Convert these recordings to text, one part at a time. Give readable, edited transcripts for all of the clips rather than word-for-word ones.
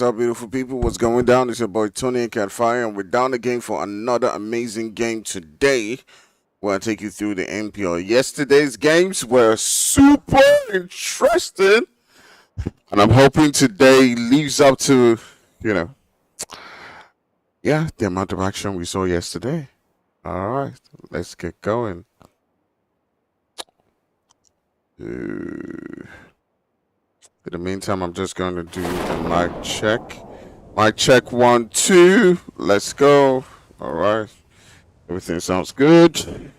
What's up, beautiful people? What's going down? It's your boy Tony and Catfire, and we're down again for another amazing game today. Where I take you through the NPL. Yesterday's games were super interesting, and I'm hoping today lives up to, the amount of action we saw yesterday. All right, let's get going. In the meantime, I'm just going to do a mic check. Mic check 1, 2. Let's go. All right. Everything sounds good.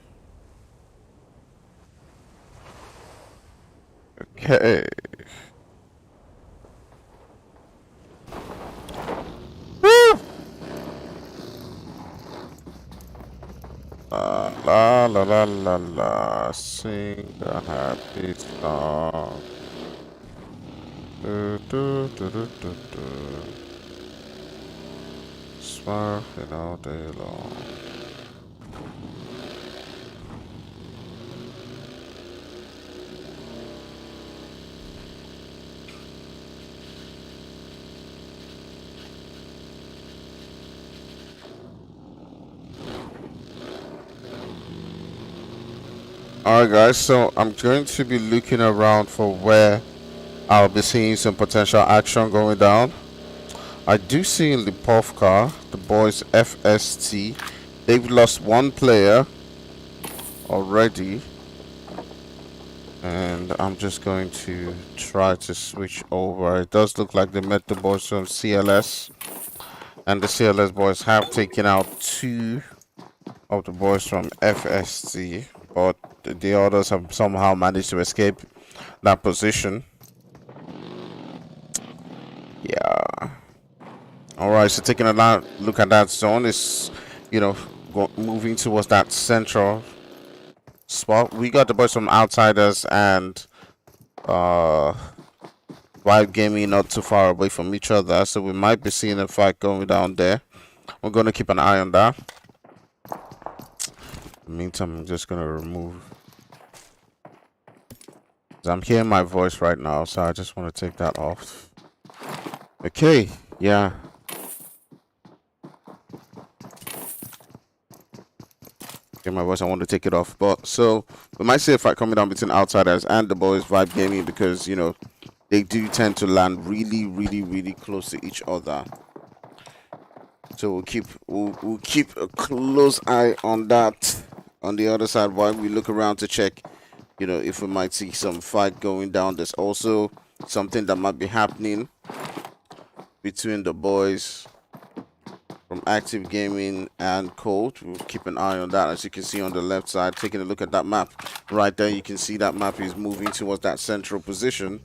Okay. Woo! La la la la la. Sing a happy song. Do, do, do, do, do, do. Smirking all day long. Alright guys, so I'm going to be looking around for where I'll be seeing some potential action going down. I do see in the Pubgm, the boys FST, they've lost one player already. And I'm just going to try to switch over. It does look like they met the boys from CLS. And the CLS boys have taken out 2 of the boys from FST. But the others have somehow managed to escape that position. Yeah. Alright, so taking a look at that zone is, moving towards that central spot. We got the boys from Outsiders and Vibe Gaming not too far away from each other. So we might be seeing a fight going down there. We're going to keep an eye on that. In the meantime, I'm just going to remove. I'm hearing my voice right now, so I just want to take that off. Okay, yeah. Okay, my voice, I want to take it off. But so we might see a fight coming down between Outsiders and the boys Vibe Gaming because, they do tend to land really, really, really close to each other. So we'll keep a close eye on that. On the other side, while we look around to check, if we might see some fight going down. There's also something that might be happening between the boys from Active Gaming and Code. We'll keep an eye on that. As you can see on the left side, taking a look at that map right there, you can see that map is moving towards that central position.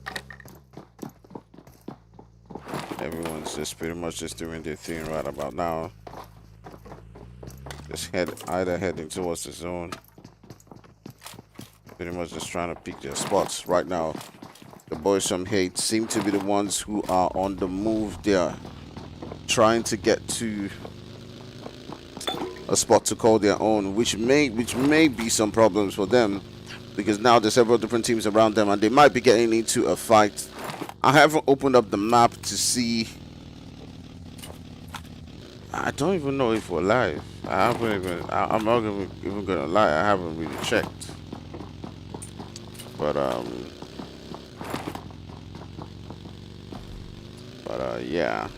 Everyone's just pretty much just doing their thing right about now. Just either heading towards the zone. Pretty much just trying to pick their spots right now. The boys from Hate seem to be the ones who are on the move. They are trying to get to a spot to call their own, which may be some problems for them because now there's several different teams around them and they might be getting into a fight. I haven't opened up the map to see. I don't even know if we're live. I'm not even gonna lie, I haven't really checked. But yeah.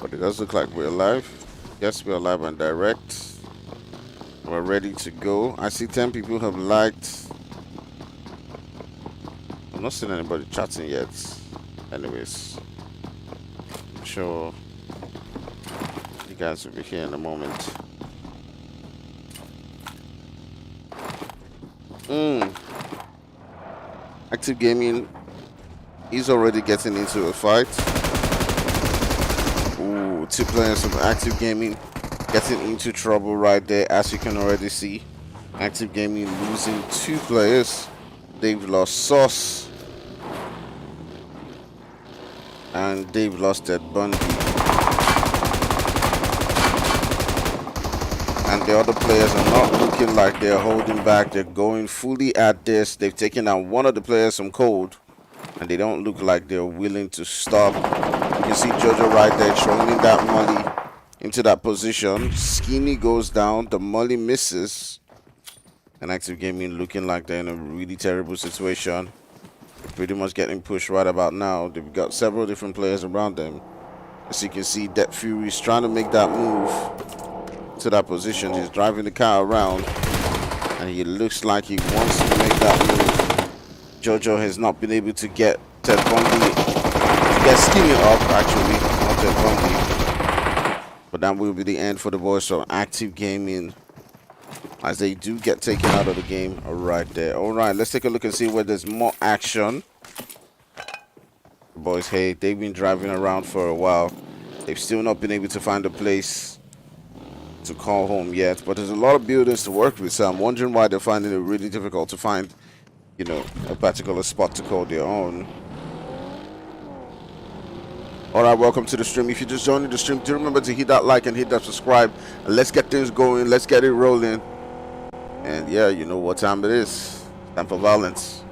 But it does look like we're live. Yes, we're live and direct. We're ready to go. I see 10 people have liked. I'm not seeing anybody chatting yet. Anyways, I'm sure you guys will be here in a moment. Active Gaming is already getting into a fight. Ooh, 2 players from Active Gaming getting into trouble right there, as you can already see. Active Gaming losing 2 players. They've lost Sauce and they've lost Ed Bundy. and the other players are not looking like they're holding back. They're going fully at this. They've taken out one of the players from cold, and they don't look like they're willing to stop. You can see Jojo right there throwing in that molly into that position. Skinny goes down. The molly misses. And Active Gaming looking like they're in a really terrible situation. Pretty much getting pushed right about now. They've got several different players around them. As you can see, Death Fury's trying to make that move to that position. He's driving the car around, and he looks like he wants to make that move. Jojo has not been able to get Ted Bundy to get Skinny up, actually, not Ted Bundy. But that will be the end for the boys from Active Gaming, as they do get taken out of the game right there. All right, let's take a look and see where there's more action. The boys, hey, they've been driving around for a while. They've still not been able to find a place to call home yet, but there's a lot of buildings to work with, so I'm wondering why they're finding it really difficult to find, you know, a particular spot to call their own. All right, welcome to the stream. If you're just joining the stream, do remember to hit that like and hit that subscribe, and let's get things going. Let's get it rolling. And yeah, you know what time it is. Time for violence.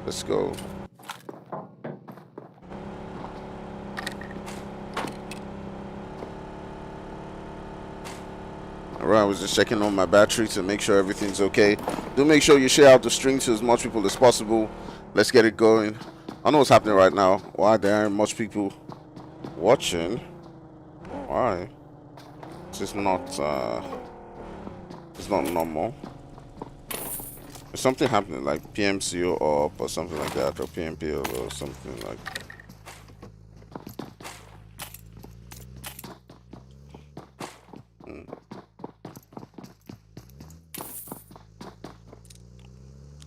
Let's go. Alright, I was just checking on my battery to make sure everything's okay. Do make sure you share out the stream to as much people as possible. Let's get it going. I know what's happening right now. Why there aren't much people watching? Why? It's not normal. There's something happening, like PMCO up or something like that, or PMPL or something like that.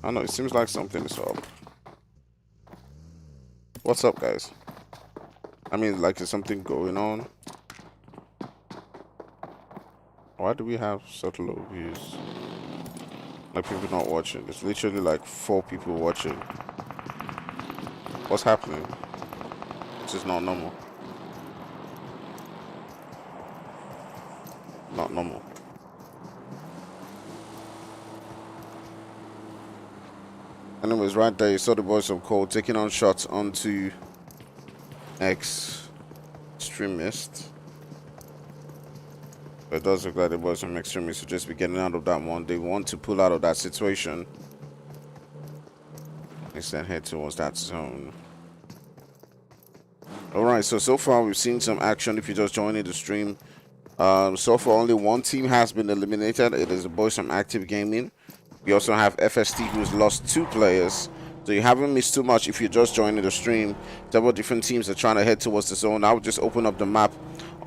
I don't know, it seems like something is up. What's up, guys? I mean, like, is something going on? Why do we have such low views? Like, people not watching. There's literally like 4 people watching. What's happening? This is not normal. Not normal. Anyways, right there, you saw the boys of Cold taking on shots onto Extremist. But it does look like the boys from Extremist will just be getting out of that one. They want to pull out of that situation. Instead, head towards that zone. Alright, so far we've seen some action if you're just joining the stream. So far, only one team has been eliminated. It is the boys from Active Gaming. We also have FST, who's lost 2 players. So you haven't missed too much if you're just joining the stream. Several different teams are trying to head towards the zone. I'll just open up the map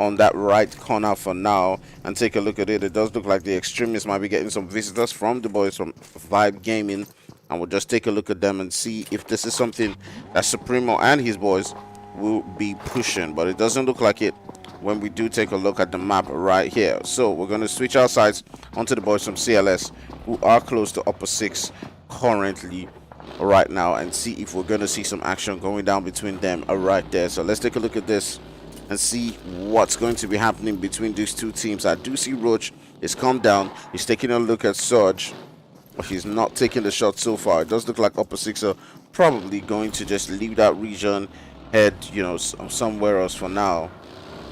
on that right corner for now and take a look at it. It does look like the Extremists might be getting some visitors from the boys from Vibe Gaming. And we'll just take a look at them and see if this is something that Supremo and his boys will be pushing. But it doesn't look like it when we do take a look at the map right here. So we're going to switch our sights onto the boys from CLS, who are close to upper 6 currently right now, and see if we're going to see some action going down between them right there. So let's take a look at this and see what's going to be happening between these 2 teams. I do see Roach is calmed down. He's taking a look at Surge. He's not taking the shot so far. It does look like upper 6 are probably going to just leave that region, head, you know, somewhere else for now.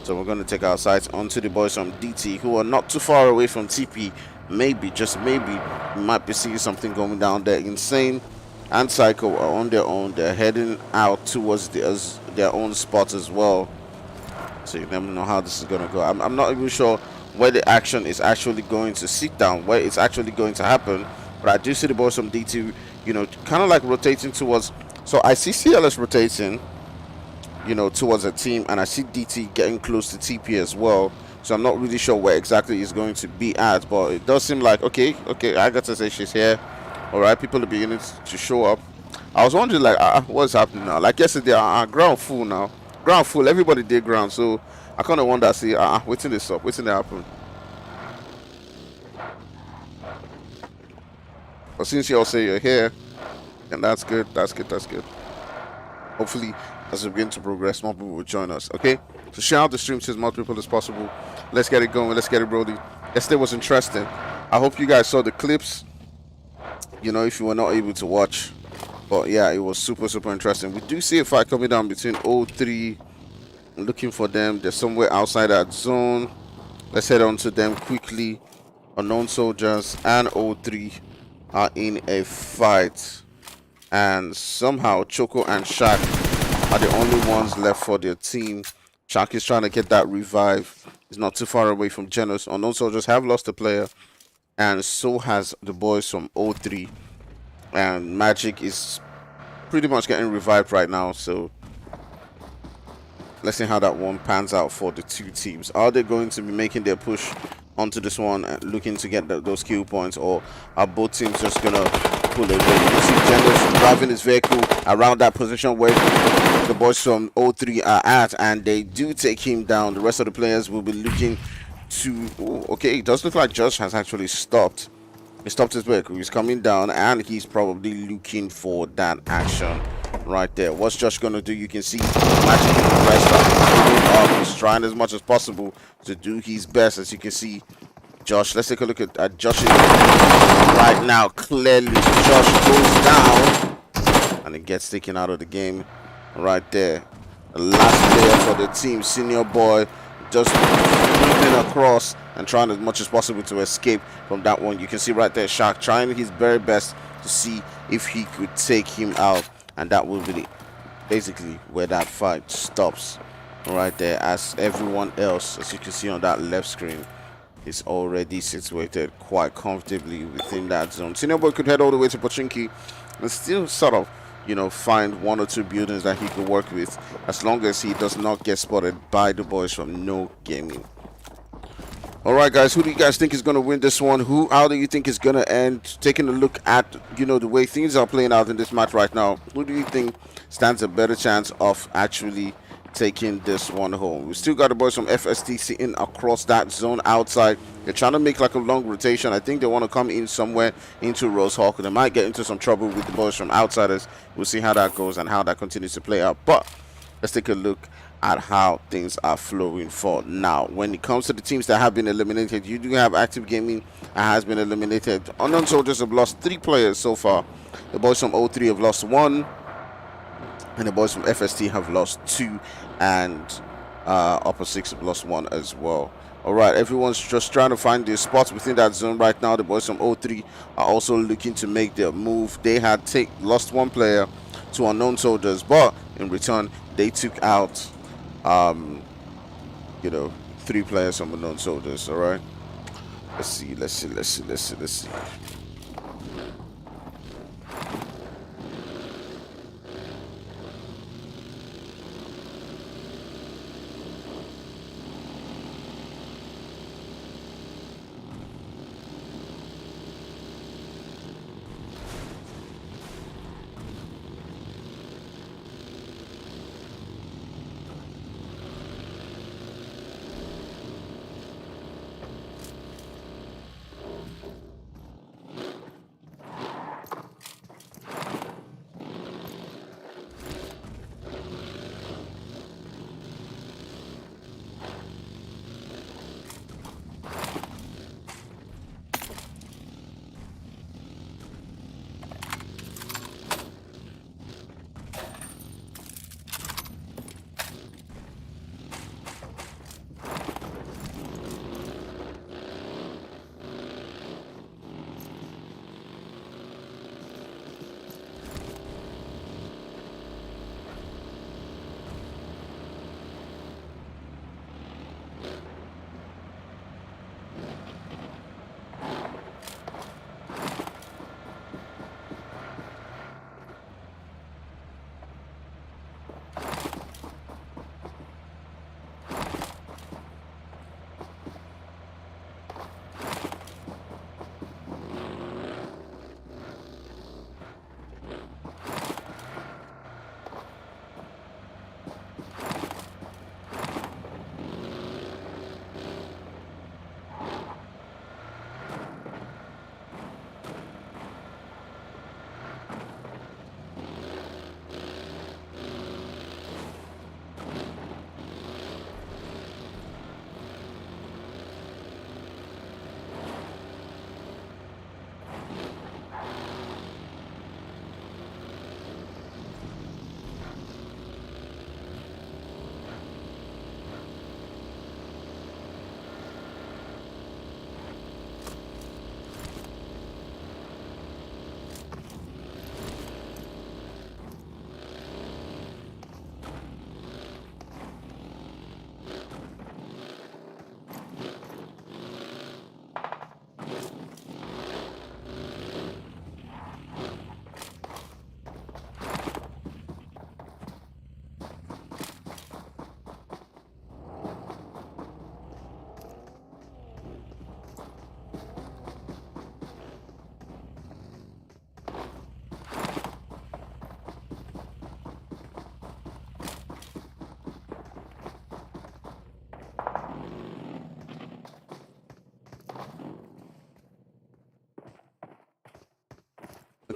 So we're going to take our sights onto the boys from DT, who are not too far away from TP. Maybe, just maybe, we might be seeing something going down there. Insane and Psycho are on their own. They're heading out towards their own spots as well. So you never know how this is going to go. I'm not even sure where the action is actually going to sit down, where it's actually going to happen. But I do see the boys from DT, you know, kind of like rotating towards. So I see CLS rotating, you know, towards a team, and I see DT getting close to TP as well. So I'm not really sure where exactly he's going to be at, but it does seem like okay, I got to say she's here. All right, people are beginning to show up. I was wondering, like, what's happening now? Like yesterday, ground full now, ground full. Everybody did ground, so I kind of wonder, see, waiting this up, waiting to happen. But since you all say you're here, and that's good, that's good, that's good. Hopefully, as we begin to progress, more people will join us, okay? So share out the stream to as much people as possible. Let's get it going. Let's get it, Brody. Yesterday was interesting. I hope you guys saw the clips. You know, if you were not able to watch, but yeah, it was super super interesting. We do see a fight coming down between O3. Looking for them. They're somewhere outside that zone. Let's head on to them quickly. Unknown soldiers and O3 are in a fight, and somehow Choco and Shaq are the only ones left for their team. Shaq is trying to get that revive. He's not too far away from Genos. Unknown soldiers have lost a player, and so has the boys from O3. And Magic is pretty much getting revived right now, so let's see how that one pans out for the two teams. Are they going to be making their push onto this one and looking to get those kill points, or are both teams just gonna pull away? You see Genos driving his vehicle around that position where the boys from O3 are at, and they do take him down. The rest of the players will be looking to... Ooh, okay, it does look like Josh has actually stopped. He stopped his vehicle. He's coming down, and he's probably looking for that action right there. What's Josh gonna do? You can see Magic in the rest. He's trying as much as possible to do his best. As you can see, Josh. Let's take a look at Josh's right now. Clearly, Josh goes down, and it gets taken out of the game right there. The last player for the team, Senior Boy, just moving across and trying as much as possible to escape from that one. You can see right there Shaq trying his very best to see if he could take him out, and that will be basically where that fight stops right there, as everyone else, as you can see on that left screen, is already situated quite comfortably within that zone. Senior Boy could head all the way to Pochinki and still sort of, you know, find one or two buildings that he could work with, as long as he does not get spotted by the boys from No Gaming. All right, guys, who do you guys think is going to win this one? How do you think is going to end? Taking a look at, you know, the way things are playing out in this match right now, who do you think stands a better chance of actually taking this one home? We still got the boys from FST sitting across that zone outside. They're trying to make like a long rotation. I think they want to come in somewhere into Rose Hawk. They might get into some trouble with the boys from Outsiders. We'll see how that goes and how that continues to play out. But let's take a look at how things are flowing for now. When it comes to the teams that have been eliminated, you do have Active Gaming that has been eliminated. Unknown Soldiers have lost 3 players so far. The boys from O3 have lost 1, and the boys from FST have lost 2, and Upper 6 have lost 1 as well. Alright, everyone's just trying to find their spots within that zone right now. The boys from O3 are also looking to make their move. They had lost 1 player to Unknown Soldiers, but in return they took out you know, 3 players from Unknown Soldiers. Alright, let's see.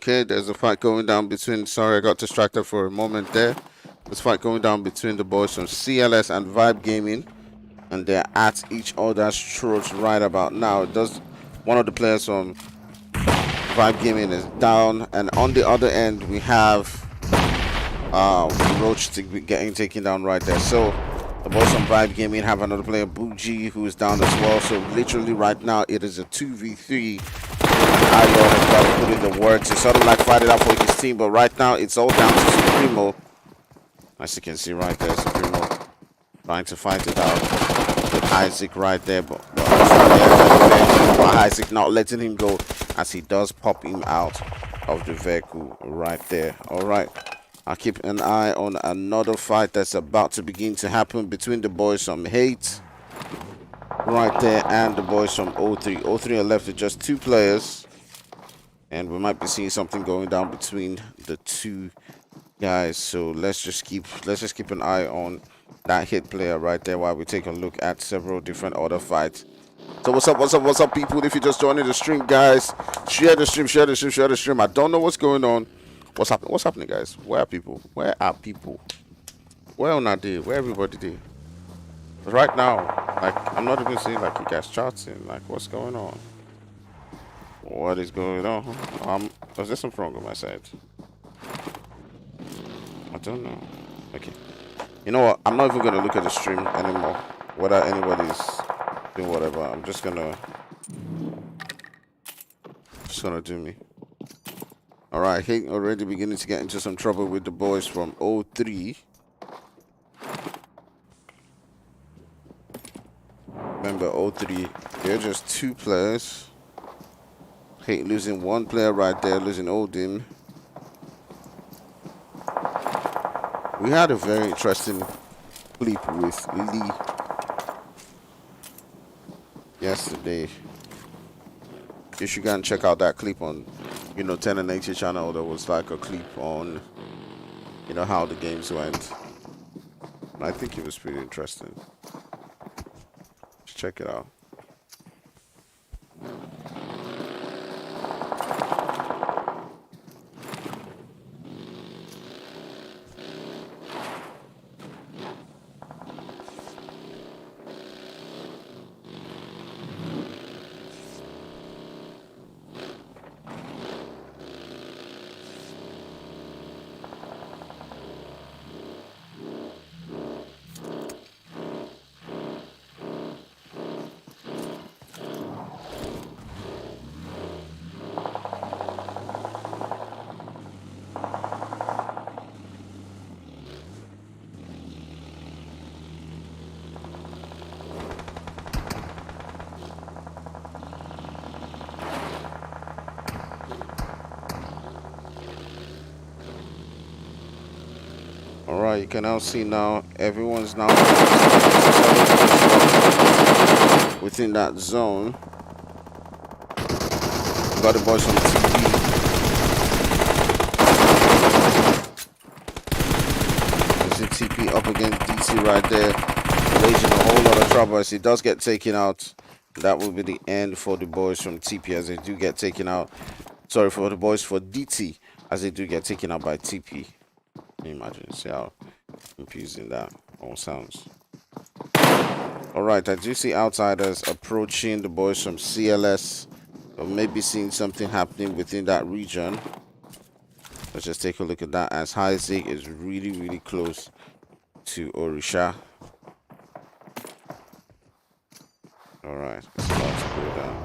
Okay, there's a fight going down between. Sorry, I got distracted for a moment there. There's a fight going down between the boys from CLS and Vibe Gaming, and they're at each other's throats right about now. Does one of the players from Vibe Gaming is down, and on the other end we have Roach getting taken down right there. So the boys from Vibe Gaming have another player, Bougie, who is down as well. So literally right now it is a 2v3. Ayo has got to put in the works. It's sort of like fight it out for his team, but right now it's all down to Supremo. As you can see right there, Supremo trying to fight it out with Isaac right there, but Isaac not letting him go as he does pop him out of the vehicle right there. All right, I'll keep an eye on another fight that's about to begin to happen between the boys from Hate right there and the boys from O3. O3 are left with just 2 players, and we might be seeing something going down between the 2 guys. So let's just keep an eye on that Hit player right there while we take a look at several different other fights. So what's up people? If you're just joining the stream, guys, share the stream. I don't know what's going on. What's happening, guys? Where are people? Where on that day? Where everybody did? Right now, like, I'm not even seeing like you guys chatting. Like, what's going on? What is going on? Was there something wrong on my side? I don't know. Okay. You know what? I'm not even gonna look at the stream anymore. Whether anybody's doing whatever, I'm just gonna do me. All right. Hey, already beginning to get into some trouble with the boys from O3. Remember, O3, they're just 2 players. Hate losing 1 player right there, losing Odin. We had a very interesting clip with Lee yesterday. You should go and check out that clip on, 1080 channel. There was like a clip on, how the games went. And I think it was pretty interesting. Just check it out. Alright, you can now see now everyone's now within that zone. We got the boys from TP. You see TP up against DC right there, raising a whole lot of trouble as he does get taken out. That will be the end for the boys from TP as they do get taken out. Sorry, for the boys for DT as they do get taken out by TP. Can you imagine? See how confusing that all sounds. Alright, I do see outsiders approaching the boys from CLS. Or maybe seeing something happening within that region. Let's just take a look at that as Isaac is really close to Orisha. Alright, it's about to go down.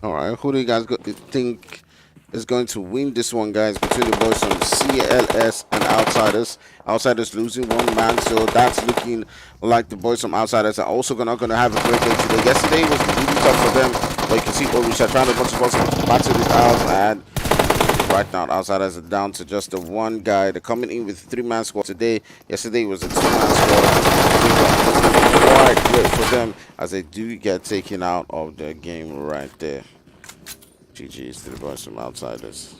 All right, who do you guys think is going to win this one, guys? Between the boys from CLS and Outsiders. Outsiders losing one man, so that's looking like the boys from Outsiders are also not going to have a great day today. Yesterday was really tough for them, but you can see Orisha trying as much as possible battle it out, and right now Outsiders are down to just the one guy. They're coming in with a 3-man squad today. Yesterday was a 2-man squad. Quite great for them as they do get taken out of the game right there. GG's to the boys from Outsiders.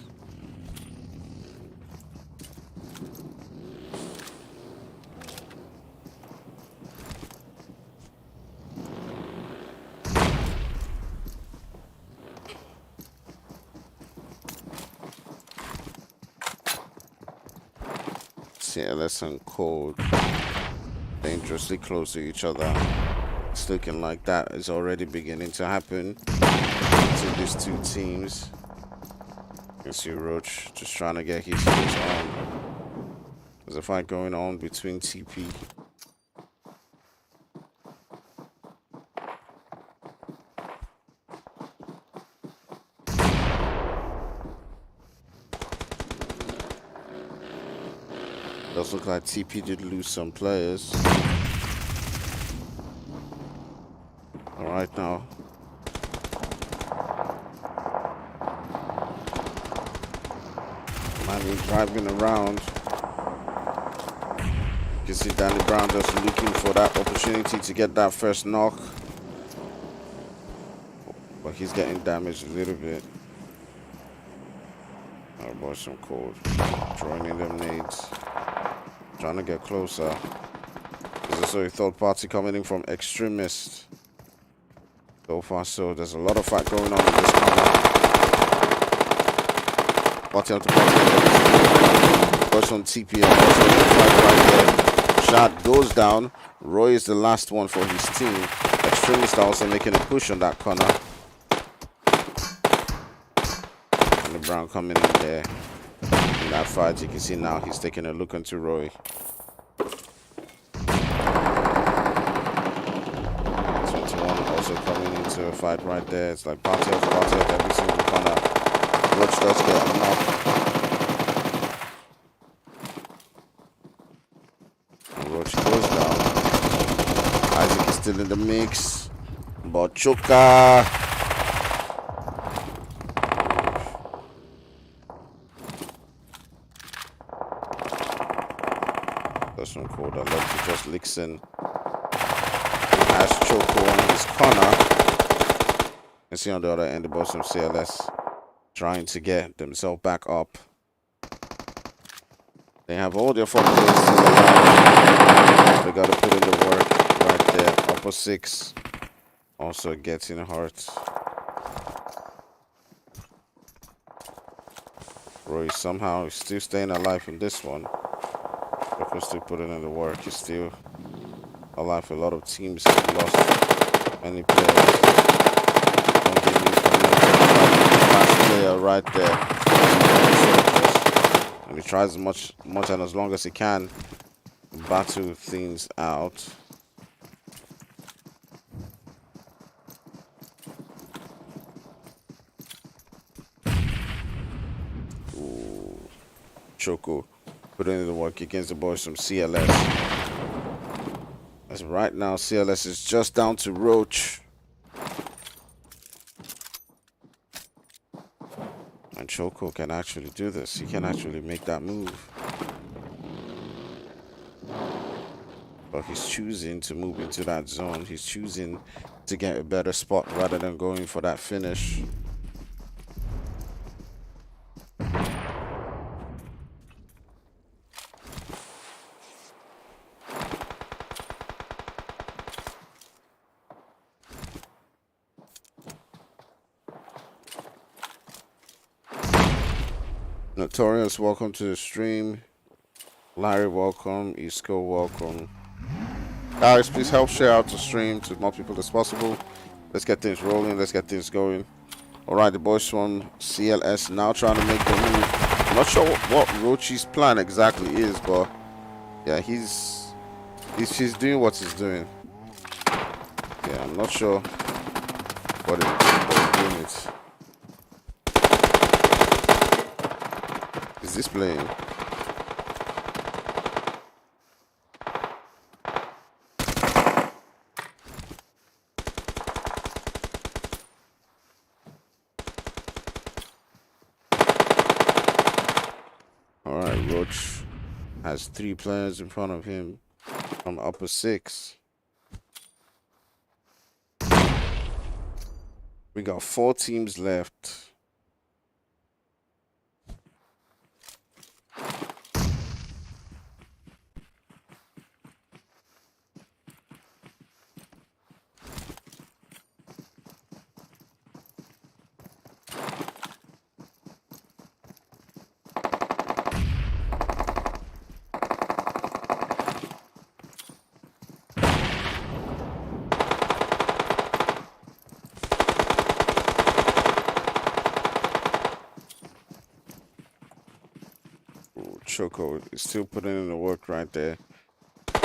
CLS and Cold dangerously close to each other. It's looking like that is already beginning to happen to these two teams. You can see Roach just trying to get his hits on. There's a fight going on between TP. It does look like TP did lose some players. All right now. Man driving around. You can see Danny Brown just looking for that opportunity to get that first knock. But he's getting damaged a little bit. Oh boy, some Cold. Throwing in them nades. Trying to get closer. There's also a third party coming in from Extremist. So far, so there's a lot of fight going on in this corner. Party up to party. Goes on TP. Right there. Shot goes down. Roy is the last one for his team. Extremist are also making a push on that corner. And the Brown coming in there. In that fight, you can see now he's taking a look into Roy. 21 also coming into a fight right there. It's like party up every single corner. Roach does get a knock. And Roach goes down. Isaac is still in the mix. But Choka. That's one called. I love to just licks in. Has Choco on his corner. You see on the other end the boys from CLS trying to get themselves back up. They have all their 4 players still alive. They gotta put in the work right there. Upper 6 also getting hurt. Roy somehow is still staying alive in this one. People still putting in the work. He's still alive. A lot of teams have lost many players. Don't give me last player right there. And he tries as much and as long as he can to battle things out. Ooh. Choco putting in the work against the boys from CLS. As right now, CLS is just down to Roach. And Choco can actually do this. He can actually make that move. But he's choosing to move into that zone. He's choosing to get a better spot rather than going for that finish. Notorious, welcome to the stream. Larry, welcome. Isco, welcome. Guys, please help share out the stream to as much people as possible. Let's get things rolling. Let's get things going. All right, the boys from CLS now trying to make the move. I'm not sure what Rochi's plan exactly is, but yeah, he's doing what he's doing. Yeah, I'm not sure, but everybody doing it. Is this playing? Alright, Roach has 3 players in front of him from upper 6. We got 4 teams left. Choco is still putting in the work right there.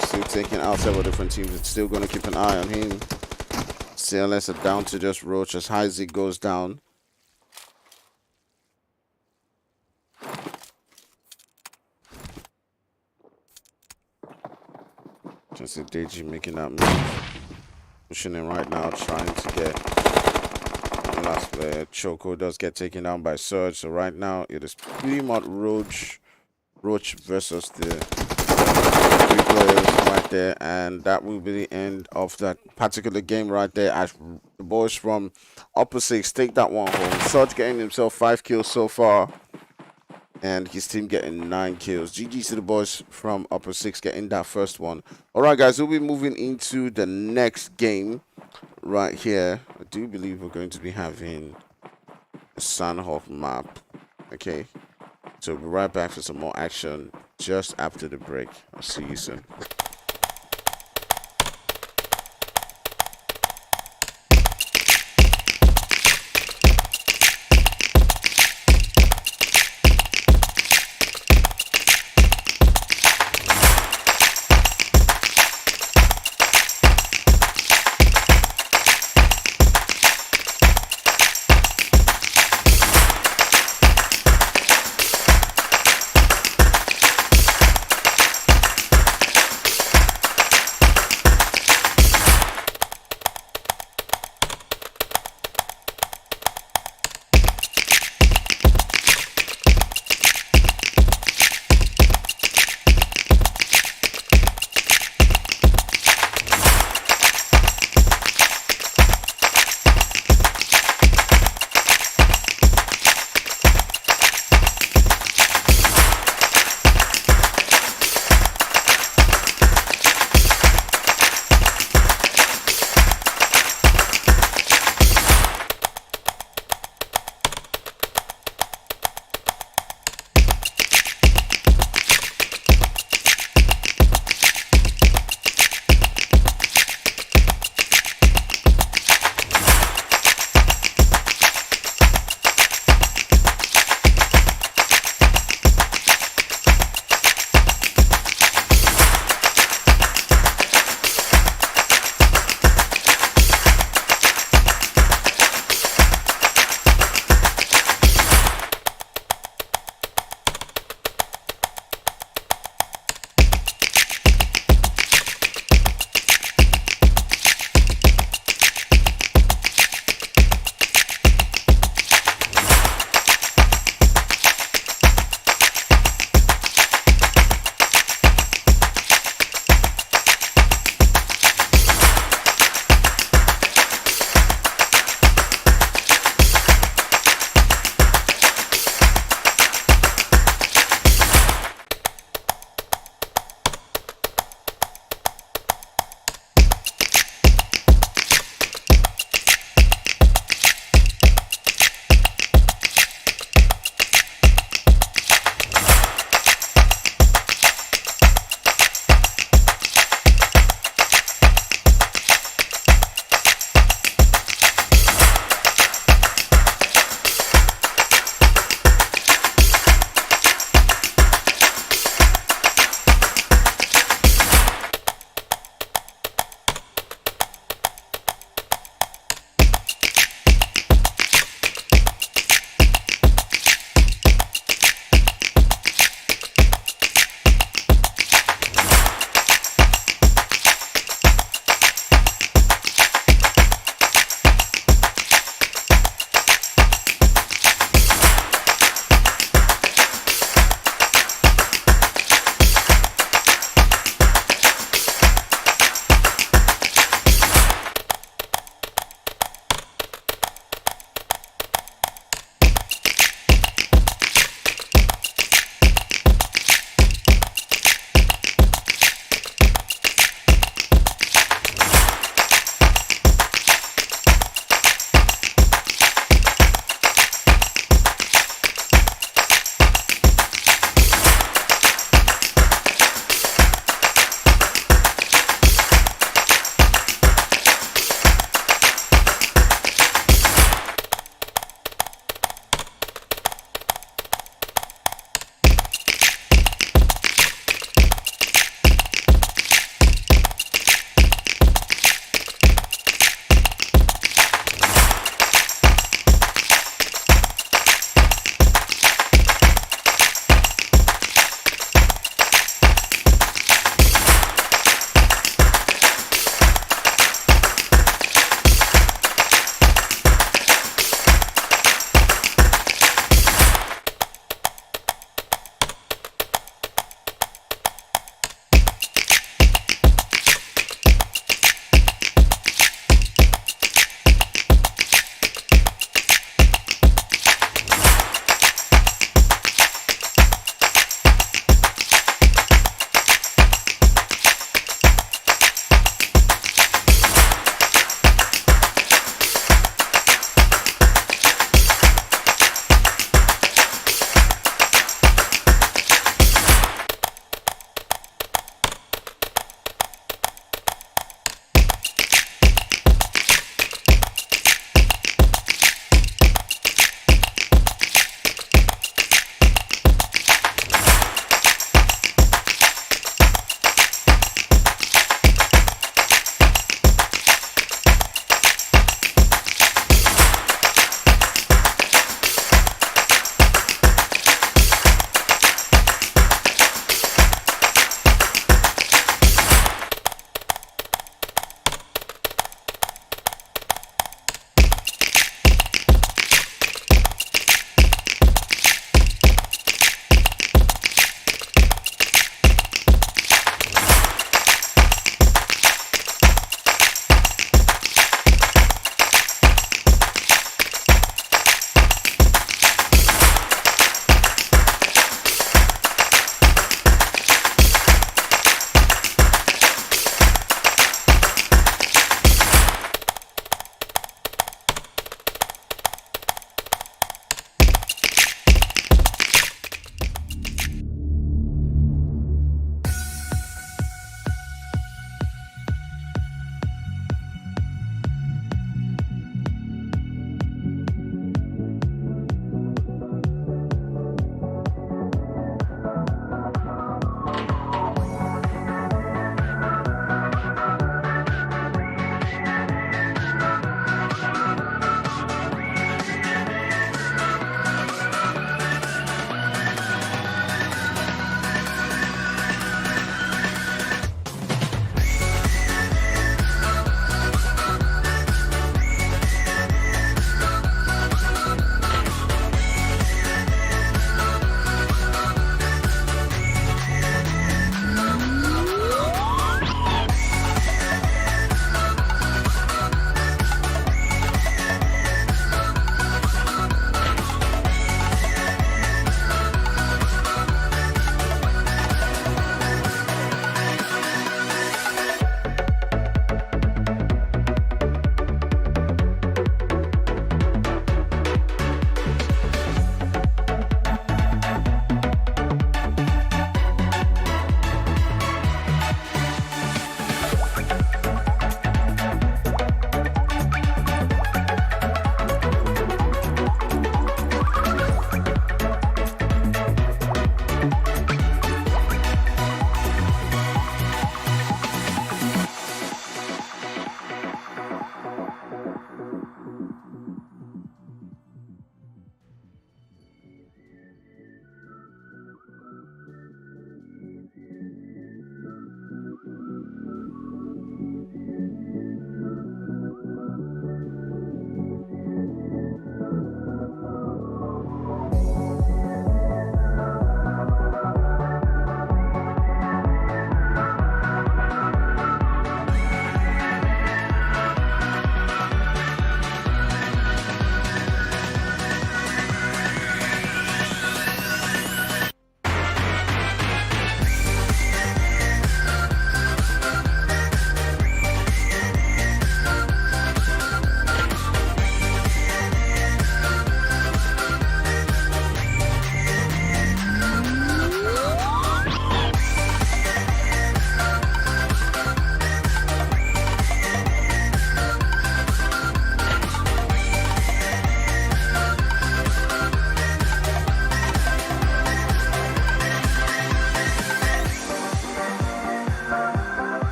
Still taking out several different teams. It's still going to keep an eye on him. CLS are down to just Roach as Heisig goes down. Just a Deji making that move. Pushing in right now, trying to get one last player. Choco does get taken down by Surge. So right now it is pretty much Roach versus the 3 players right there, and that will be the end of that particular game right there as the boys from upper 6 take that one home. Surge getting himself 5 kills so far and his team getting 9 kills. GG to the boys from upper 6 getting that first one. Alright guys, we'll be moving into the next game right here. I do believe we're going to be having a Sandhoff map. Okay. So we'll be right back for some more action just after the break. I'll see you soon.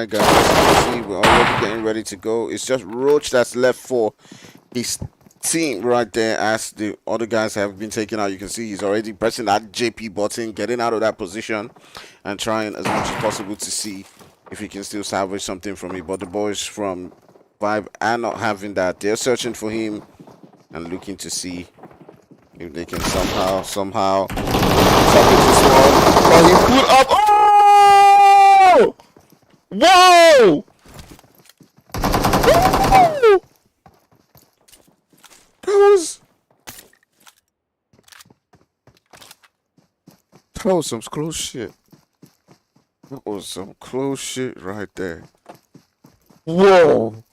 right, guys. You see, we're already getting ready to go. It's just Roach that's left for his team right there, as the other guys have been taken out. You can see he's already pressing that JP button, getting out of that position, and trying as much as possible to see if he can still salvage something from it. But the boys from Vibe are not having that. They're searching for him and looking to see if they can somehow salvage this one. But he put up. Oh! Whoa! Whoa! That was some close shit. That was some close shit right there. Whoa!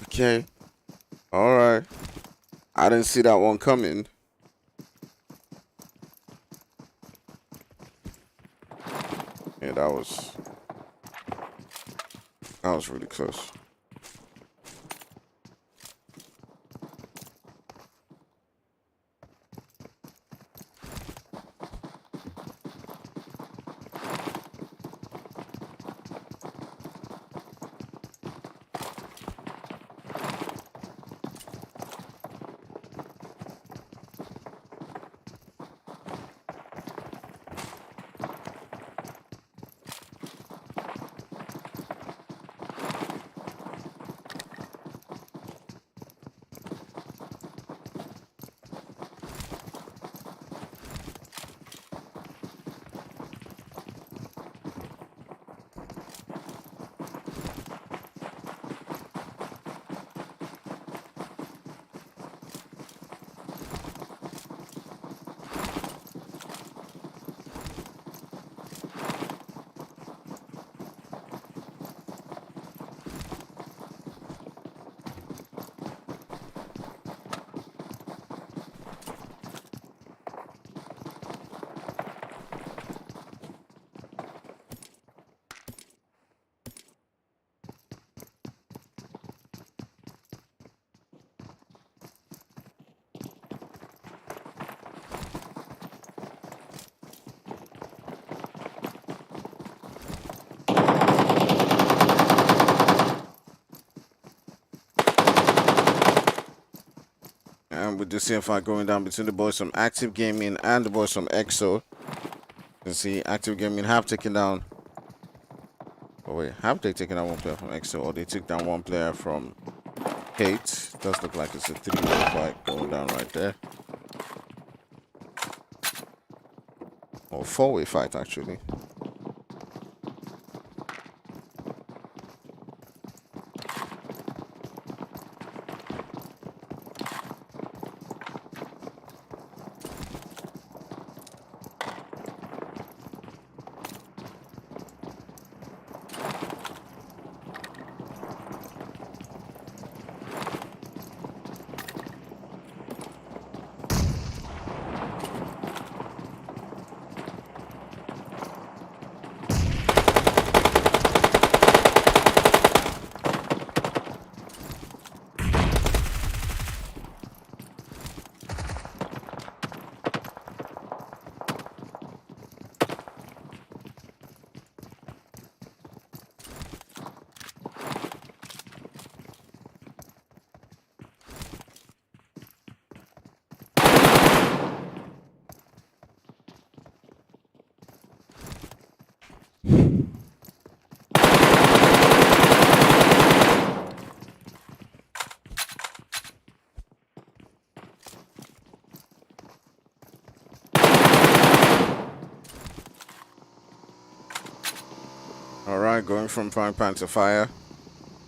Okay. Alright. I didn't see that one coming. Yeah, that was really close. And with the same fight going down between the boys from Active Gaming and the boys from Cxld. You can see Active Gaming have taken down. Oh wait, have they taken down one player from Cxld, or they took down one player from Kate? Does look like it's a 3-way fight going down right there. Or 4-way fight actually. Alright, going from frying pan to fire.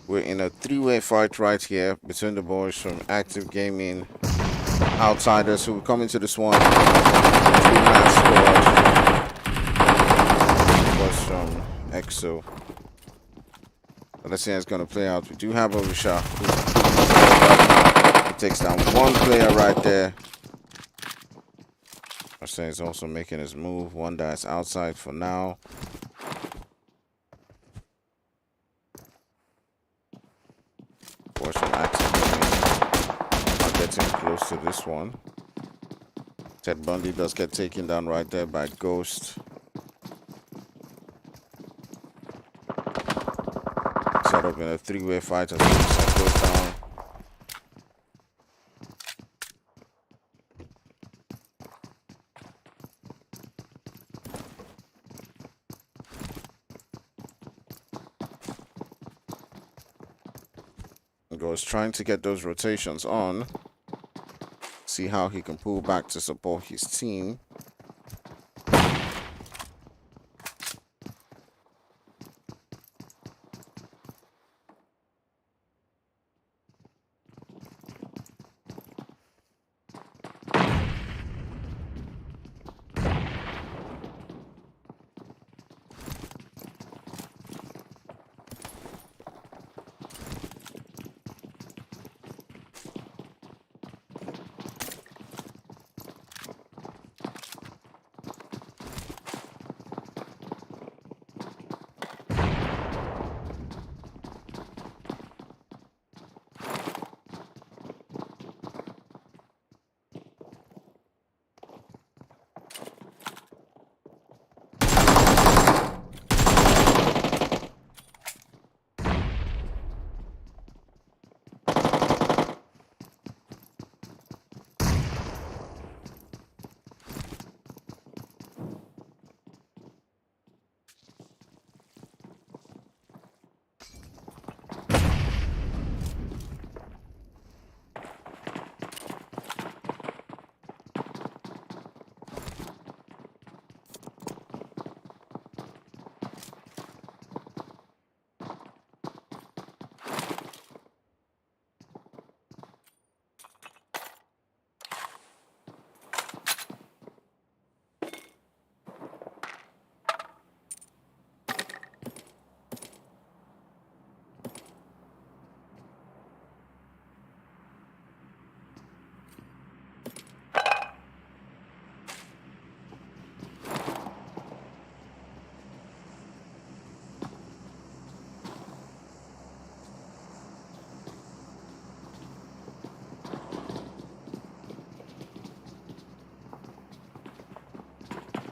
We're in a 3-way fight right here between the boys from Active Gaming, Outsiders, who come into this one. 3-man squad. Boys from Cxld. But let's see how it's going to play out. We do have Orisha. He takes down one player right there. Orisha is also making his move. One that's outside for now. Boys from Active Gaming are getting close to this one. Ted Bundy does get taken down right there by Ghost. caught up in a three-way fight as Cyclone goes down. Goes trying to get those rotations on. See how he can pull back to support his team.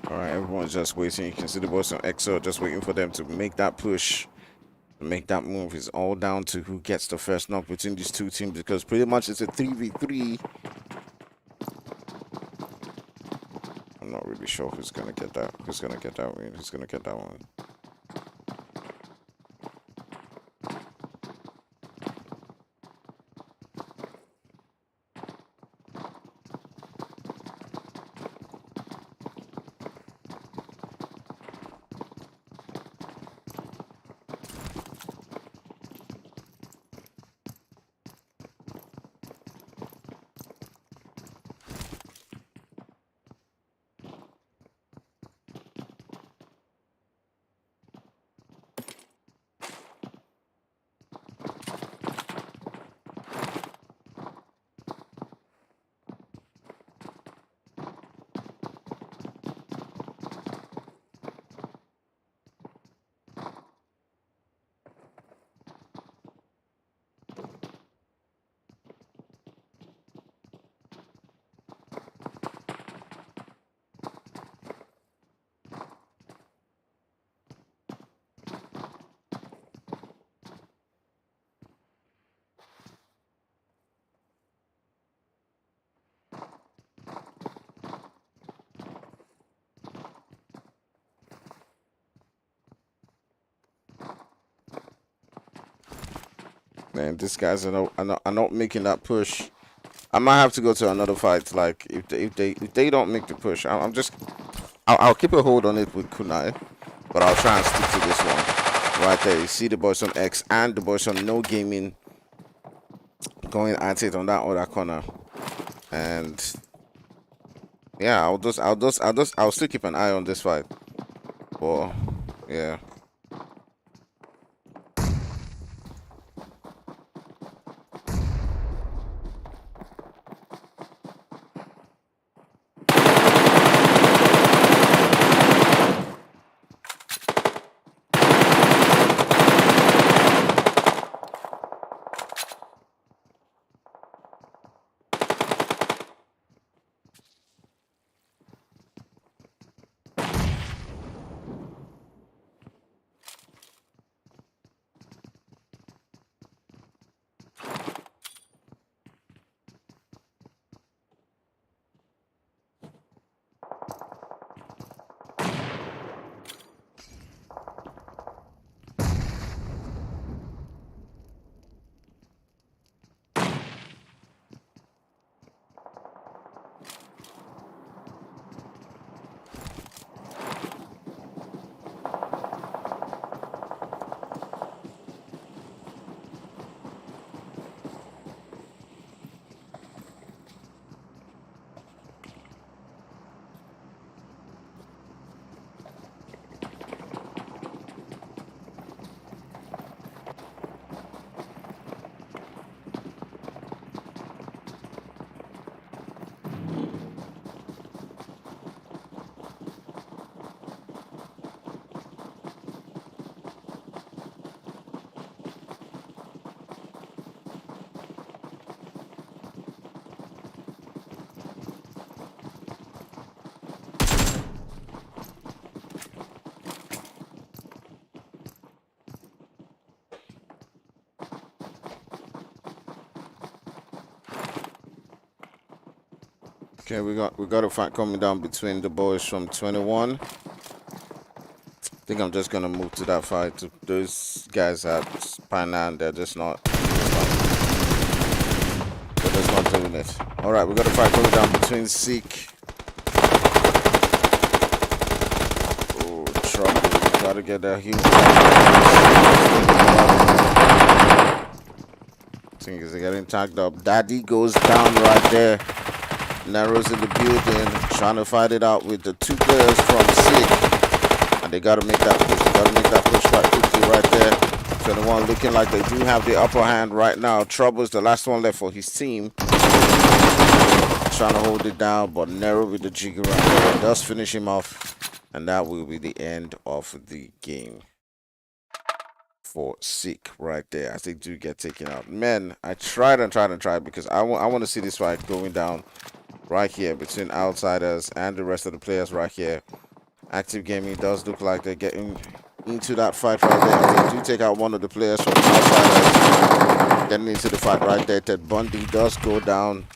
Alright, everyone's just waiting. You can see the boys on Cxld just waiting for them to make that push, make that move. It's all down to who gets the first knock between these two teams because pretty much it's a 3v3. I'm not really sure who's gonna get that. Who's gonna get that win? Who's gonna get that one? Man, these guys are not making that push. I might have to go to another fight. Like if they don't make the push, I'll keep a hold on it with Kunai, but I'll try and stick to this one right there. You see the boys on X and the boys on No Gaming going at it on that other corner, and yeah, I'll still keep an eye on this fight. But yeah. Okay, we got a fight coming down between the boys from 21. I think I'm just gonna move to that fight. Those guys at Painan, they're just not doing it. Alright, we got a fight coming down between Seek. Oh, trouble. Gotta get that huge. I think he's getting tagged up. Daddy goes down right there. Narrows in the building, trying to fight it out with the two players from Sig. And they gotta make that push. They gotta make that push quite quickly right there. 21 looking like they do have the upper hand right now. Trouble's the last one left for his team. Trying to hold it down, but Nero with the jigger right there does finish him off. And that will be the end of the game for Seek right there, as they do get taken out. Man, I tried because I want to see this fight going down right here between Outsiders and the rest of the players right here. Active Gaming does look like they're getting into that fight right there. They do take out one of the players from Outsiders. Getting into the fight right there. Ted Bundy does go down.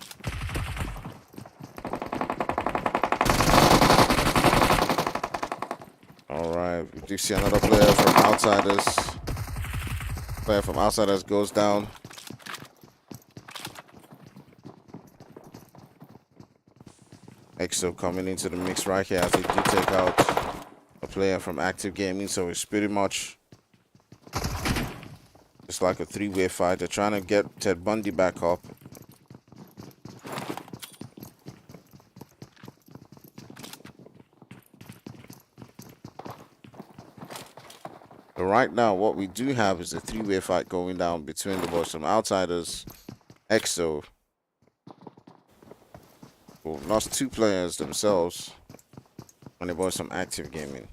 Alright, we do see another player from Outsiders. Player from Outsiders goes down. Cxld coming into the mix right here as they do take out a player from Active Gaming. So it's pretty much just like a three-way fight. They're trying to get Ted Bundy back up. But right now, what we do have is a three-way fight going down between the boys from Outsiders, Cxld, who lost two players themselves, and the boys from Active Gaming.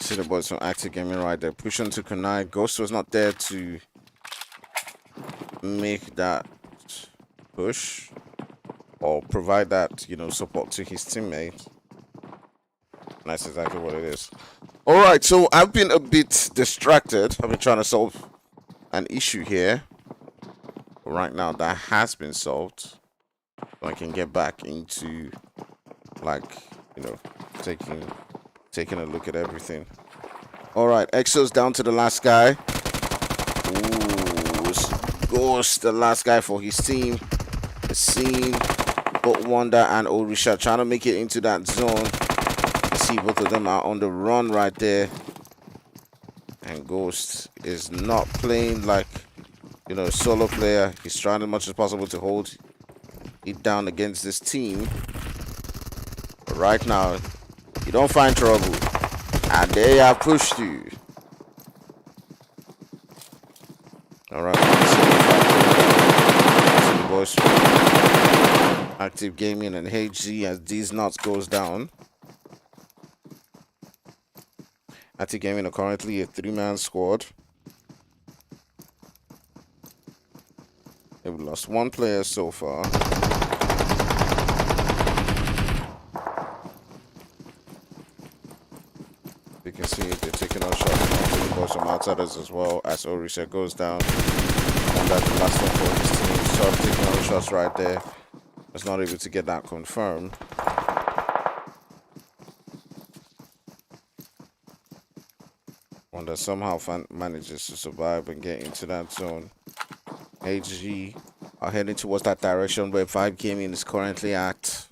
See the boys from Active Gaming right there. Push on to Kunai. Ghost was not there to make that push or provide that, support to his teammate. And that's exactly what it is. Alright, so I've been a bit distracted. I've been trying to solve an issue here. But right now, that has been solved. So I can get back into, taking a look at everything. Alright, Cxld's down to the last guy. Ooh, Ghost, the last guy for his team. The Scene, But Wonder, and Orisha trying to make it into that zone. You see both of them are on the run right there. And Ghost is not playing like, a solo player. He's trying as much as possible to hold it down against this team. But right now, you don't find trouble. And they have pushed you. Alright. So the boys from Active Gaming and HZ as these nuts goes down. Active Gaming are currently a 3-man squad. They've lost one player so far. You can see they're taking on shots from the boys from outsiders as well as Orisa goes down. And that's the last one for his team. So taking on shots right there. Was not able to get that confirmed. One that somehow manages to survive and get into that zone. HG are heading towards that direction where Vibe Gaming is currently at.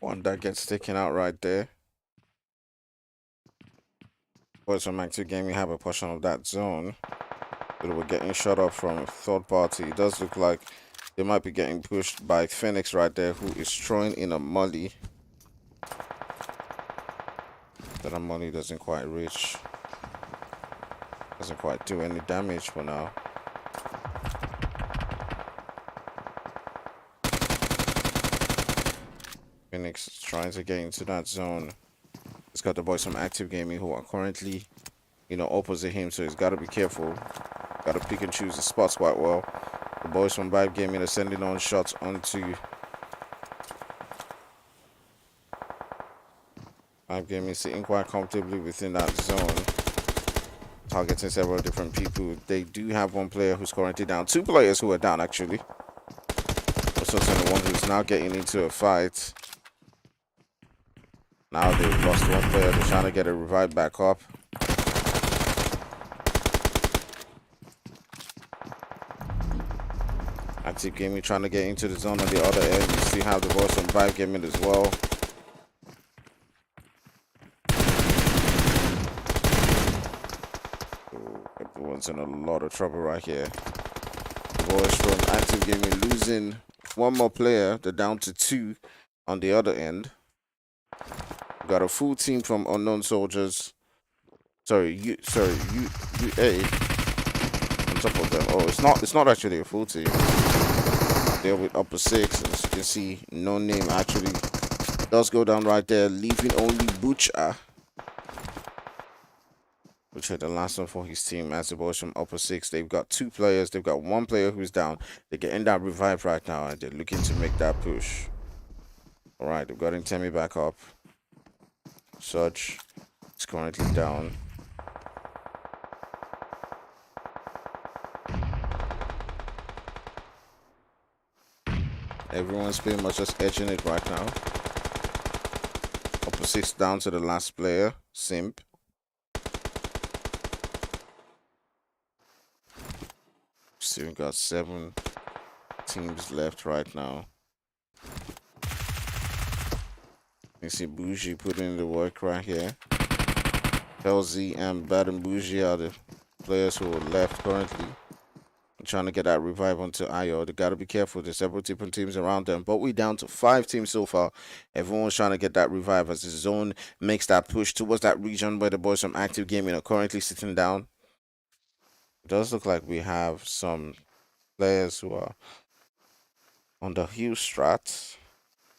One that gets taken out right there. Boys from Active Gaming have a portion of that zone. But we're getting shot up from a third party. It does look like they might be getting pushed by Phoenix right there, who is throwing in a molly. But that molly doesn't quite reach. Doesn't quite do any damage for now. Phoenix is trying to get into that zone. It's got the boys from Active Gaming who are currently, opposite him, so he's got to be careful. Got to pick and choose the spots quite well. The boys from Vibe Gaming are sending on shots onto Vibe Gaming, sitting quite comfortably within that zone, targeting several different people. They do have one player who's currently down. Two players who are down, actually. Also, one who's now getting into a fight. Now they've lost one player. They're trying to get a revive back up. Active Gaming trying to get into the zone on the other end. You still have the boys from Vibe Gaming as well. Everyone's in a lot of trouble right here. The boys from Active Gaming losing one more player. They're down to two on the other end. We've got a full team from Unknown Soldiers. UA on top of them. Oh, it's not actually a full team. They're with upper six, as you can see, no name actually does go down right there, leaving only Butcher. Butcher, the last one for his team, as the boys from upper six. They've got two players. They've got one player who's down. They're getting that revive right now, and they're looking to make that push. All right, they've got Temi back up. Such is currently down. Everyone's pretty much just edging it right now. Upper six down to the last player, Simp. Still got 7 teams left right now. You see Bougie putting in the work right here. LZ and Bad and Bougie are the players who are left currently. I'm trying to get that revive onto IO. They got to be careful. There's several different teams around them. But we're down to 5 teams so far. Everyone's trying to get that revive as the zone makes that push towards that region where the boys from Active Gaming are currently sitting down. It does look like we have some players who are on the hill strat.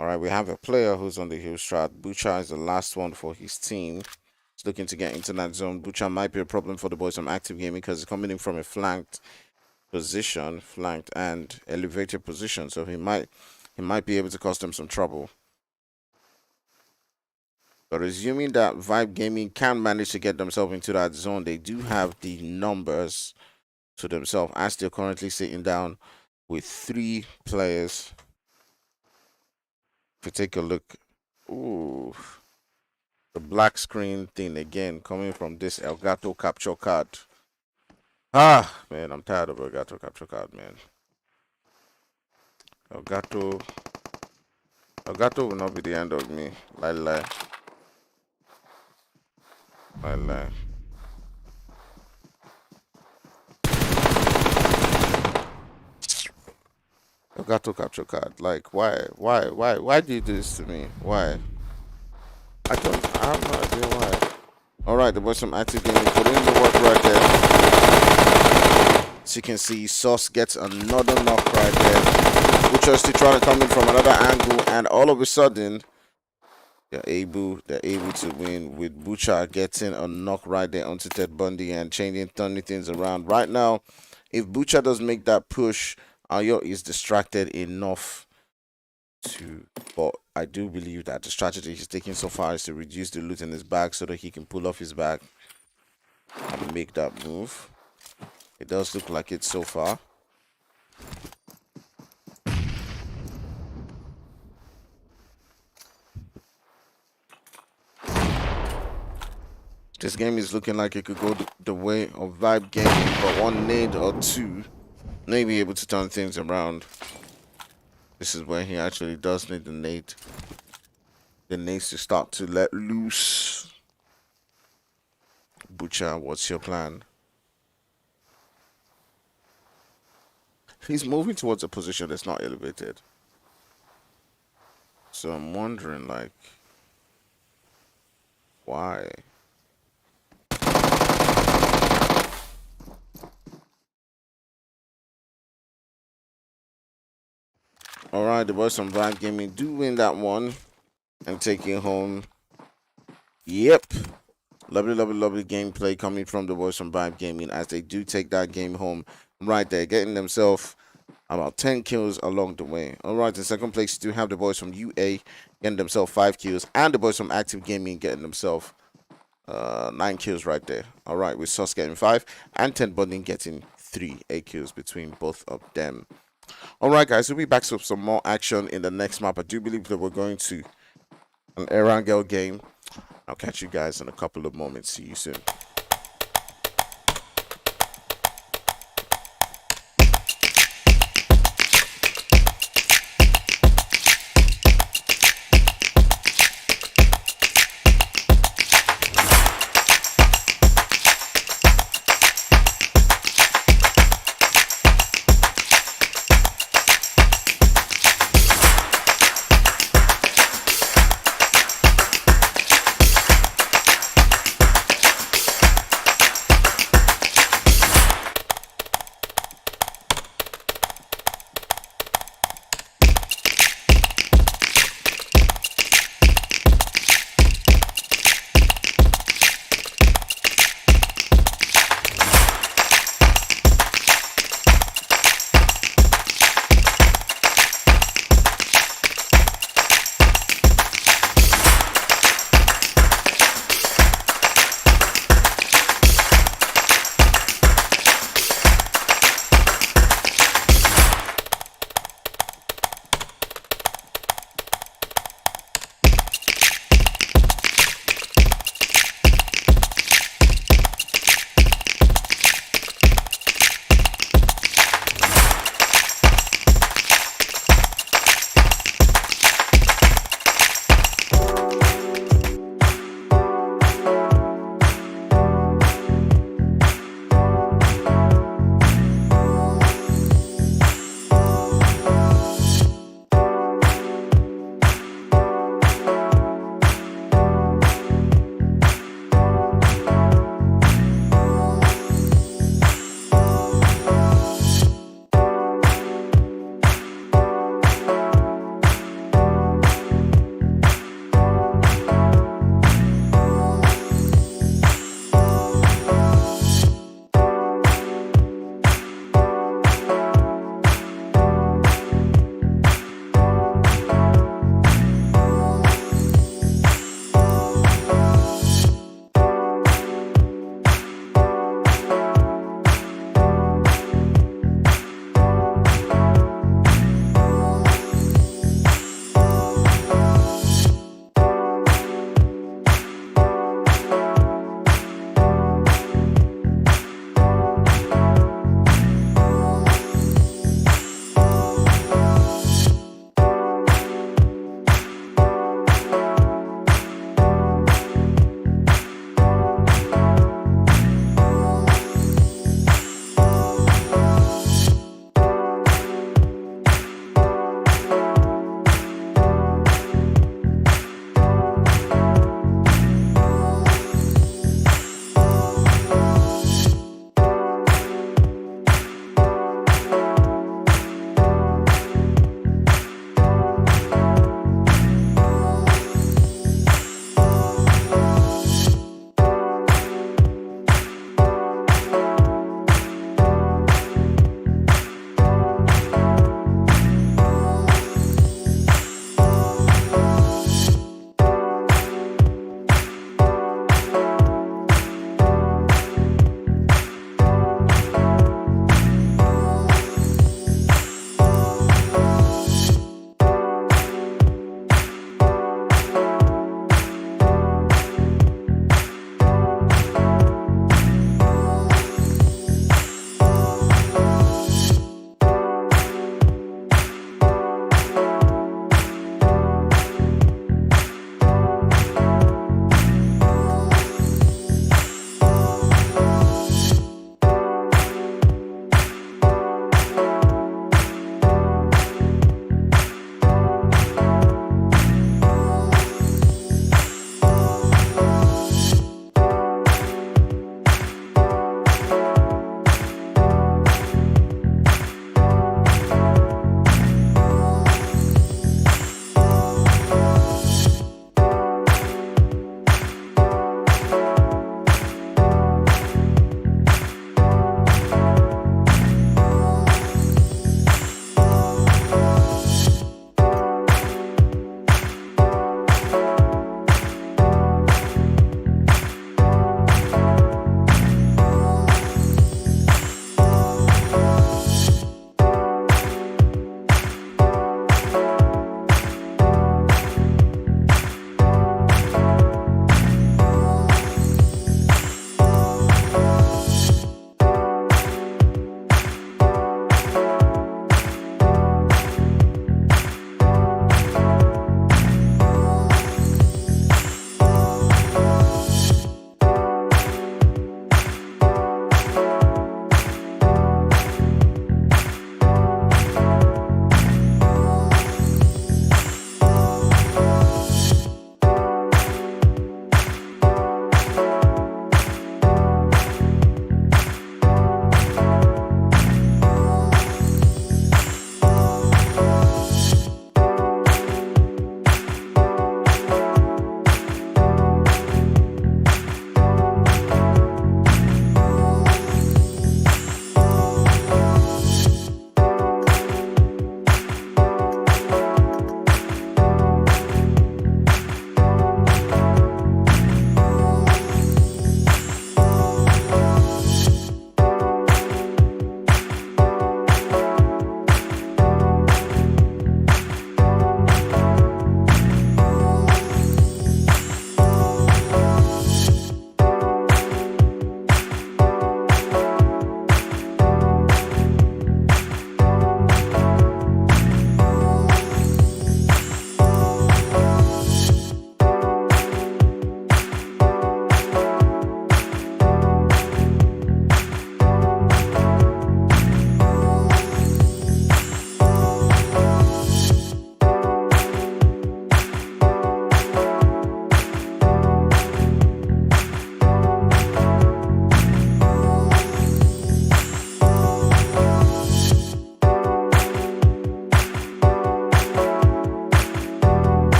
All right, we have a player who's on the hill strat. Butcher is the last one for his team. He's looking to get into that zone. Butcher might be a problem for the boys from Active Gaming because he's coming in from a flanked and elevated position, so he might be able to cause them some trouble. But assuming that Vibe Gaming can manage to get themselves into that zone, they do have the numbers to themselves as they're currently sitting down with 3 players. If you take a look, ooh, the black screen thing again coming from this Elgato capture card. Ah, man, I'm tired of Elgato capture card, man. Elgato will not be the end of me. Lie. Elgato capture card. Like, why do you do this to me? Why? I have no idea why. Alright, there was some active gaming. Put in the work right there. As you can see, Sauce gets another knock right there. Butcher's still trying to come in from another angle, and all of a sudden, they're able to win with Butcher getting a knock right there onto Ted Bundy and turning things around. Right now, if Butcher does make that push, Ayo is distracted enough to, but I do believe that the strategy he's taking so far is to reduce the loot in his bag so that he can pull off his bag and make that move. It does look like it so far. This game is looking like it could go the way of Vibe Gaming, but one nade or two may be able to turn things around. This is where he actually does need the nade. The nades to start to let loose. Butcher, what's your plan? He's moving towards a position that's not elevated. So I'm wondering, like, why? Alright, the boys from Vibe Gaming do win that one and taking home. Yep. Lovely gameplay coming from the boys from Vibe Gaming as they do take that game home right there, getting themselves about 10 kills along the way. Alright, in second place, you do have the boys from UA getting themselves 5 kills, and the boys from Active Gaming getting themselves 9 kills right there. Alright, with Sauce getting 5 and Ted Bundy getting 8 kills between both of them. Alright guys, we'll be back with some more action in the next map. I do believe that we're going to an Erangel game. I'll catch you guys in a couple of moments. See you soon.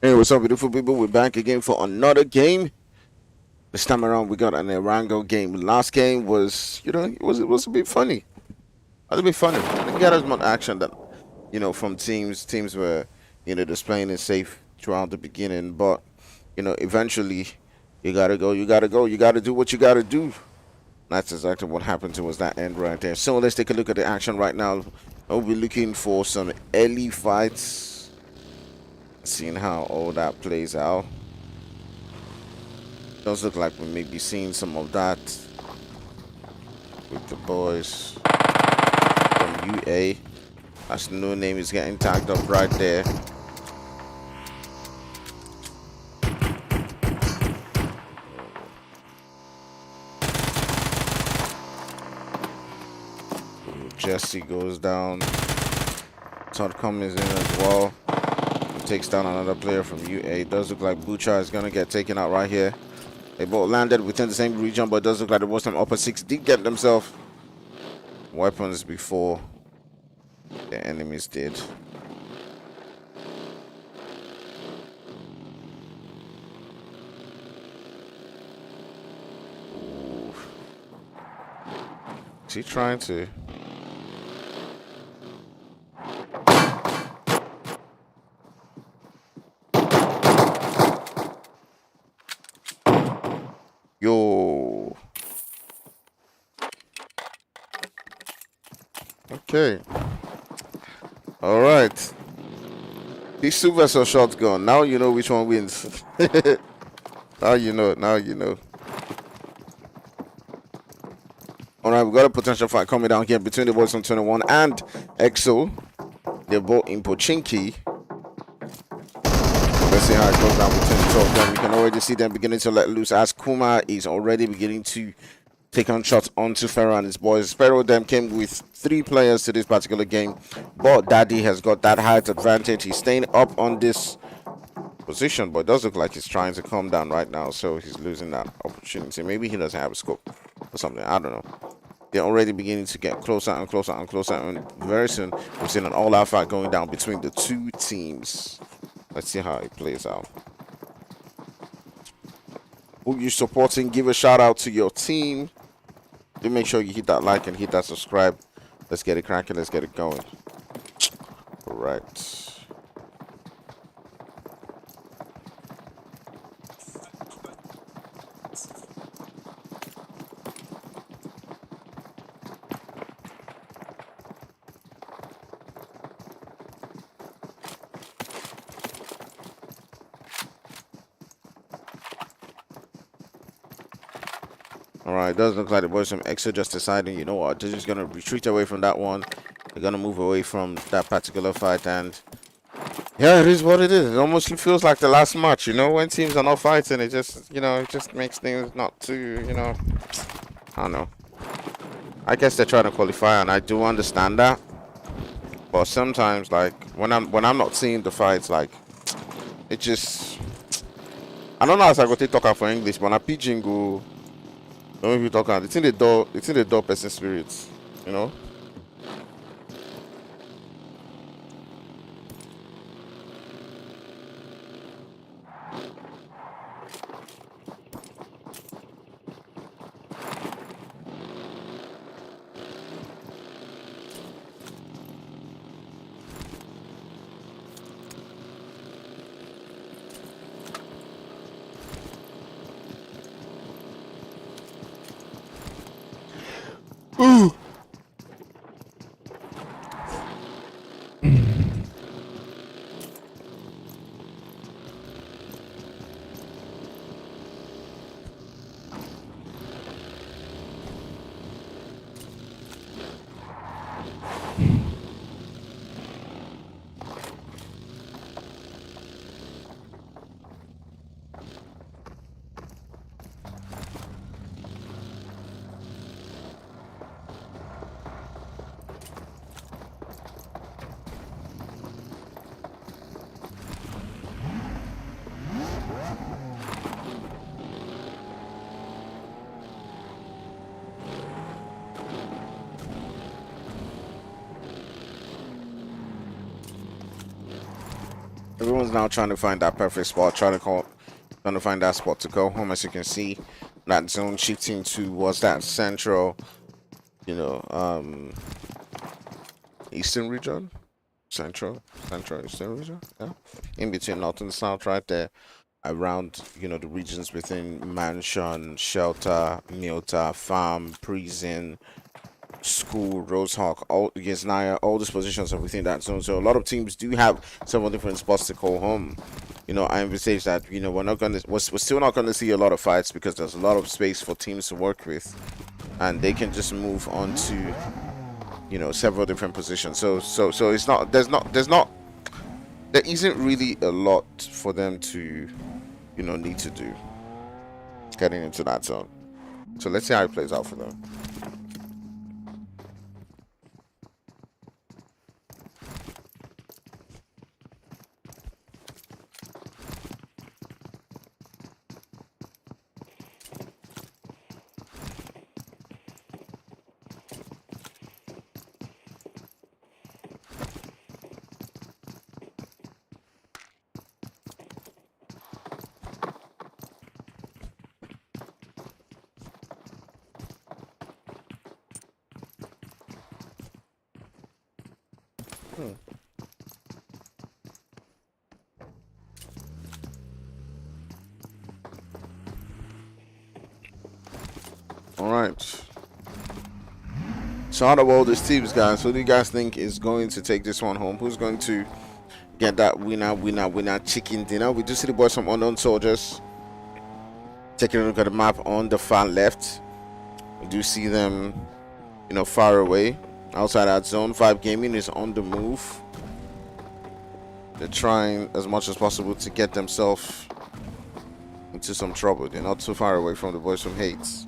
Hey, what's up, beautiful people? We're back again for another game. This time around, we got an Erango game. Last game was, it was a bit funny. It was a bit funny. Didn't get as much action that, from teams. Teams were, displaying it safe throughout the beginning, but, eventually, you gotta go. You gotta go. You gotta do what you gotta do. That's exactly what happened to us that end right there. So let's take a look at the action right now. I'll be looking for some early fights, seeing how all that plays out. Does look like we may be seeing some of that with the boys from UA. That's no name is getting tagged up right there. Jesse goes down. Pubgm is in as well. Takes down another player from UA. Does look like Bucha is gonna get taken out right here. They both landed within the same region, but it does look like the Western Upper Six did get themselves weapons before the enemies did. Ooh. Is he trying to? Yo. Okay. All right. Pistol versus shotgun. Now you know which one wins. Now you know. Now you know. All right, we got a potential fight coming down here between the boys from 21 and Cxld. They're both in Pochinki. Let's see how it goes down between the two of them. We can already see them beginning to let loose as Kuma is already beginning to take on shots onto Pharaoh and his boys. Pharaoh them came with 3 players to this particular game, but Daddy has got that height advantage. He's staying up on this position, but it does look like he's trying to come down right now, so he's losing that opportunity. Maybe he doesn't have a scope or something. I don't know. They're already beginning to get closer and closer and closer, and very soon we've seen an all-out fight going down between the two teams. Let's see how it plays out. Who you supporting? Give a shout out to your team. Do make sure you hit that like and hit that subscribe. Let's get it cracking. Let's get it going. All right. Alright, it does look like the boys from Cxld just deciding, you know what, they're just going to retreat away from that one. They're going to move away from that particular fight, and yeah, it is what it is. It almost feels like the last match, when teams are not fighting, it just, it just makes things not too, I don't know. I guess they're trying to qualify, and I do understand that. But sometimes, like, when I'm not seeing the fights, like, it just, I don't know how I go to talk for English, but I pidgin go. Don't even talk about it's in the door person spirits, Ooh. Everyone's now trying to find that perfect spot, trying to find that spot to go home. As you can see, that zone shifting towards that central, you know, eastern region, central eastern region. Yeah, in between north and south, right there, around the regions within mansion, shelter, milta, farm, prison, school, Rosehawk, all against Naya, all these positions are within that zone. So a lot of teams do have several different spots to call home. I envisage that we're still not gonna see a lot of fights because there's a lot of space for teams to work with, and they can just move on to several different positions. So it's not there isn't really a lot for them to need to do getting into that zone. So let's see how it plays out for them. All right. So out of all these teams, guys, who do you guys think is going to take this one home? Who's going to get that winner chicken dinner? We do see the boys from Unknown Soldiers. Taking a look at the map on the far left, we do see them, far away outside that zone. Vibe Gaming is on the move. They're trying as much as possible to get themselves into some trouble. They're not too far away from the boys from Hates.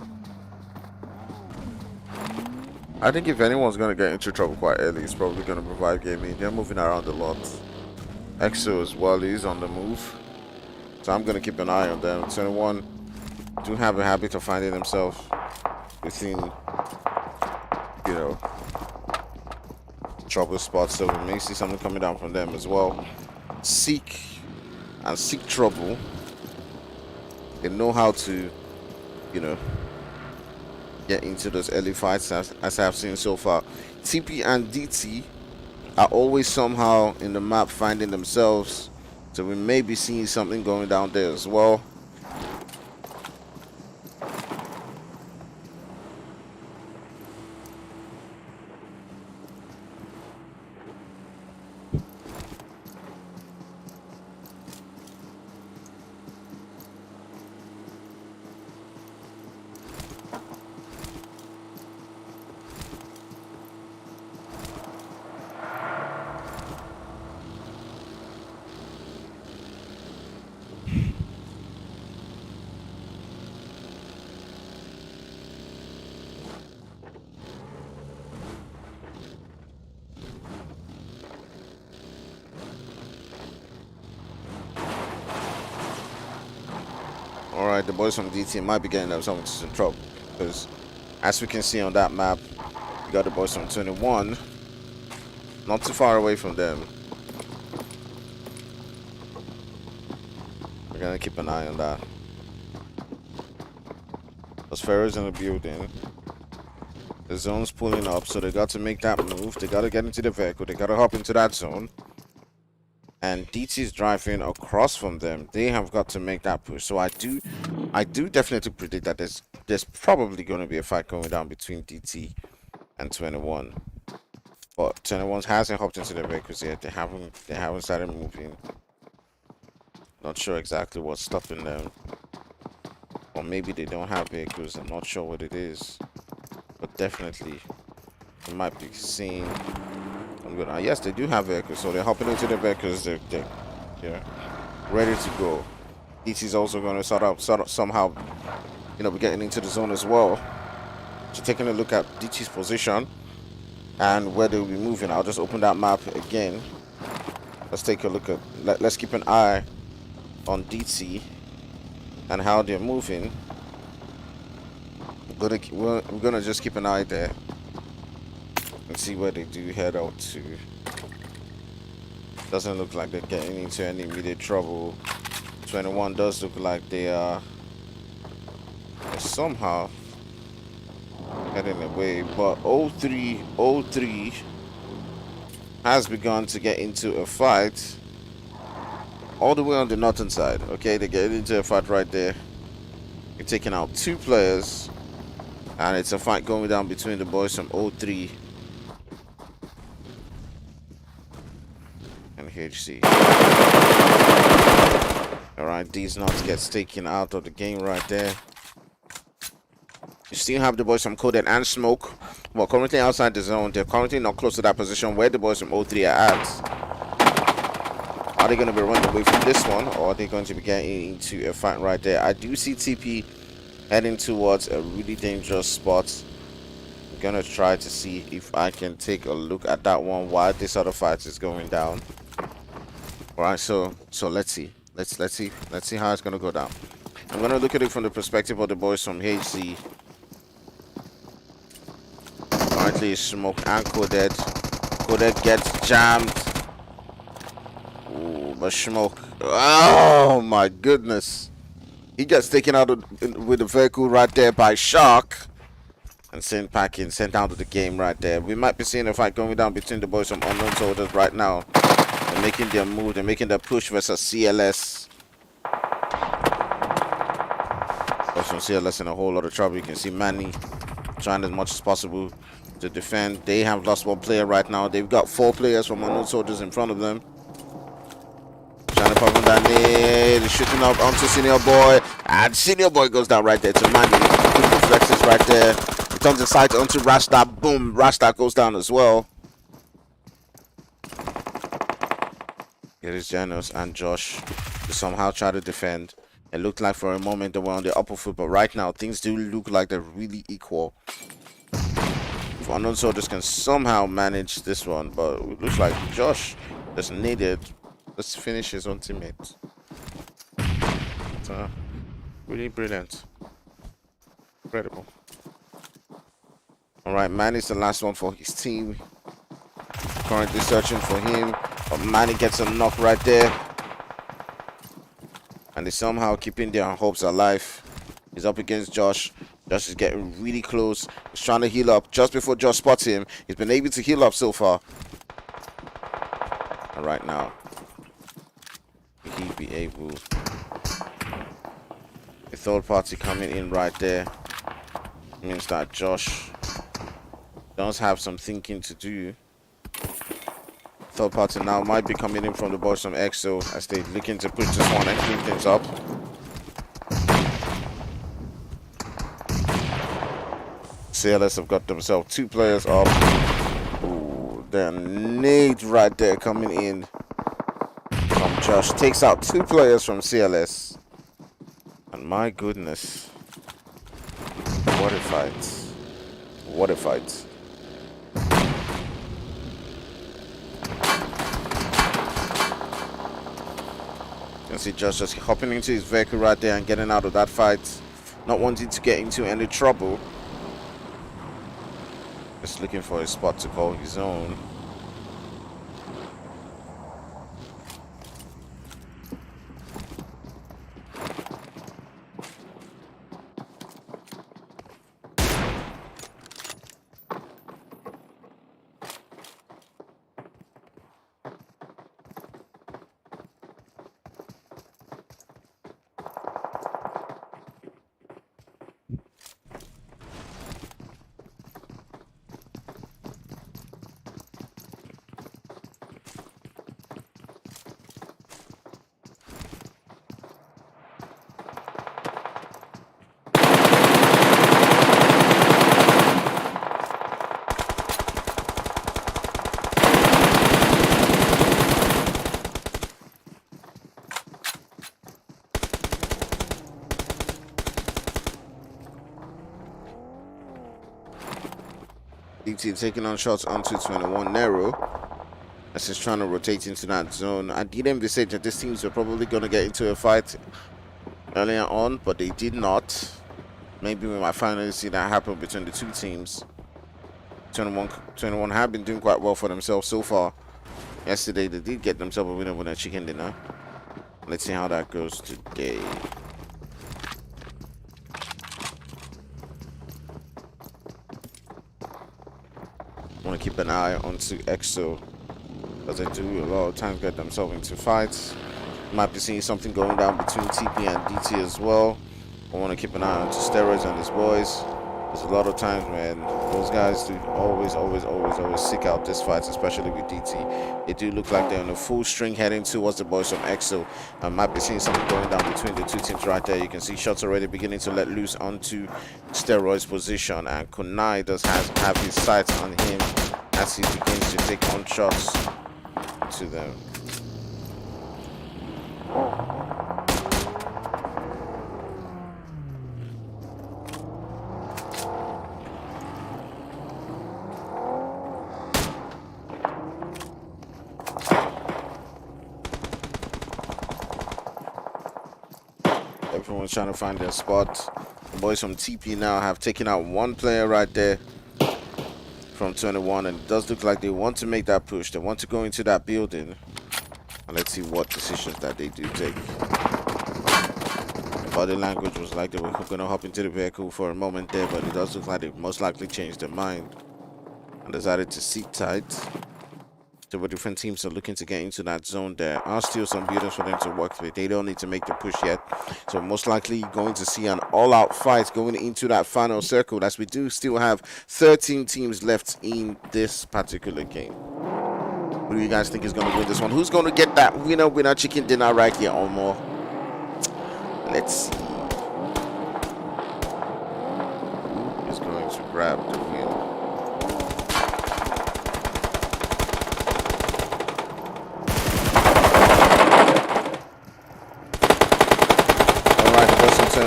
I think if anyone's going to get into trouble quite early, it's probably going to be Vibe Gaming. They're moving around a lot. Exo as well is on the move, so I'm going to keep an eye on them. 21 do have a habit of finding themselves within, trouble spots, so we may see something coming down from them as well. Seek trouble. They know how to, get into those early fights, as I've seen so far. TP and DT are always somehow in the map finding themselves, so we may be seeing something going down there as well. Alright, the boys from DT might be getting themselves into some trouble, because as we can see on that map, you got the boys from 21 not too far away from them. We're gonna keep an eye on that. As Pharaoh's in the building, the zone's pulling up, so they got to make that move. They got to get into the vehicle. They got to hop into that zone. And DT's driving across from them. They have got to make that push. So I do definitely predict that there's probably going to be a fight going down between DT and 21. But 21 hasn't hopped into the vehicles yet. They haven't started moving. Not sure exactly what's stopping them. Or maybe they don't have vehicles. I'm not sure what it is. But definitely, you might be seeing. Yes, they do have vehicles, so they're hopping into the vehicles. They're ready to go. DT's also going to sort of somehow, be getting into the zone as well. So taking a look at DT's position and where they'll be moving. I'll just open that map again. Let's take a look at. Let's keep an eye on DT and how they're moving. We're gonna just keep an eye there and see where they do head out to. Doesn't look like they're getting into any immediate trouble. 21 does look like they are somehow getting away, but 03 has begun to get into a fight all the way on the northern side. Okay, they get into a fight right there. They're taking out 2 players, and it's a fight going down between the boys from 03 and HC. Alright, these nuts gets taken out of the game right there. You still have the boys from Coded and Smoke, but currently outside the zone. They're currently not close to that position where the boys from 03 are at. Are they going to be running away from this one, or are they going to be getting into a fight right there? I do see TP heading towards a really dangerous spot. I'm going to try to see if I can take a look at that one while this other fight is going down. Alright, so let's see. Let's see how it's going to go down. I'm going to look at it from the perspective of the boys from HC. Currently Smoke and Coded. Coded gets jammed. Ooh, but Smoke, oh my goodness, he gets taken out with the vehicle right there by Shark and sent packing, sent out of the game right there. We might be seeing a fight going down between the boys from Unknown Soldiers right now. They're making their move, they're making their push versus CLS. Boys from CLS in a whole lot of trouble. You can see Manny trying as much as possible to defend. They have lost 1 player right now. They've got 4 players from Unknown Soldiers in front of them. Trying to pop on that nade, shooting up onto Senior Boy, and Senior Boy goes down right there to Manny. Good reflexes right there. He turns his sight onto Rasta. Boom, Rasta goes down as well. Here is Janos and Josh to somehow try to defend. It looked like for a moment they were on the upper foot, but right now things do look like they're really equal. If Unknown Soldiers can somehow manage this one, but it looks like Josh just needed. Let's finish his own teammate. Really brilliant. Incredible. Alright, Manny's the last one for his team. Currently searching for him. But Manny gets a knock right there. And they're somehow keeping their hopes alive. He's up against Josh. Josh is getting really close. He's trying to heal up just before Josh spots him. He's been able to heal up so far. And right now, he be able, the third party coming in right there means that Josh does have some thinking to do. Third party now might be coming in from the boys from Cxld as they're looking to push this one and clean things up. CLS have got themselves 2 players up. Ooh, the nade right there coming in. Josh takes out 2 players from CLS. And my goodness. What a fight. What a fight. You can see Josh just hopping into his vehicle right there and getting out of that fight. Not wanting to get into any trouble. Just looking for a spot to call his own. DT taking on shots onto 21 narrow as he's trying to rotate into that zone. I did envisage that these teams were probably going to get into a fight earlier on, but they did not. Maybe we might finally see that happen between the 2 teams. 21 have been doing quite well for themselves so far. Yesterday they did get themselves a winner with a chicken dinner. Let's see how that goes today. I want to keep an eye on Cxld, because they do a lot of times get themselves into fights. Might be seeing something going down between TP and DT as well. I want to keep an eye on Steroids and his boys. There's a lot of times when those guys do always seek out these fights, especially with DT. They do look like they're on a full string heading towards the boys from Cxld. I might be seeing something going down between the two teams right there. You can see shots already beginning to let loose onto Steroids' position, and Kunai does have his sights on him as he begins to take on shots to them. Everyone's trying to find their spot. The boys from TP now have taken out one player right there from 21, and it does look like they want to make that push. They want to go into that building, and let's see what decisions that they do take. Body language was like they were going to hop into the vehicle for a moment there, but it does look like they most likely changed their mind and decided to sit tight. The different teams are looking to get into that zone. There are still some buildings for them to work with. They don't need to make the push yet, so most likely going to see an all-out fight going into that final circle, as we do still have 13 teams left in this particular game. Who do you guys think is going to win this one? Who's going to get that winner chicken dinner right here or more? Let's see. Who is going to grab the win?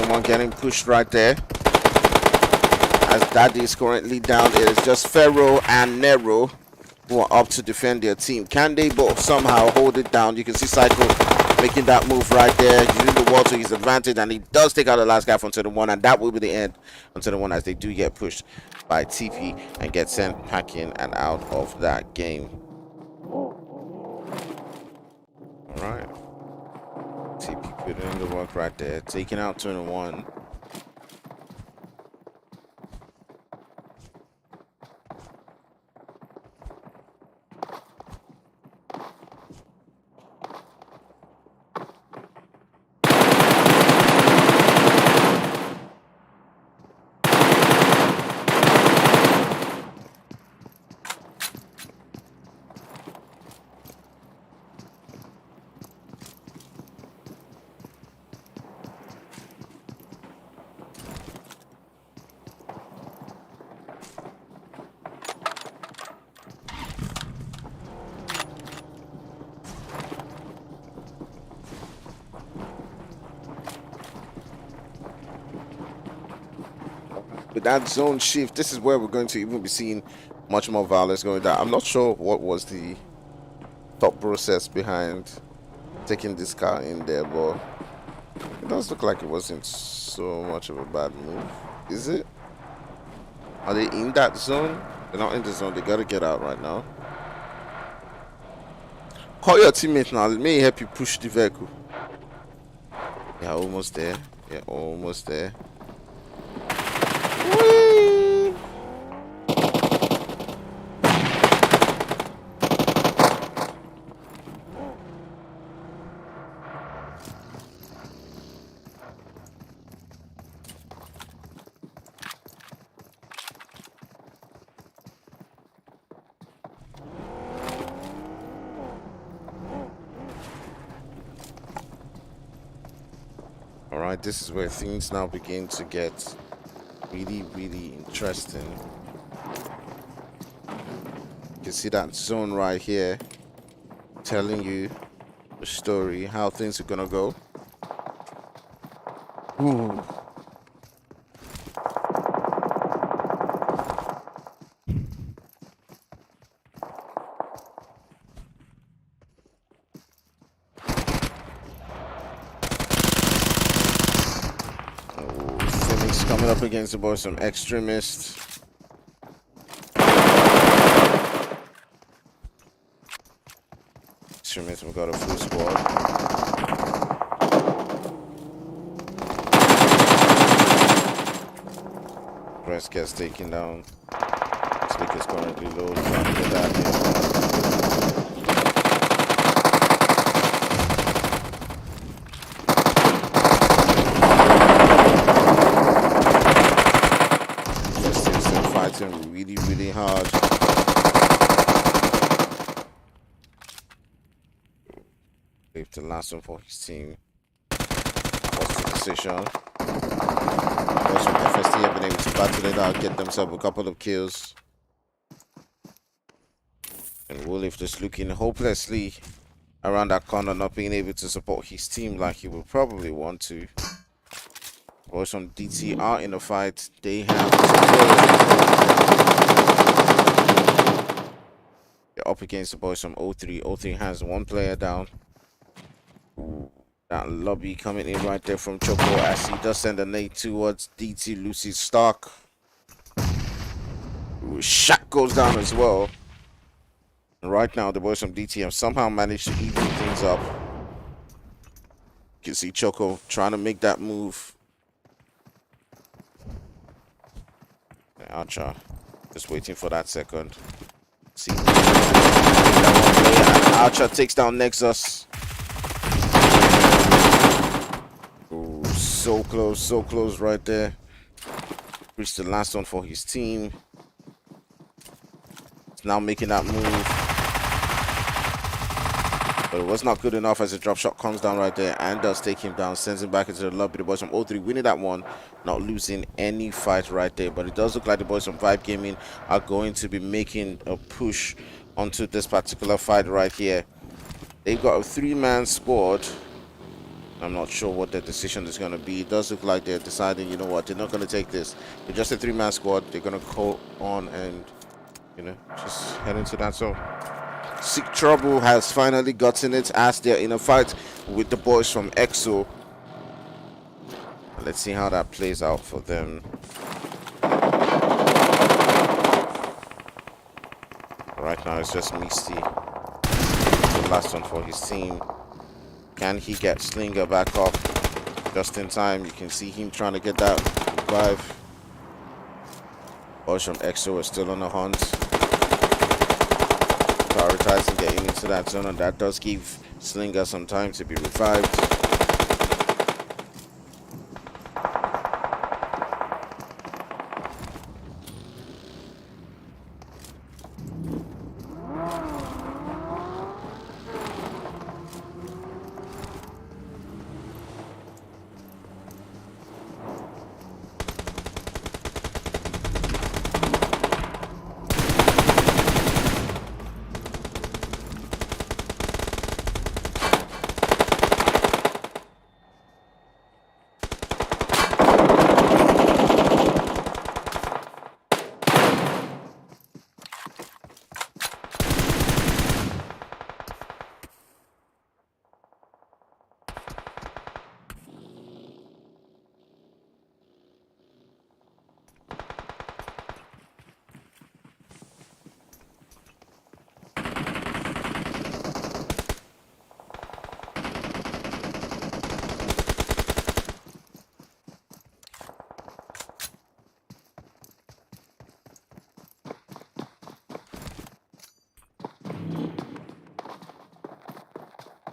One getting pushed right there, as Daddy is currently down. It is just Pharaoh and Nero who are up to defend their team. Can they both somehow hold it down? You can see Cyclone making that move right there, using the wall to his advantage, and he does take out the last guy from 21, and that will be the end on 21, as they do get pushed by TP and get sent packing and out of that game. All right. TP putting in the work right there, taking out 21. With that zone shift, this is where we're going to even be seeing much more violence going down. I'm not sure what was the thought process behind taking this car in there, but it does look like it wasn't so much of a bad move. Is it? Are they in that zone? They're not in the zone. They gotta get out right now. Call your teammate now. Let me help you push the vehicle. Yeah, almost there. Yeah, almost there. Whee! All right, this is where things now begin to get really interesting. You can see that zone right here telling you the story, how things are gonna go. Ooh. Coming up against the boys from Extremists. teammates have got a full squad. Press gets taken down. Slick is currently low. Trying to get that here. Still fighting really hard. Leave the last one for his team. What's the decision? Boys from FST have been able to battle it out, get themselves a couple of kills. And Wolf just looking hopelessly around that corner, not being able to support his team like he would probably want to. Boys from DT are in the fight. They have they're up against the boys from O3. O3 has one player down. That lobby coming in right there from Choco as he does send a nade towards DT Lucy's stock. Shot goes down as well. And right now, the boys from DT have somehow managed to even things up. You can see Choco trying to make that move. And Archer just waiting for that second. See that one player, and Archer takes down Nexus. Ooh, so close right there. Reached the last one for his team. He's now making that move. But it was not good enough as the drop shot comes down right there and does take him down, sends him back into the lobby. The boys from O3 winning that one, not losing any fight right there. But it does look like the boys from Vibe Gaming are going to be making a push onto this particular fight right here. They've got a 3-man squad. I'm not sure what their decision is going to be. It does look like they're deciding, you know what, they're not going to take this. They're just a 3-man squad. They're going to call on and, you know, just head into that zone. Sick Trouble has finally gotten it as they're in a fight with the boys from Cxld. Let's see how that plays out for them. Right now it's just Misty. The last one for his team. Can he get Slinger back up just in time? You can see him trying to get that revive. Boys from Cxld are still on the hunt. Prioritizing getting into that zone, and that does give Slinger some time to be revived.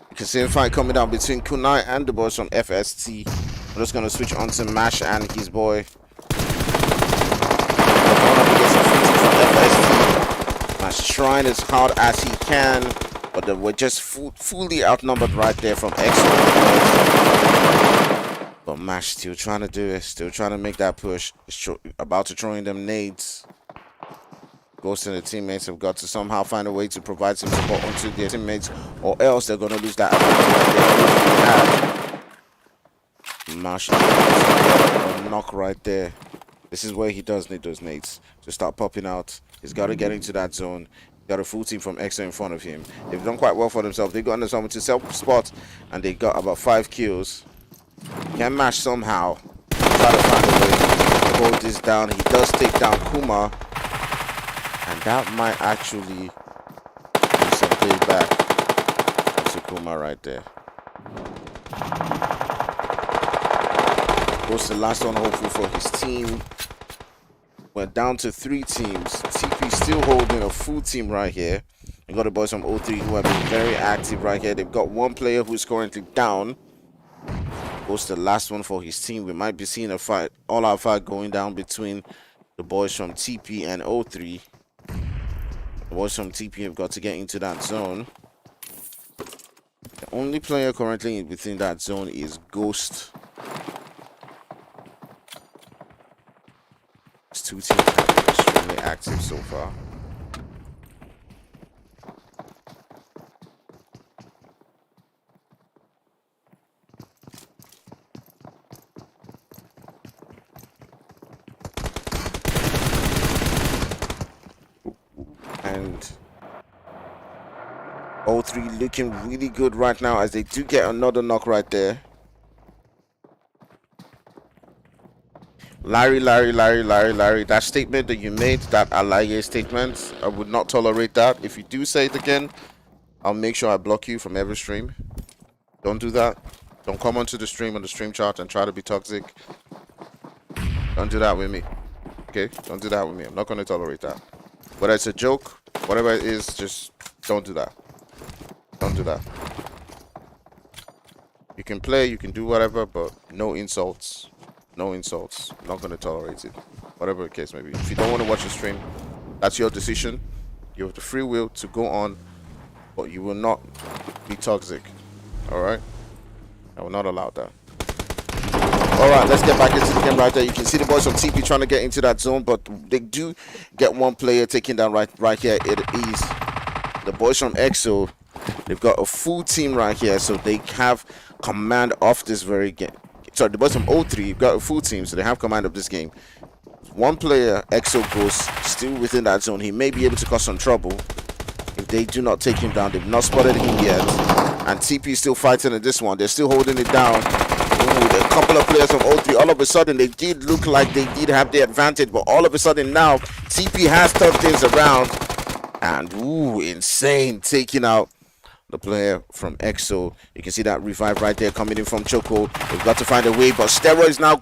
You can see a fight coming down between Kunai and the boys from FST. I'm just going to switch on to Mash and his boy. Mash trying as hard as he can, but we're just fully outnumbered right there from Cxld. But Mash still trying to do it, still trying to make that push. About to throw in them nades. Ghost and the teammates have got to somehow find a way to provide some support onto their teammates, or else they're going to lose that advantage. Marshall, a knock right there. This is where he does need those nades to start popping out. He's got to get into that zone. Got a full team from Cxld in front of him. They've done quite well for themselves. They've gotten someone to self-spot, and they got about 5 kills. Can Mash somehow try to find a way to hold this down. He does take down Kuma. And that might actually do some payback. Boomer right there. Was the last one hopeful for his team. We're down to 3 teams. TP still holding a full team right here. We got the boys from O3 who have been very active right here. They've got one player who's currently down. Was the last one for his team. We might be seeing a fight, all-out fight going down between the boys from TP and O3. The boys from TP have got to get into that zone. The only player currently within that zone is Ghost. These 2 teams have been extremely active so far. And O3 looking really good right now as they do get another knock right there. Larry, that statement that you made, that Alaye statement, I would not tolerate that. If you do say it again, I'll make sure I block you from every stream. Don't do that. Don't come onto the stream on the stream chart and try to be toxic. Don't do that with me. Okay? Don't do that with me. I'm not going to tolerate that. Whether it's a joke, whatever it is, just don't do that. Don't do that. You can play, you can do whatever, but no insults. No insults. I'm not going to tolerate it. Whatever the case may be. If you don't want to watch the stream, that's your decision. You have the free will to go on, but you will not be toxic. Alright? I will not allow that. Alright, let's get back into the game right there. You can see the boys from TP trying to get into that zone, but they do get one player taken down right here. It is the boys from Cxld. They've got a full team right here, so they have command of this very game. Sorry, the boys from O3 have got a full team, so they have command of this game. One player, Cxld, goes still within that zone. He may be able to cause some trouble if they do not take him down. They've not spotted him yet. And TP is still fighting in this one. They're still holding it down. With a couple of players from O3, all of a sudden, they did look like they did have the advantage. But all of a sudden now, TP has turned things around. And, ooh, insane, taking out the player from Cxld. You can see that revive right there coming in from Choco. They've got to find a way, but Steroids now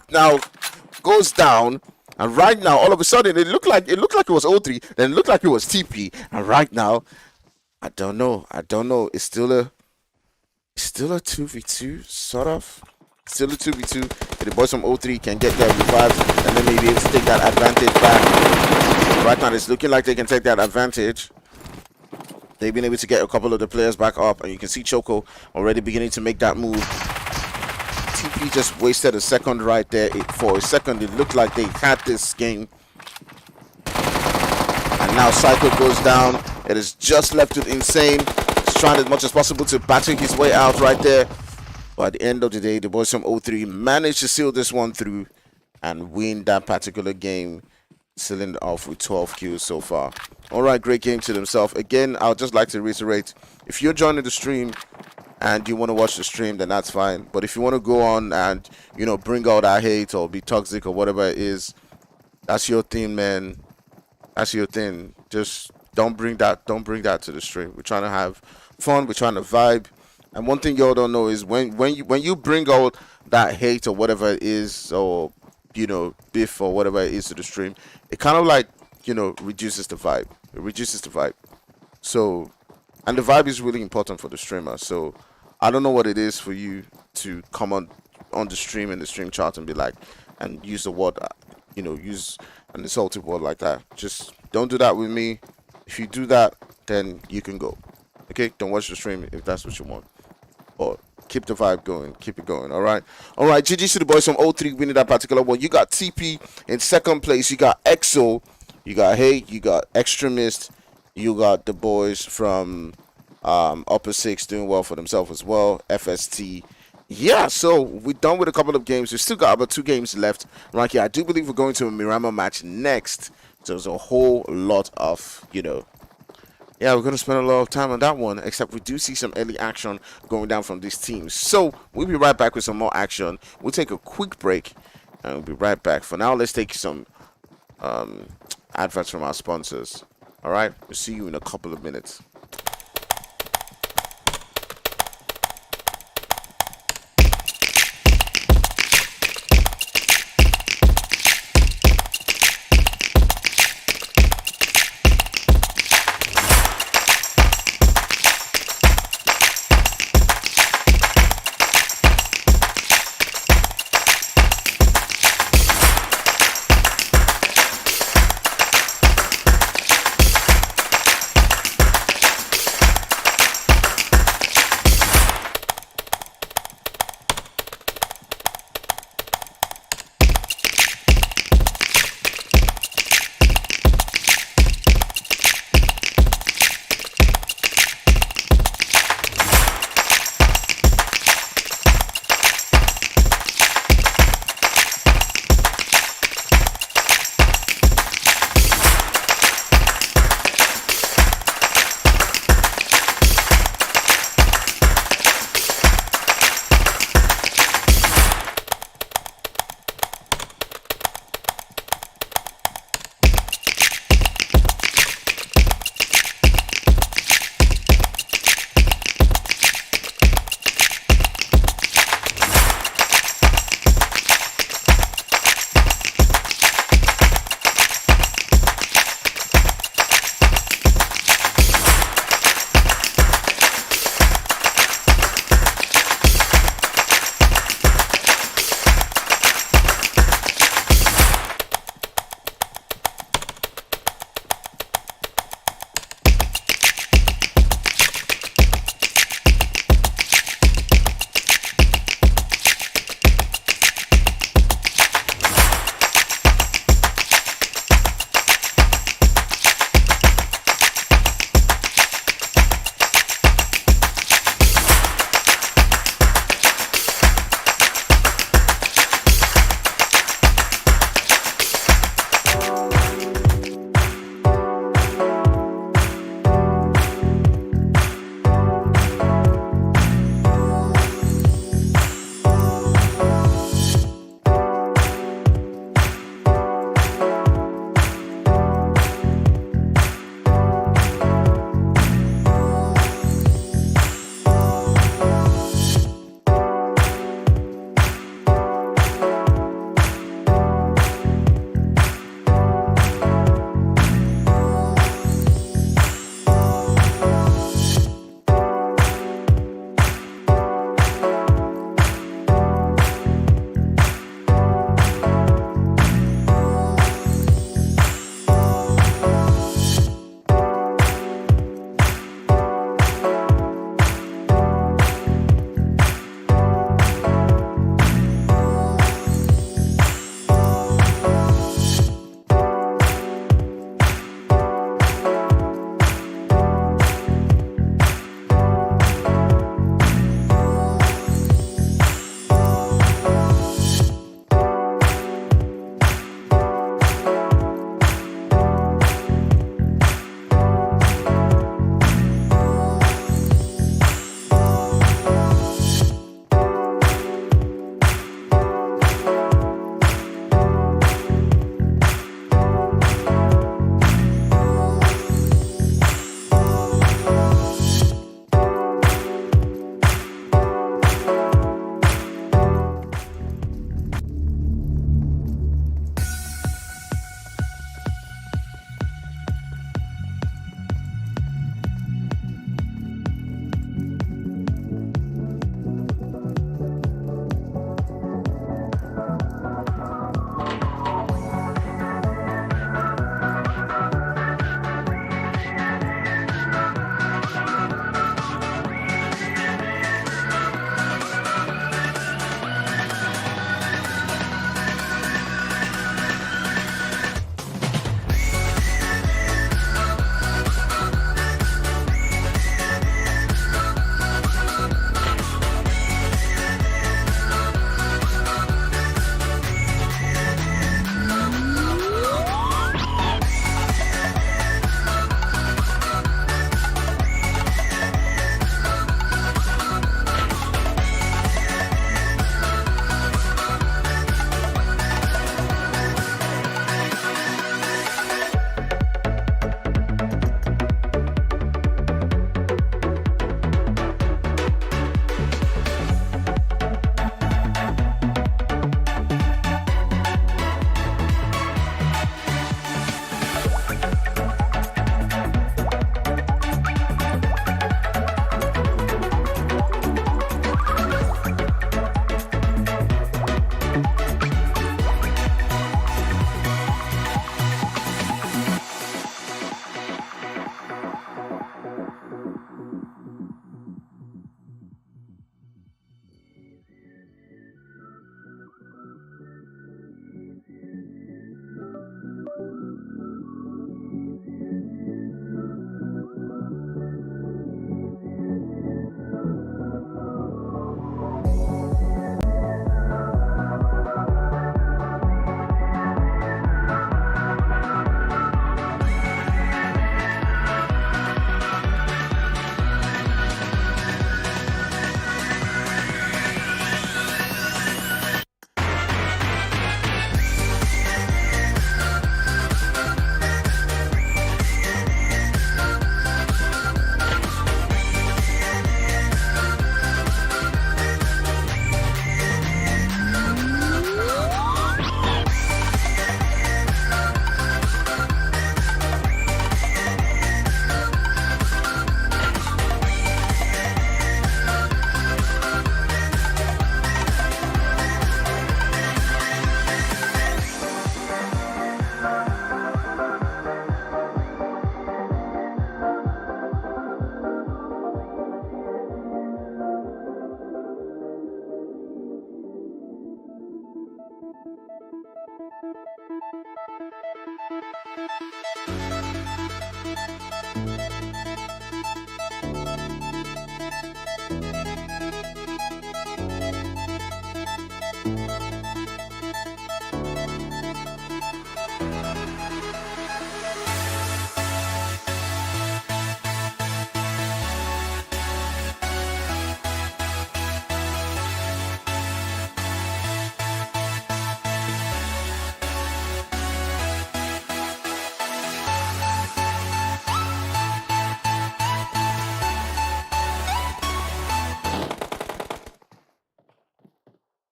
goes down. And right now, all of a sudden, it looked like it was O3, then it looked like it was TP. And right now, I don't know. It's still a 2v2, sort of. Still a 2v2. If the boys from O3 can get their revives and then maybe able to take that advantage back. Right now, it's looking like they can take that advantage. They've been able to get a couple of the players back up, and you can see Choco already beginning to make that move. TP just wasted a second right there. For a second, it looked like they had this game. And now Cyclone goes down. It is just left with Insane. He's trying as much as possible to battle his way out right there. But at the end of the day, the boys from O3 managed to seal this one through and win that particular game, sealing it off with 12 kills so far. All right, great game to themselves. Again, I'd just like to reiterate, if you're joining the stream and you want to watch the stream, then that's fine. But if you want to go on and, you know, bring out that hate or be toxic or whatever it is, that's your thing, man. That's your thing. Just don't bring that to the stream. We're trying to have fun. We're trying to vibe. And one thing y'all don't know is when you bring out that hate or whatever it is, or, you know, beef or whatever it is to the stream, it kind of like, you know, reduces the vibe. It reduces the vibe. So, and the vibe is really important for the streamer. So, I don't know what it is for you to come on the stream and the stream chart and be like, and use the word, you know, use an insulting word like that. Just don't do that with me. If you do that, then you can go. Okay? Don't watch the stream if that's what you want. Or keep the vibe going. Keep it going. All right? All right. GG to the boys from O3 winning that particular one. You got TP in second place. You got Cxld. You got Hate. You got Extremist. You got the boys from Upper 6 doing well for themselves as well. FST. Yeah, so we're done with a couple of games. We've still got about 2 games left right here. I do believe we're going to a Miramar match next. So there's a whole lot of, you know, yeah, we're going to spend a lot of time on that one, except we do see some early action going down from these teams. So we'll be right back with some more action. We'll take a quick break, and we'll be right back. For now, let's take some adverts from our sponsors. All right, we'll see you in a couple of minutes.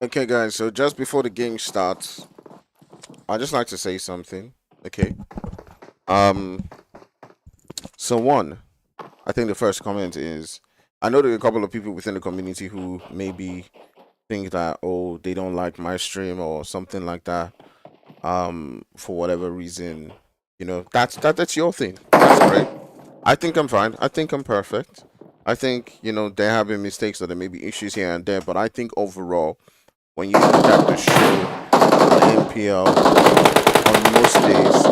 Okay, guys. So just before the game starts, I just like to say something. Okay. Um. So one, I think the first comment is, I know there are a couple of people within the community who maybe think that, oh, they don't like my stream or something like that. For whatever reason, that's your thing. That's great. I think I'm fine. I think I'm perfect. I think, there have been mistakes or there may be issues here and there, but I think overall, when you look at the show, the MPL, on most days,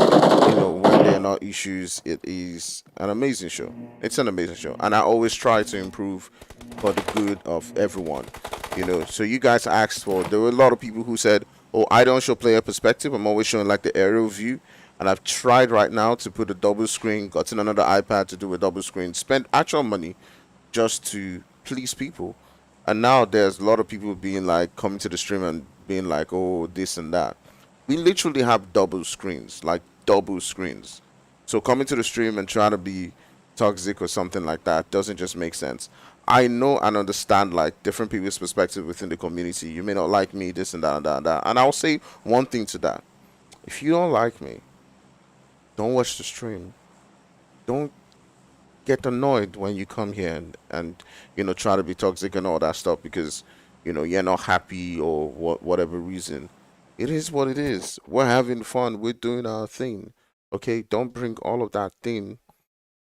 when there are not issues, it is an amazing show. It's an amazing show. And I always try to improve for the good of everyone. So you guys asked for, there were a lot of people who said, oh, I don't show player perspective. I'm always showing like the aerial view. And I've tried right now to put a double screen, gotten another iPad to do a double screen, spend actual money just to please people. And now there's a lot of people being like, coming to the stream and being like, oh, this and that. We literally have double screens, like double screens. So coming to the stream and trying to be toxic or something like that doesn't just make sense. I know and understand like different people's perspective within the community. You may not like me, this and that and that and that. And I'll say one thing to that. If you don't like me, don't watch the stream. Don't get annoyed when you come here and try to be toxic and all that stuff because you're not happy or whatever reason. It is what it is. We're having fun. We're doing our thing. Okay, don't bring all of that thing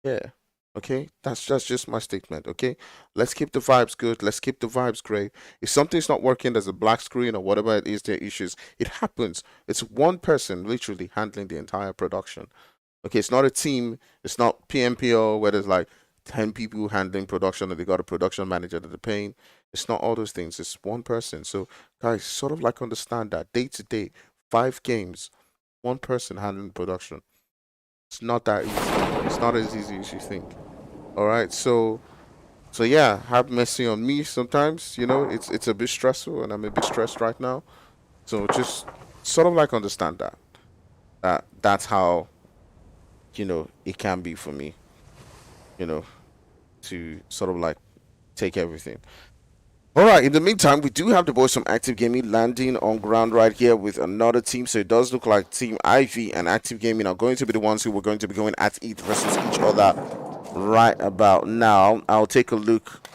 here. Okay, that's just my statement. Okay, let's keep the vibes good. Let's keep the vibes great. If something's not working, there's a black screen or whatever it is, there are issues. It happens. It's one person literally handling the entire production. Okay, it's not a team. It's not PMPO where there's like 10 people handling production and they got a production manager that they're paying. It's not all those things. It's one person. So, guys, sort of like understand that day to day, 5 games, one person handling production. It's not that easy. It's not as easy as you think. All right. So yeah, have mercy on me sometimes. It's a bit stressful and I'm a bit stressed right now. So just sort of like understand that's how it can be for me, you know, to sort of like take everything. All right, in the meantime, we do have the boys from Active Gaming landing on ground right here with another team. So it does look like Team Ivy and Active Gaming are going to be the ones who are going to be going at it versus each other right about now. I'll take a look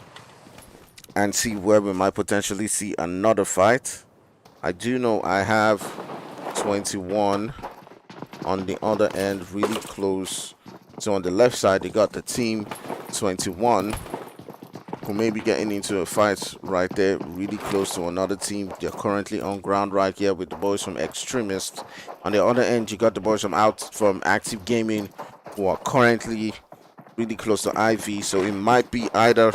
and see where we might potentially see another fight. I do know I have 21 on the other end, really close. So on the left side, they got the team 21 who may be getting into a fight right there, really close to another team. They're currently on ground right here with the boys from Extremist. On the other end, you got the boys from Active Gaming who are currently really close to IV. So it might be either,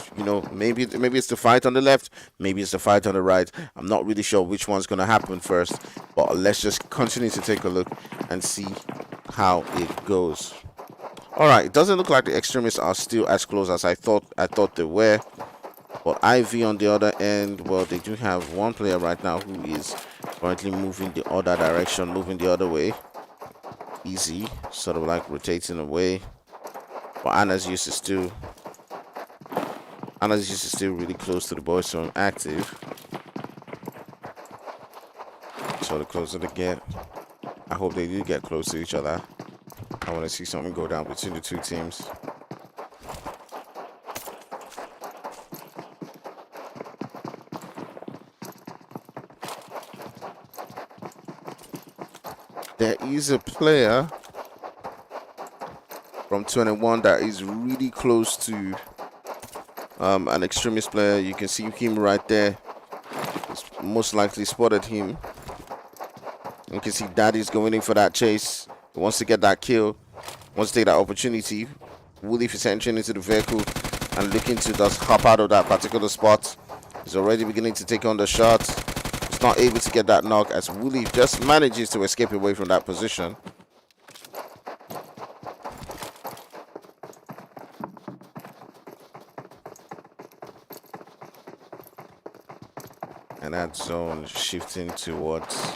maybe it's the fight on the left, maybe it's the fight on the right. I'm not really sure which one's going to happen first, but let's just continue to take a look and see how it goes. All right, it doesn't look like the Extremists are still as close as I thought they were. But IV on the other end, well, they do have one player right now who is currently moving the other direction, moving the other way. Easy, sort of like rotating away. But Anna's used to still really close to the boys from Active. So the closer they get, I hope they do get close to each other. I want to see something go down between the two teams. There is a player from 21 that is really close to an Extremist player. You can see him right there. It's most likely spotted him. You can see Daddy's going in for that chase. He wants to get that kill. Wants to take that opportunity. Woolif is entering into the vehicle and looking to just hop out of that particular spot. He's already beginning to take on the shot. He's not able to get that knock as Woolif just manages to escape away from that position. And that zone shifting towards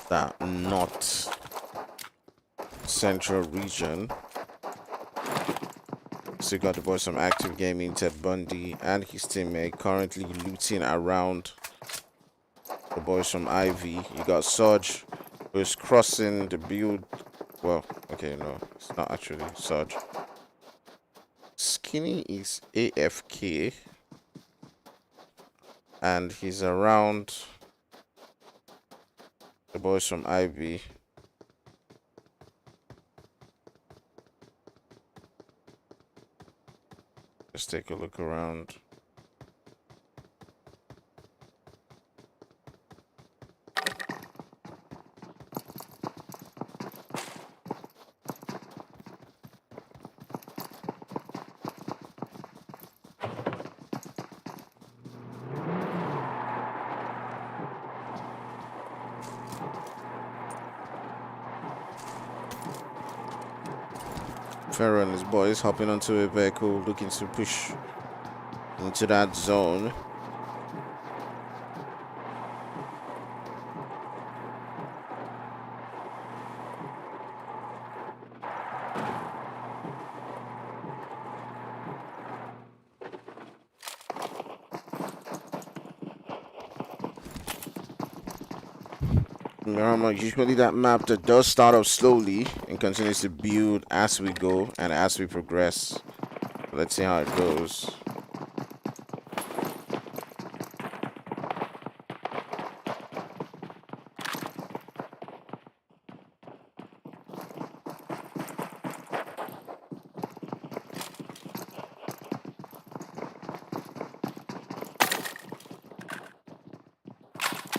that north central region. Still got the boys from Active Gaming, Ted Bundy, and his teammate currently looting around. The boys from Ivy. You got Surge, who's crossing the build. Well, okay, no, it's not actually Surge. Skinny is AFK, and he's around the boys from Ivy. Let's take a look around. Pharaoh and his boys hopping onto a vehicle looking to push into that zone. Usually that map that does start off slowly and continues to build as we go and as we progress. Let's see how it goes.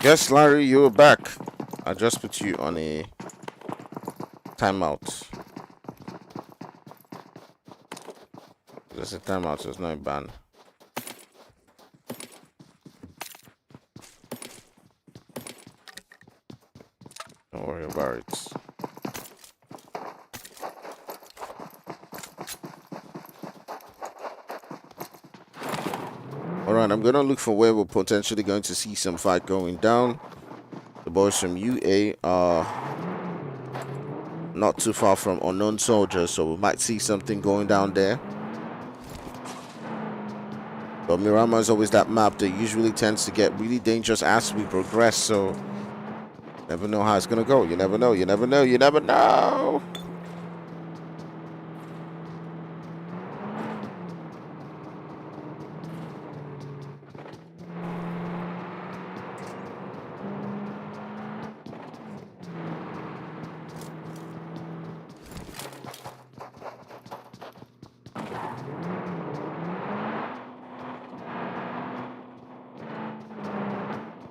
Yes, Larry, you're back. I just put you on a timeout. Just a timeout, so it's not a ban. Don't worry about it. Alright, I'm gonna look for where we're potentially going to see some fight going down. The boys from UA are not too far from Unknown Soldiers, so we might see something going down there. But Miramar is always that map that usually tends to get really dangerous as we progress, so never know how it's gonna go. You never know, you never know, you never know.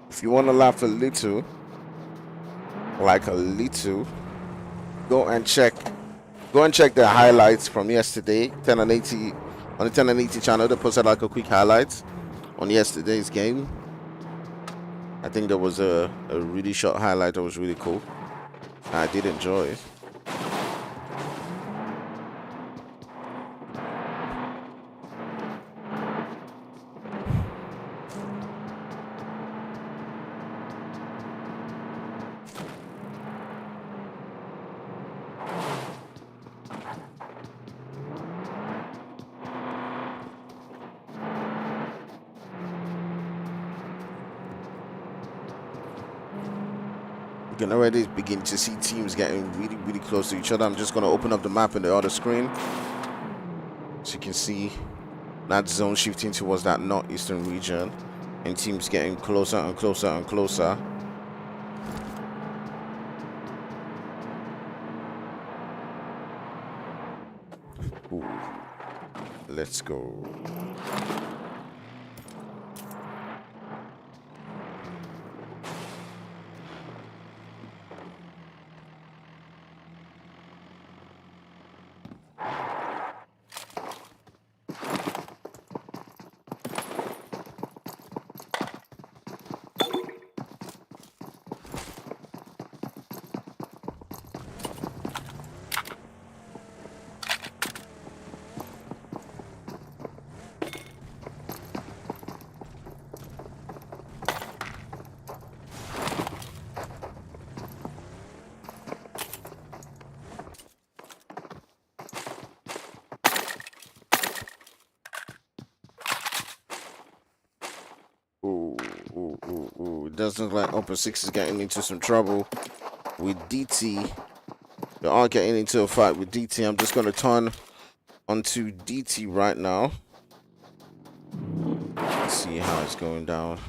If you want to laugh a little, like a little, go and check the highlights from yesterday. 10 and 80 on the 10 and 80 channel. They posted like a quick highlights on yesterday's game. I think there was a really short highlight that was really cool. I did enjoy it. You can already begin to see teams getting really, really close to each other. I'm just going to open up the map in the other screen. So you can see that zone shifting towards that northeastern region. And teams getting closer and closer and closer. Ooh. Let's go. Ooh, it does look like Upper 6 is getting into some trouble with DT. They are getting into a fight with DT. I'm just going to turn onto DT right now. Let's see how it's going down.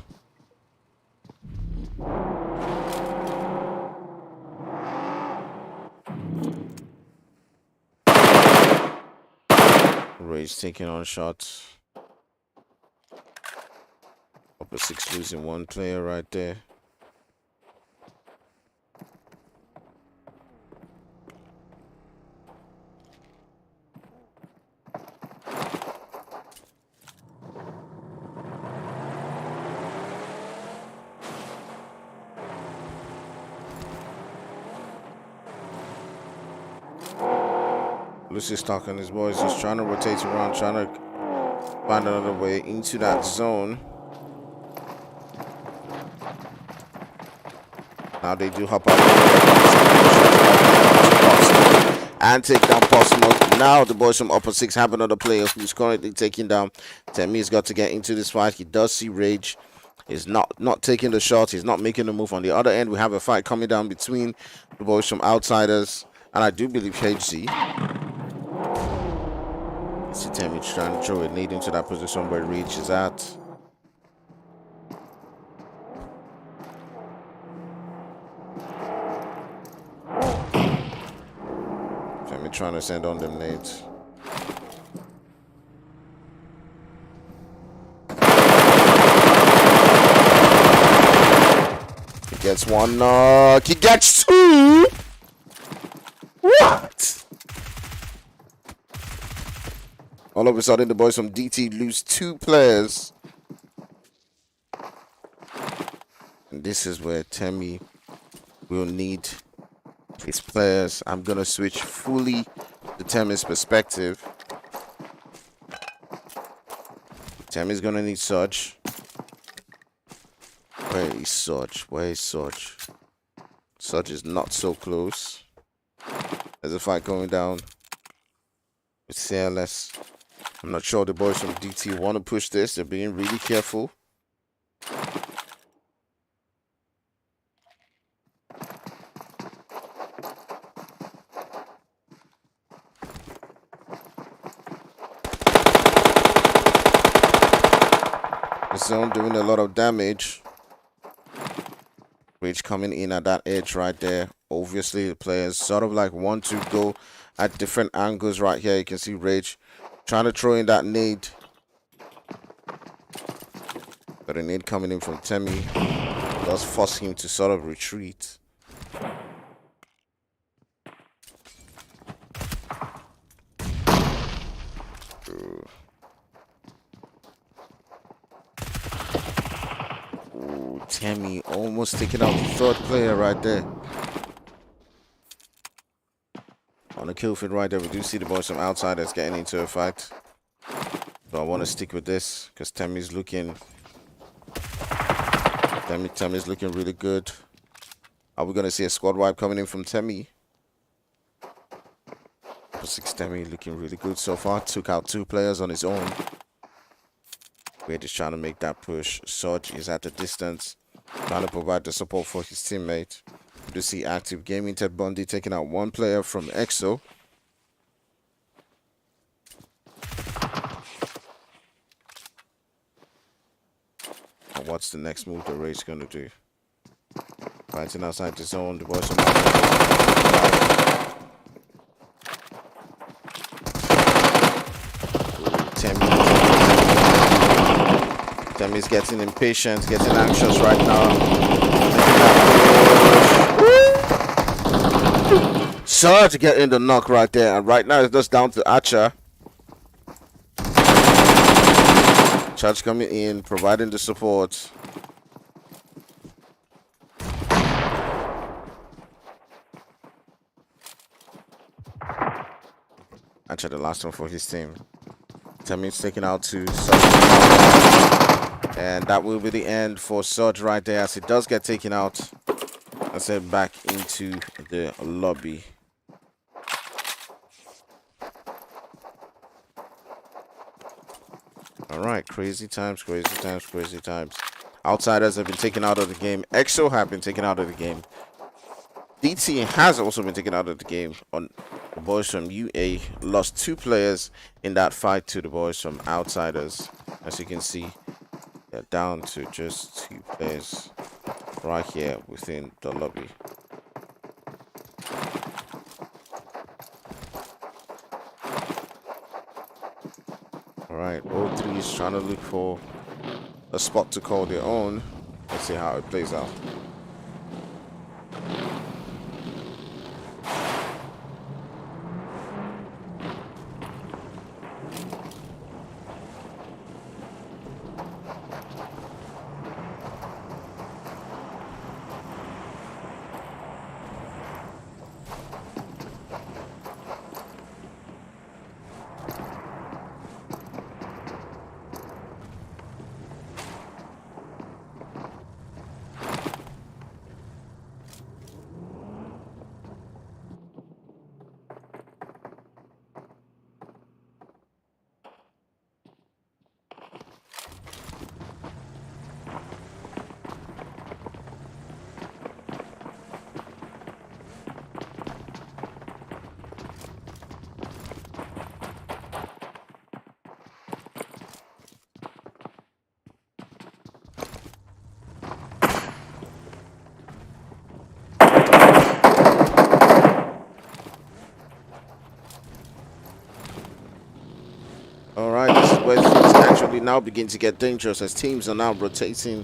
Rage taking on shots. Upper 6 losing one player right there. Lucy's talking his boys, just trying to rotate around, trying to find another way into that zone. Now they do hop out and take down Postmo. Now the boys from Upper 6 have another player who's currently taking down. Temi's got to get into this fight. He does see Rage. He's not taking the shot. He's not making the move. On the other end, we have a fight coming down between the boys from Outsiders and I do believe HC. See Temi trying to throw a nade into that position where Rage is at. Temi trying to send on them nades. He gets one knock. He gets two. What? All of a sudden, the boys from DT lose two players. And this is where Temi will need his players. I'm going to switch fully to Temi's perspective. Temi's going to need Surge. Where is Surge? Where is Surge? Surge is not so close. There's a fight going down with CLS. I'm not sure the boys from DT want to push this. They're being really careful. The zone doing a lot of damage. Rage coming in at that edge right there. Obviously, the players sort of like want to go at different angles right here. You can see Rage trying to throw in that nade. But a nade coming in from Temi does force him to sort of retreat. Ooh, Temi almost taking out the third player right there. On the kill feed right there, we do see the boys from Outsiders getting into a fight. So I want to stick with this because Temi's looking really good. Are we going to see a squad wipe coming in from Temi? 6 Temi looking really good so far. Took out 2 players on his own. We're just trying to make that push. Surge is at the distance, trying to provide the support for his teammate. We do see Active Gaming Ted Bundy taking out 1 player from Cxld. And what's the next move the Rage going to do? Fighting outside the zone. The boys from Temi's getting impatient, getting anxious right now. Sorry to get in the knock right there, and right now it's just down to Archer. Charge coming in, providing the support. Archer, the last one for his team. Temi's taking out 2. And that will be the end for Surge right there, as it does get taken out. I said back into the lobby. All right, crazy times, crazy times, crazy times. Outsiders have been taken out of the game. Cxld have been taken out of the game. DT has also been taken out of the game. On the boys from UA lost 2 players in that fight to the boys from Outsiders. As you can see, they're down to just 2 players right here within the lobby. Alright, O3 is trying to look for a spot to call their own. Let's see how it plays out. Alright, this is where things actually now begin to get dangerous as teams are now rotating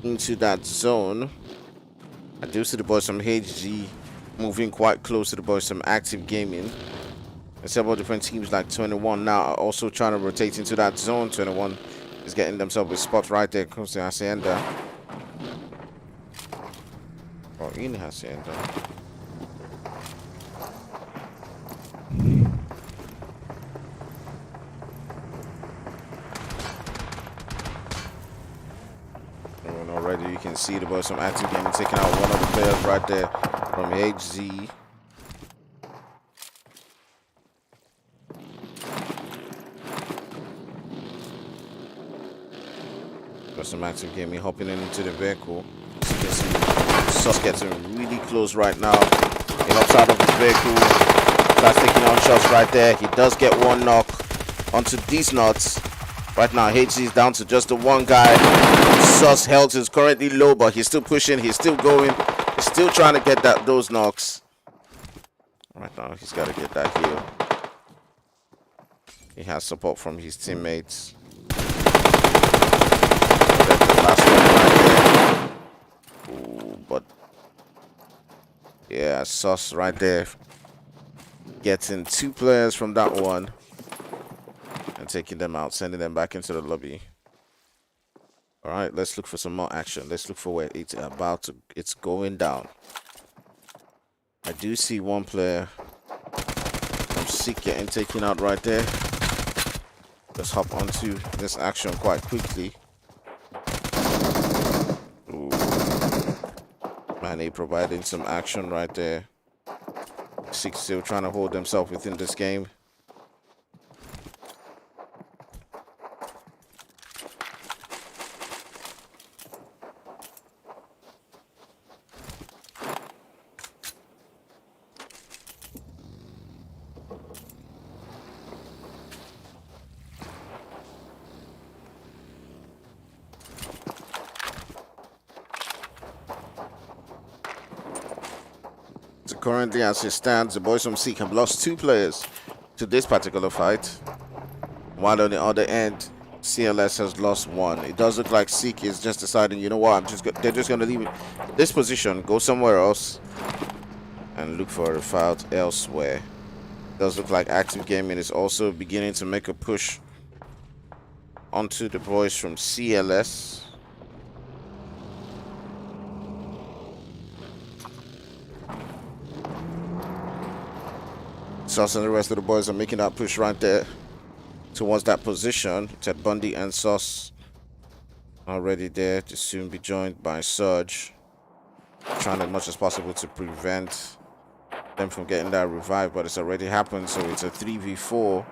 into that zone. I do see the boys from HG moving quite close to the boys from Active Gaming. And several different teams like 21 now are also trying to rotate into that zone. 21 is getting themselves a spot right there close to Hacienda. Or in Hacienda. Already you can see the boys from Active Gaming taking out one of the players right there from HZ. Got some Active Gaming hopping into the vehicle. As you can see, Sus getting really close right now. He hops out of the vehicle, starts taking on shots right there. He does get one knock onto these nuts. Right now, HZ is down to just the one guy. Sus health is currently low, but he's still pushing. He's still going. He's still trying to get those knocks. Right now, he's got to get that heal. He has support from his teammates. That's the last one right there. Ooh, but yeah, Sus right there getting 2 players from that one. And taking them out, sending them back into the lobby. All right, let's look for some more action. Let's look for where it's going down. I do see one player from Seek getting taken out right there. Let's hop onto this action quite quickly. Ooh. Manny providing some action right there. Seek still trying to hold themselves within this game. Currently, as it stands, the boys from Seek have lost 2 players to this particular fight, while on the other end, CLS has lost 1. It does look like Seek is just deciding, you know what, they're just going to leave this position, go somewhere else, and look for a fight elsewhere. It does look like Active Gaming is also beginning to make a push onto the boys from CLS. Sus and the rest of the boys are making that push right there towards that position. Ted Bundy and Sus already there to soon be joined by Surge. Trying as much as possible to prevent them from getting that revive, but it's already happened, so it's a 3v4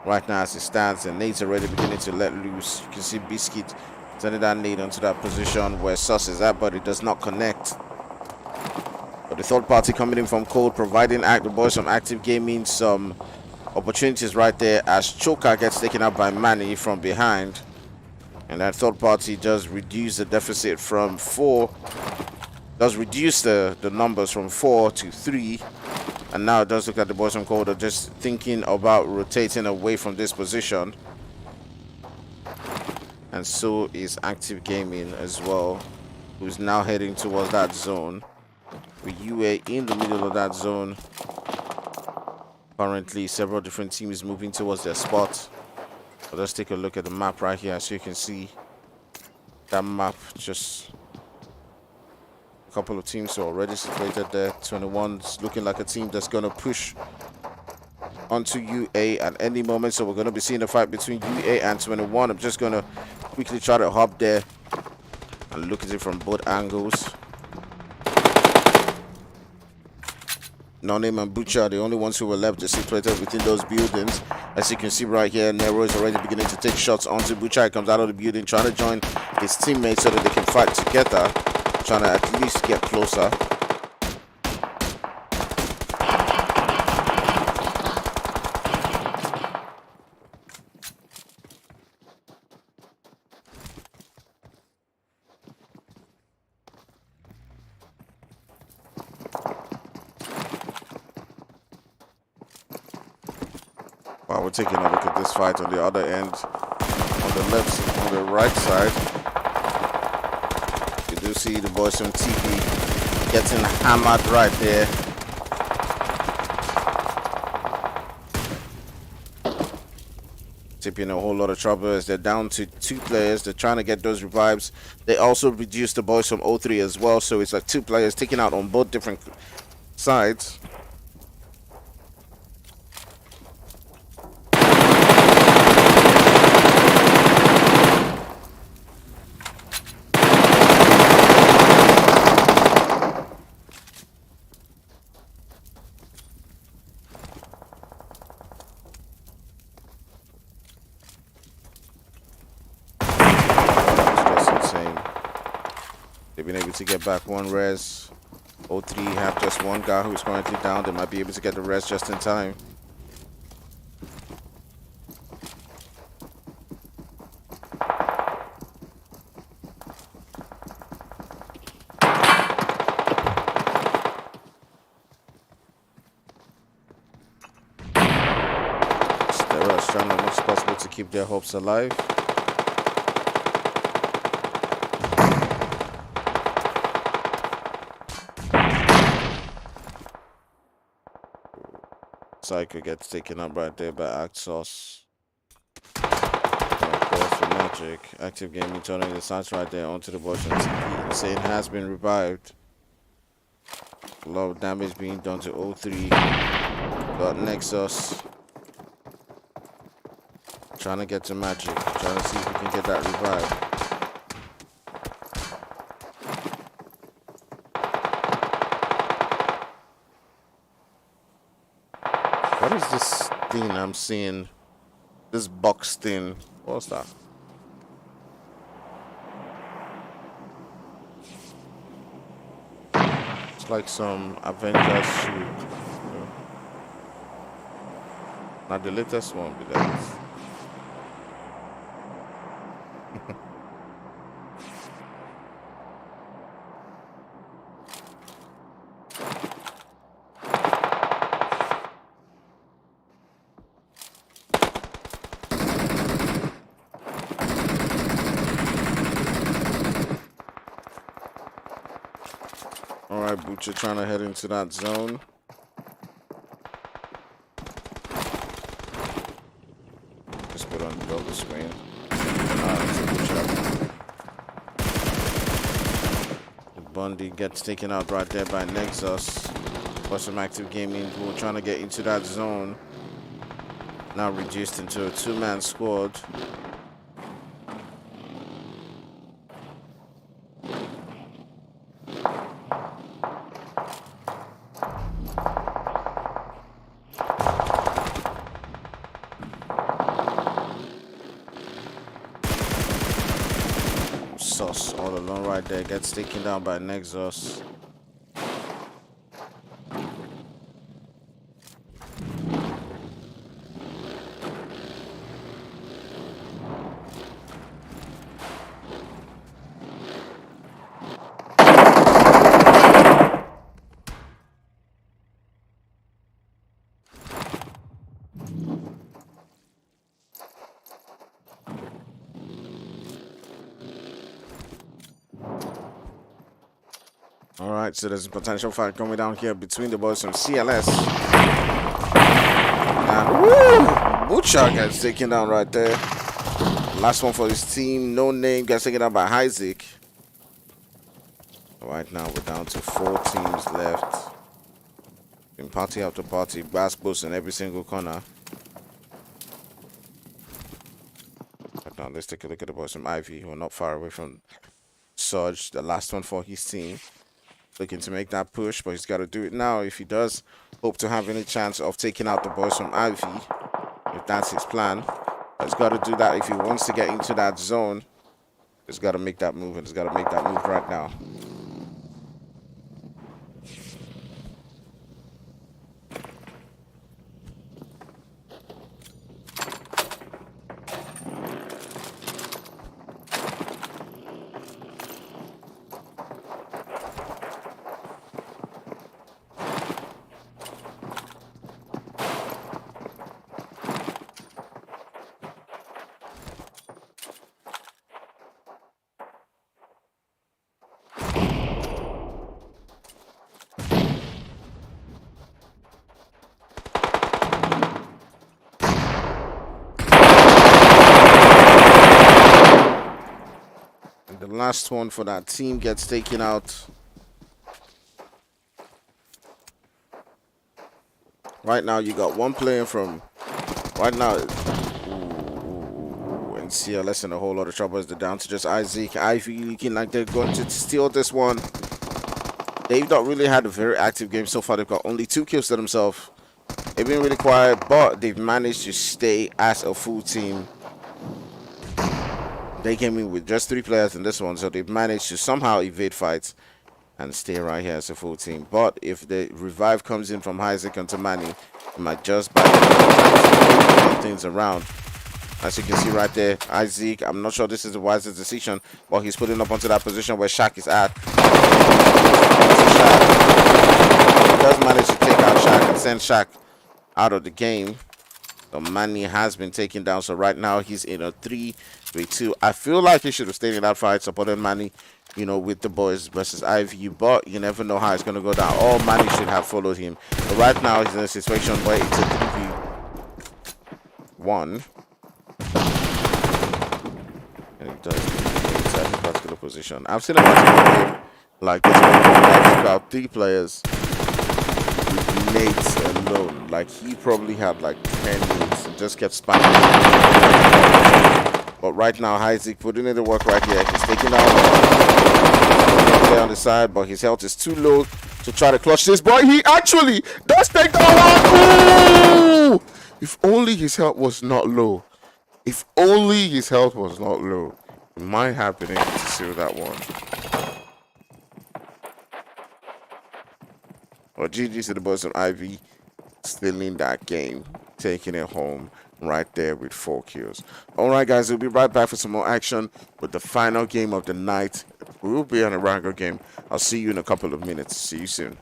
right now as it stands, and Nate's already beginning to let loose. You can see Biscuit Sending that nade onto that position where Sus is at, but it does not connect. But the third party coming in from cold, providing the boys from Active Gaming some opportunities right there as Choker gets taken out by Manny from behind. And that third party does reduce the deficit from 4, does reduce the numbers from 4 to 3. And now it does look like the boys from cold are just thinking about rotating away from this position. And so is Active Gaming as well, who's now heading towards that zone. With UA in the middle of that zone. Currently, several different teams moving towards their spot. But let's take a look at the map right here. So you can see that map, just a couple of teams are already situated there. 21's looking like a team that's going to push onto UA at any moment. So we're going to be seeing a fight between UA and 21. I'm just going to quickly try to hop there and look at it from both angles. No-Name and Butcher are the only ones who were left situated within those buildings. As you can see right here, Nero is already beginning to take shots onto Butcher. He comes out of the building trying to join his teammates so that they can fight together, trying to at least get closer. Wow, we're taking a look at this fight on the other end, on the left, on the right side. You do see the boys from TP getting hammered right there. TP in a whole lot of trouble as they're down to 2 players. They're trying to get those revives. They also reduced the boys from 03 as well, so it's like 2 players taken out on both different sides. They've been able to get back 1 res. 03 have just 1 guy who's currently down. They might be able to get the res just in time. Steroids trying as much as possible to keep their hopes alive. Cyclone gets taken up right there by Outlaws. Of course, for Magic. Active Gaming turning the sights right there onto the boys from TP. Insane has been revived. A lot of damage being done to 03. Got Nexus. Trying to get to Magic. Trying to see if we can get that revive. What is this thing I'm seeing? This box thing. What's that? It's like some Avengers shoe. Not the latest one, but that is. Alright, Butcher trying to head into that zone. Just put on the double screen. Bundy gets taken out right there by Nexus. But some Active Gaming who are trying to get into that zone. Now reduced into a 2-man squad. Nexus all alone right there. Gets taken down by Nexus. All right, so there's a potential fight coming down here between the boys from CLS. And woo! Butcher gets taken down right there. Last one for his team. No name gets taken down by Isaac. Right now we're down to 4 teams left. In party after party, bass boosts in every single corner. Right now let's take a look at the boys from Ivy, who are not far away from Surge, the last one for his team. Looking to make that push, but he's got to do it now if he does hope to have any chance of taking out the boys from Ivy, if that's his plan. But he's got to do that if he wants to get into that zone. He's got to make that move, and he's got to make that move right now. The last one for that team gets taken out. Right now, you got one player from. Right now, and CLS in a whole lot of trouble as they're down to just Isaac. Ivy looking like they're going to steal this one. They've not really had a very active game so far. They've got only 2 kills to themselves. They've been really quiet, but they've managed to stay as a full team. They came in with just 3 players in this one, so they've managed to somehow evade fights and stay right here as a full team. But if the revive comes in from Isaac and Tamani, it might just back things around. As you can see right there, Isaac, I'm not sure this is the wisest decision, but he's putting up onto that position where Shaq is at. He does manage to take out Shaq and send Shaq out of the game. So Manny has been taken down, so right now he's in a 3-3-2. I feel like he should have stayed in that fight, supporting Manny, you know, with the boys versus Ivy, but you never know how it's going to go down. All Manny should have followed him. But right now he's in a situation where it's a 3v1. And he does inside his particular position. I've seen a particular game like this one, like about 3 players with Nate alone. Like, he probably had like 10 minutes and just kept spamming. But right now, Isaac putting in the work right here. He's taking out there on the side, but his health is too low to try to clutch this. But he actually does take that one. Ooh! If only his health was not low. If only his health was not low. He might have been able to seal that one. Well, GG to the boys of Ivy, still in that game, taking it home right there with 4 kills. All right, guys, we'll be right back for some more action with the final game of the night. We will be on a Rango game. I'll see you in a couple of minutes. See you soon.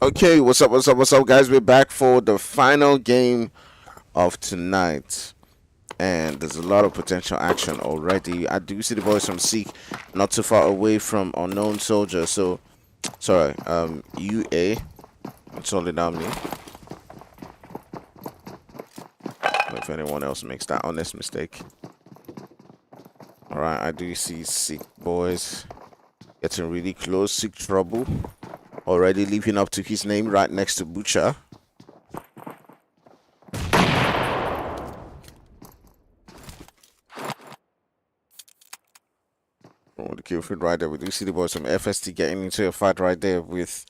Okay, what's up, guys? We're back for the final game of tonight, and there's a lot of potential action already. I do see the boys from Seek not too far away from Unknown Soldier. So, sorry, UA, Unsullied Army. If anyone else makes that honest mistake. All right, I do see Seek boys getting really close. Seek Trouble already living up to his name right next to Butcher. Oh, the kill feed right there. We do see the boys from FST getting into a fight right there with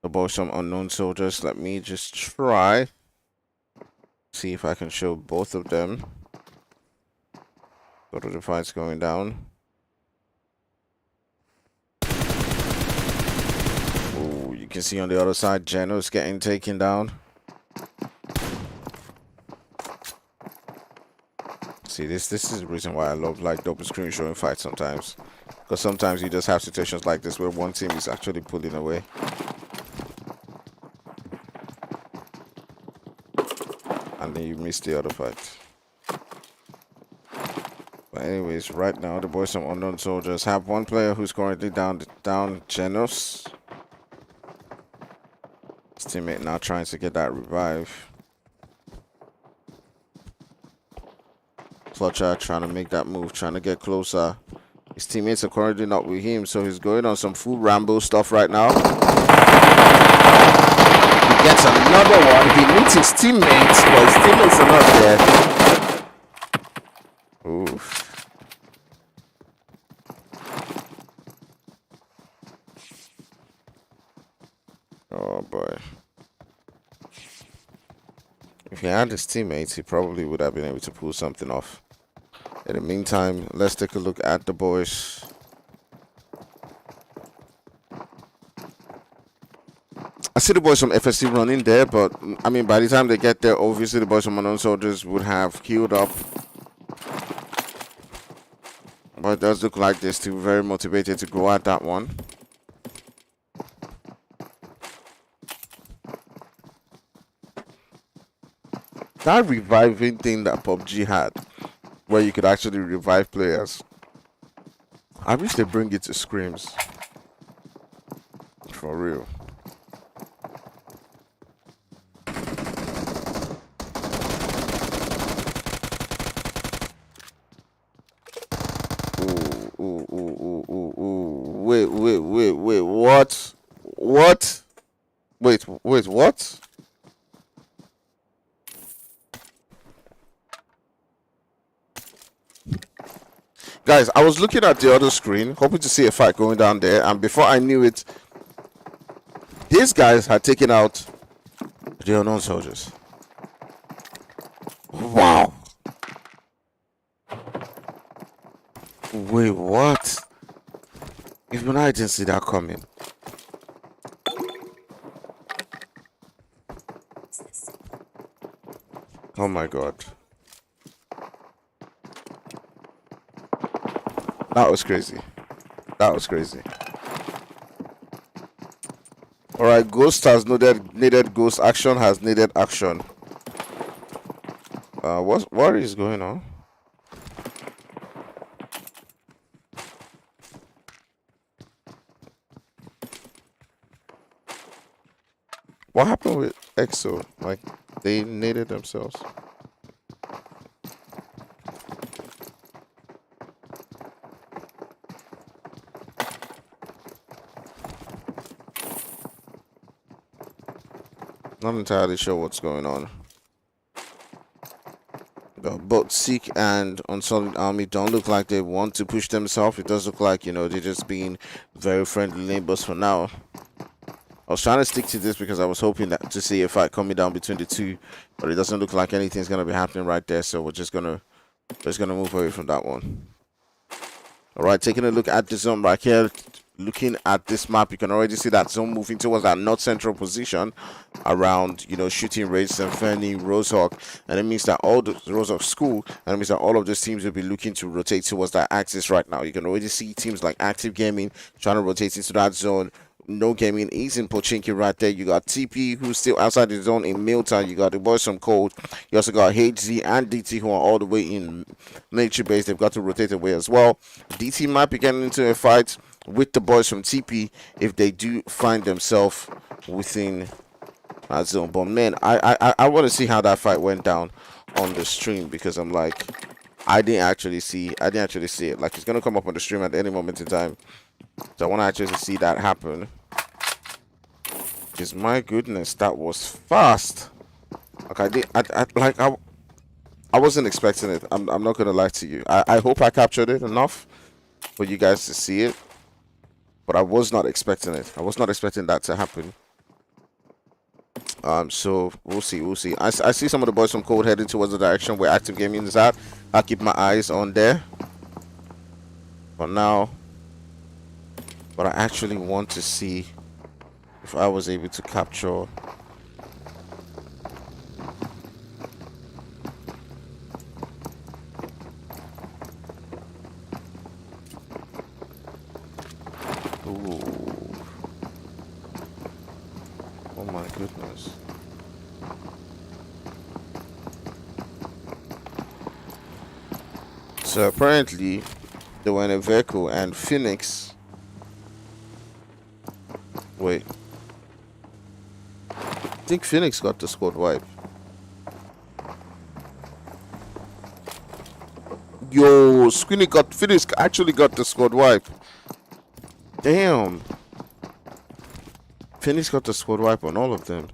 the boys from Unknown Soldiers. Let me just try. See if I can show both of them. Go to the fight's going down. Oh, you can see on the other side, Geno's getting taken down. See, this is the reason why I love like double screen showing fights sometimes. Because sometimes you just have situations like this where one team is actually pulling away. And then you miss the other fight. But anyways, right now the boys from Unknown Soldiers have one player who's currently down Genos. His teammate now trying to get that revive. Clutcher trying to make that move, trying to get closer. His teammates are currently not with him, so he's going on some full Rambo stuff right now. He gets another one. He meets his teammates, but his teammates are not there. Oof. Oh boy. If he had his teammates, he probably would have been able to pull something off. In the meantime, let's take a look at the boys. I see the boys from FSC running there, but I mean, by the time they get there, obviously the boys from Unknown Soldiers would have healed up. But it does look like they're still very motivated to go at that one. That reviving thing that PUBG had, where you could actually revive players, I wish they bring it to scrims. For real. Ooh. Wait, what? What? Wait, what? Guys, I was looking at the other screen, hoping to see a fight going down there, and before I knew it, these guys had taken out the Unknown Soldiers. Wow. Wait, what? Even I didn't see that coming. Oh my god. That was crazy. That was crazy. Alright, Ghost has needed Ghost action, has needed action. What is going on? What happened with EXO? Like, they needed themselves. Not entirely sure what's going on. Both Seek and Unsullied Army don't look like they want to push themselves. It does look like, they're just being very friendly neighbors for now. I was trying to stick to this because I was hoping to see a fight coming down between the two, but it doesn't look like anything's gonna be happening right there. So we're just gonna move away from that one. All right, taking a look at the zone right here. Looking at this map, you can already see that zone moving towards that north central position around, shooting range, Symphony, Rosehawk, and it means that all the Rosehawk School, and it means that all of those teams will be looking to rotate towards that axis right now. You can already see teams like Active Gaming trying to rotate into that zone. No Gaming is in Pochinki right there. You got TP who's still outside the zone in Milltown. You got the boys from Cold. You also got HZ and DT who are all the way in Nature Base. They've got to rotate away as well. DT might be getting into a fight with the boys from TP if they do find themselves within that zone. But man, I want to see how that fight went down on the stream, because I'm like, I didn't actually see it. Like, it's gonna come up on the stream at any moment in time. So I want to actually see that happen. Because my goodness, that was fast. Like I wasn't expecting it. I'm not gonna lie to you. I hope I captured it enough for you guys to see it, but I was not expecting it. I was not expecting that to happen. So we'll see. I see some of the boys from Code heading towards the direction where Active Gaming is at. I'll keep my eyes on there. For now, but I actually want to see if I was able to capture oh my goodness. So apparently they were in a vehicle and Phoenix. Wait. I think Phoenix got the squad wipe. Yo, Phoenix actually got the squad wipe. Damn. Phoenix got the squad wipe on all of them.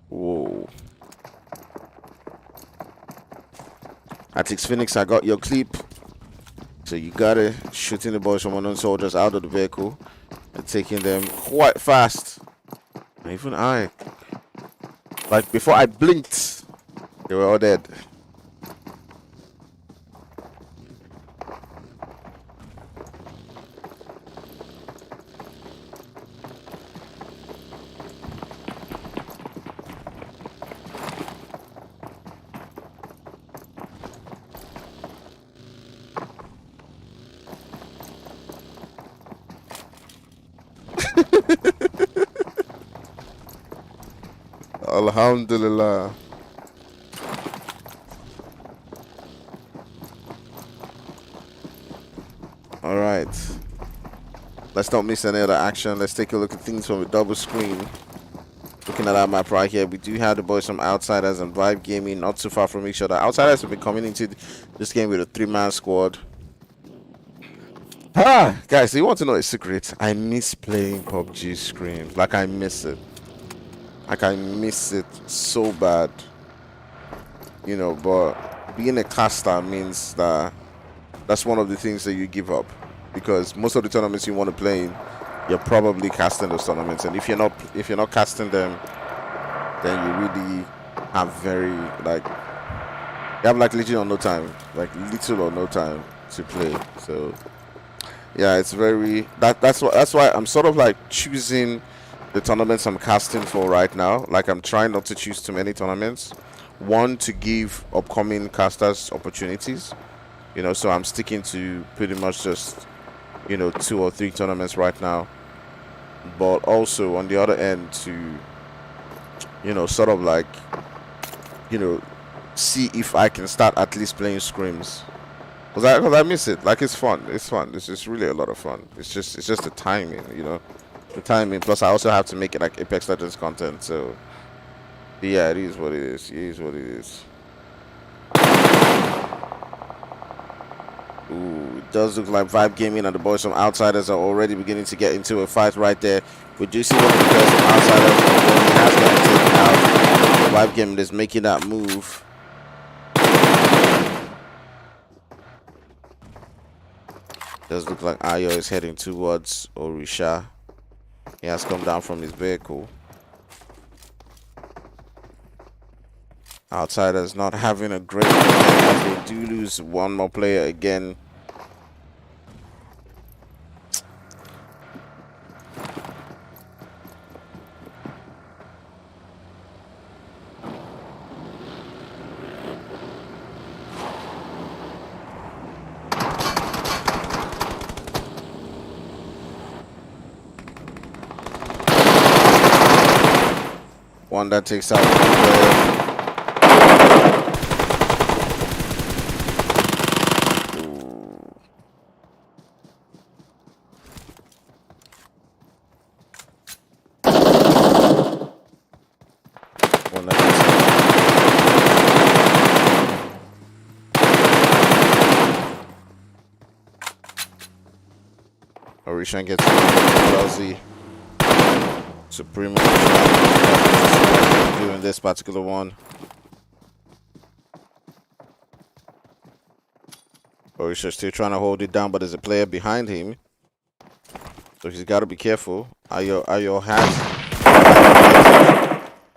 Whoa. Atix Phoenix, I got your clip. So you got it. Shooting the boys from unknown soldiers out of the vehicle and taking them quite fast. And even like before I blinked, they were all dead. Alhamdulillah. All right. Let's not miss any other action. Let's take a look at things from a double screen. Looking at our map right here, we do have the boys from Outsiders and Vibe Gaming not too far from each other. Outsiders have been coming into this game with a 3-man squad. Guys, do you want to know a secret? I miss playing PUBG screen. Like, I miss it. Like, I miss it so bad. But being a caster means that that's one of the things that you give up. Because most of the tournaments you want to play in, you're probably casting those tournaments. And if you're not casting them, then you really have you have little or no time. Like, little or no time to play. So yeah, it's very that's why I'm sort of like choosing the tournaments I'm casting for right now. Like, I'm trying not to choose too many tournaments. One, to give upcoming casters opportunities. So I'm sticking to pretty much just 2 or 3 tournaments right now. But also on the other end to sort of like see if I can start at least playing scrims. Because I miss it. Like, it's fun. It's just really a lot of fun. It's just the timing, the timing. Plus, I also have to make it like Apex Legends content. So, yeah, it is what it is. It is what it is. Ooh, does look like Vibe Gaming and the boys from Outsiders are already beginning to get into a fight right there. We do see one of the players from Outsiders already has gotten taken out. Vibe Gaming is making that move. Does look like Ayo is heading towards Orisha. He has come down from his vehicle. Outsiders not having a great game as they do lose one more player again. One that takes out the player. Orisha gets Wellesley. Supreme doing this particular one. Orisha still trying to hold it down, but there's a player behind him, so he's got to be careful. Ayo has.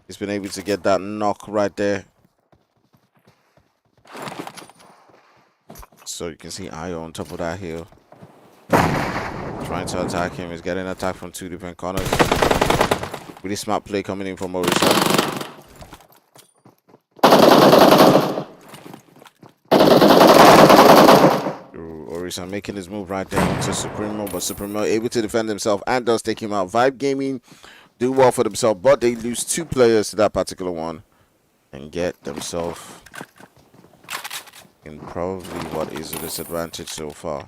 He's been able to get that knock right there. So you can see Ayo on top of that hill. Trying to attack him. He's getting attacked from two different corners. Really smart play coming in from Orisha. Orisha making his move right there into Supremo, but Supremo able to defend himself and does take him out. Vibe Gaming do well for themselves, but they lose two players to that particular one and get themselves in probably what is a disadvantage so far.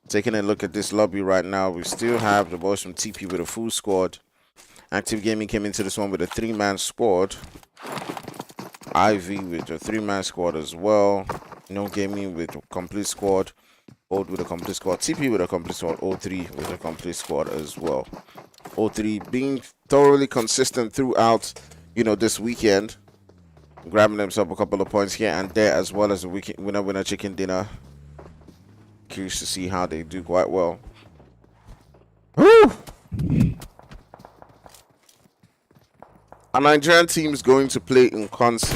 Taking a look at this lobby right now, we still have the boys from TP with a full squad. Active Gaming came into this one with a 3-man squad. Ivy with a 3-man squad as well. No Gaming with a complete squad. Old with a complete squad. TP with a complete squad. O3 with a complete squad as well. O3 being thoroughly consistent throughout, this weekend. Grabbing themselves a couple of points here and there, as well as a weekend winner chicken dinner. Curious to see how they do quite well. Woo! Our Nigerian team is going to play in Consi.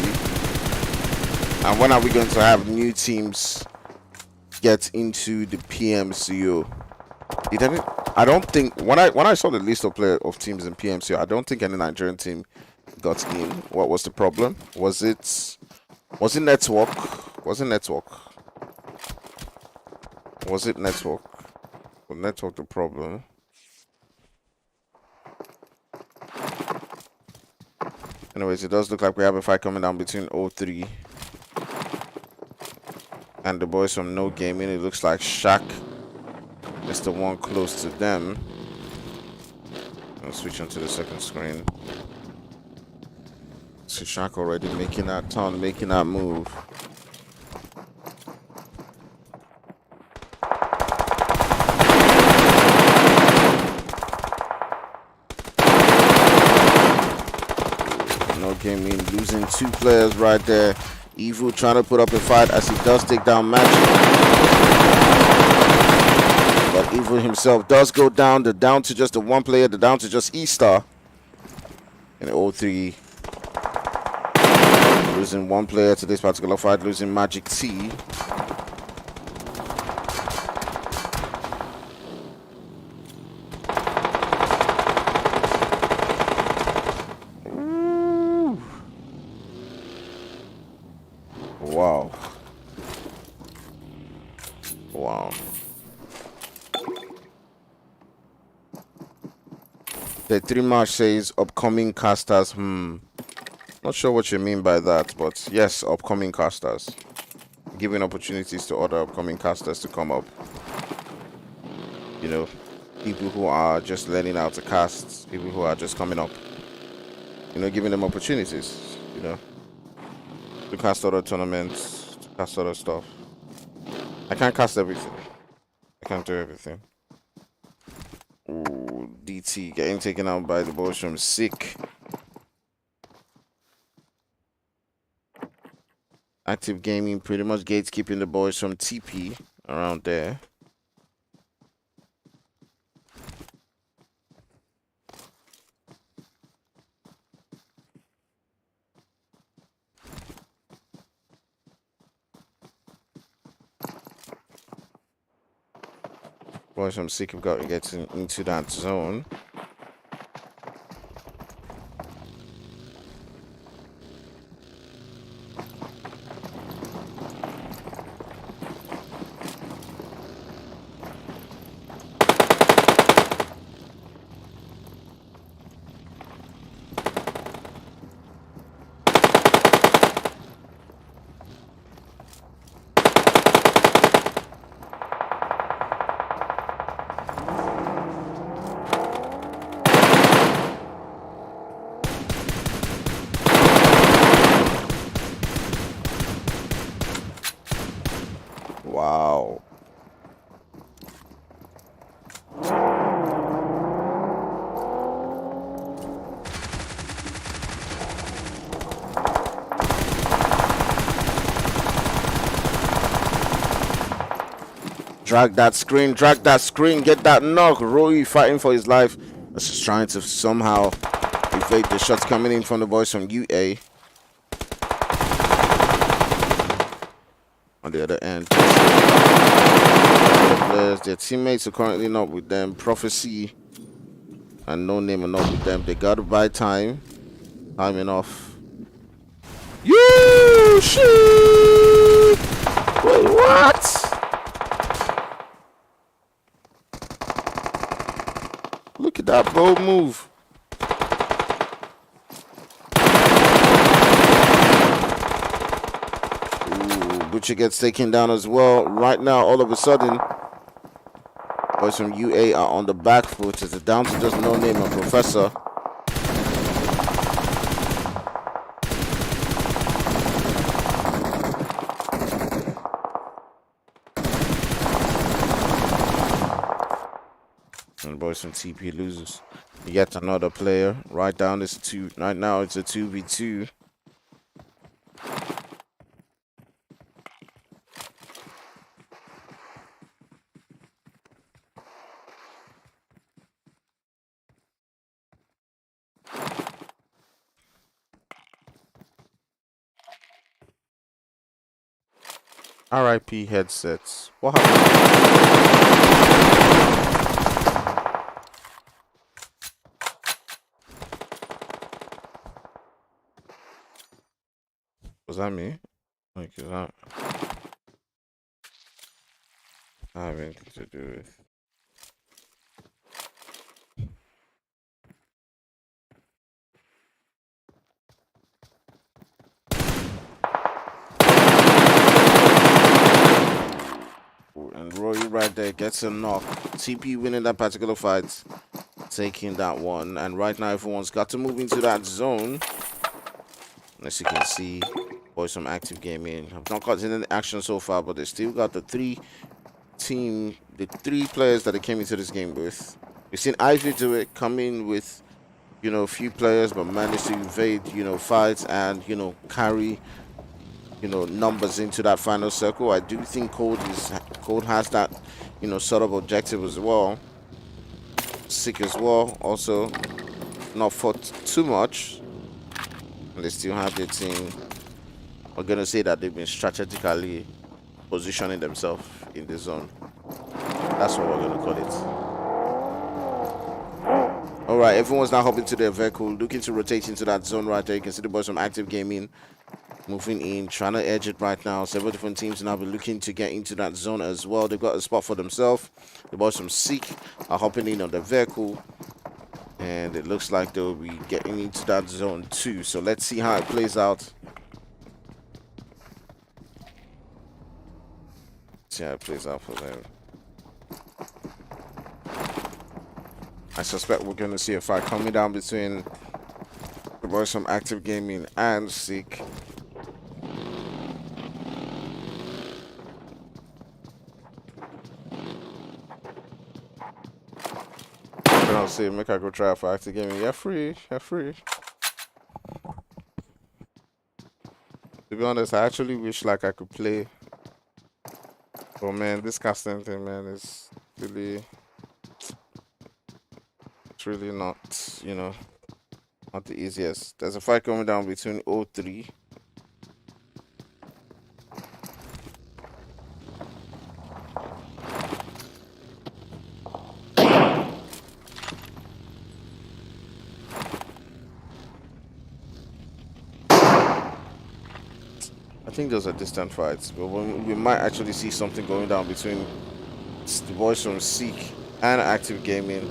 And when are we going to have new teams get into the PMCO? I don't think when I saw the list of teams in PMCO, I don't think any Nigerian team got in. What was the problem? Was it network? Was it network? Was network the problem? Anyways, it does look like we have a fight coming down between O3 and the boys from No Gaming. It looks like Shaq is the one close to them. I'll switch onto the second screen. See Shaq already making that turn, making that move. Gaming losing two players right there. Evil trying to put up a fight as he does take down Magic. But Evil himself does go down. They're down to just the one player. They're down to just E-Star. And 0-3. Losing one player to this particular fight. Losing Magic T. Wow. The 3-match says upcoming casters. Not sure what you mean by that, but yes, upcoming casters. Giving opportunities to other upcoming casters to come up. People who are just learning how to cast, people who are just coming up. Giving them opportunities, to cast other tournaments, to cast other stuff. I can't cast everything. I can't do everything. Ooh, DT getting taken out by the boys from Sick. Active Gaming pretty much gatekeeping the boys from TP around there. Boys from Sick have got to get into that zone. Wow. Drag that screen, get that knock. Roy fighting for his life. That's just trying to somehow evade the shots coming in from the boys from UA. On the other end, their teammates are currently not with them. Prophecy and No Name are not with them. They gotta buy time. Timing off. You shit! Wait, what? Look at that bold move. Butcher gets taken down as well. Right now, all of a sudden, boys from UA are on the back foot. It's down to just No Name and Professor. And boys from TP loses. Yet another player. Right now, it's a 2v2. RIP headsets. What happened? Was that me? Like, is that? I have anything to do with. And Roy right there gets a knock. TP winning that particular fight, taking that one. And right now, everyone's got to move into that zone. As you can see, boys from Active Gaming have not gotten any action so far, but they still got the three players that they came into this game with. We've seen Ivy do it, come in with, a few players, but managed to evade, fights and, carry, numbers into that final circle. I do think Code has that, sort of objective as well. Sick as well, also not fought too much. And they still have their team. We're gonna say that they've been strategically positioning themselves in the zone. That's what we're gonna call it. All right, everyone's now hopping to their vehicle, looking to rotate into that zone right there. You can see the boys from Active Gaming moving in, trying to edge it right now. Several different teams now be looking to get into that zone as well. They've got a spot for themselves. The boys from Seek are hopping in on the vehicle, and it looks like they'll be getting into that zone too. So let's see how it plays out. See how it plays out for them. I suspect we're going to see a fight coming down between the boys from Active Gaming and Seek. say make I go try for active gaming. Yeah, free. Yeah, free. To be honest, I actually wish like I could play. But man, this casting thing, man, is really, it's really not, you know, not the easiest. There's a fight coming down between O3. I think those are distant fights, but we might actually see something going down between the boys from Seek and Active Gaming.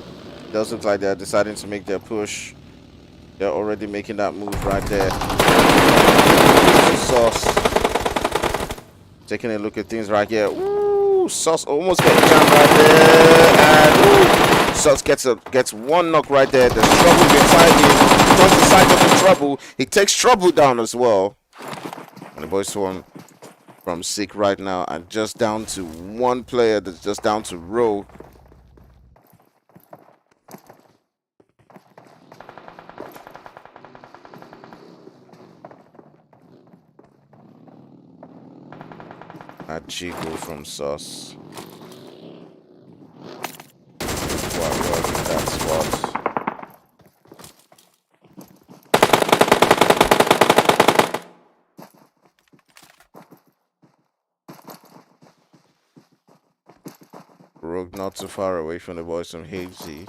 It does look like they're deciding to make their push. They're already making that move right there. Sauce. Taking a look at things right here. Ooh, Sauce almost getting jammed right there. And ooh, Sauce gets one knock right there. There's trouble inside him. He turns the side of the trouble. He takes trouble down as well. And the boys from Seek right now are just down to one player that's just down to Row. That Chico from Sauce. That spot. Rogue not too far away from the boys from Hazy.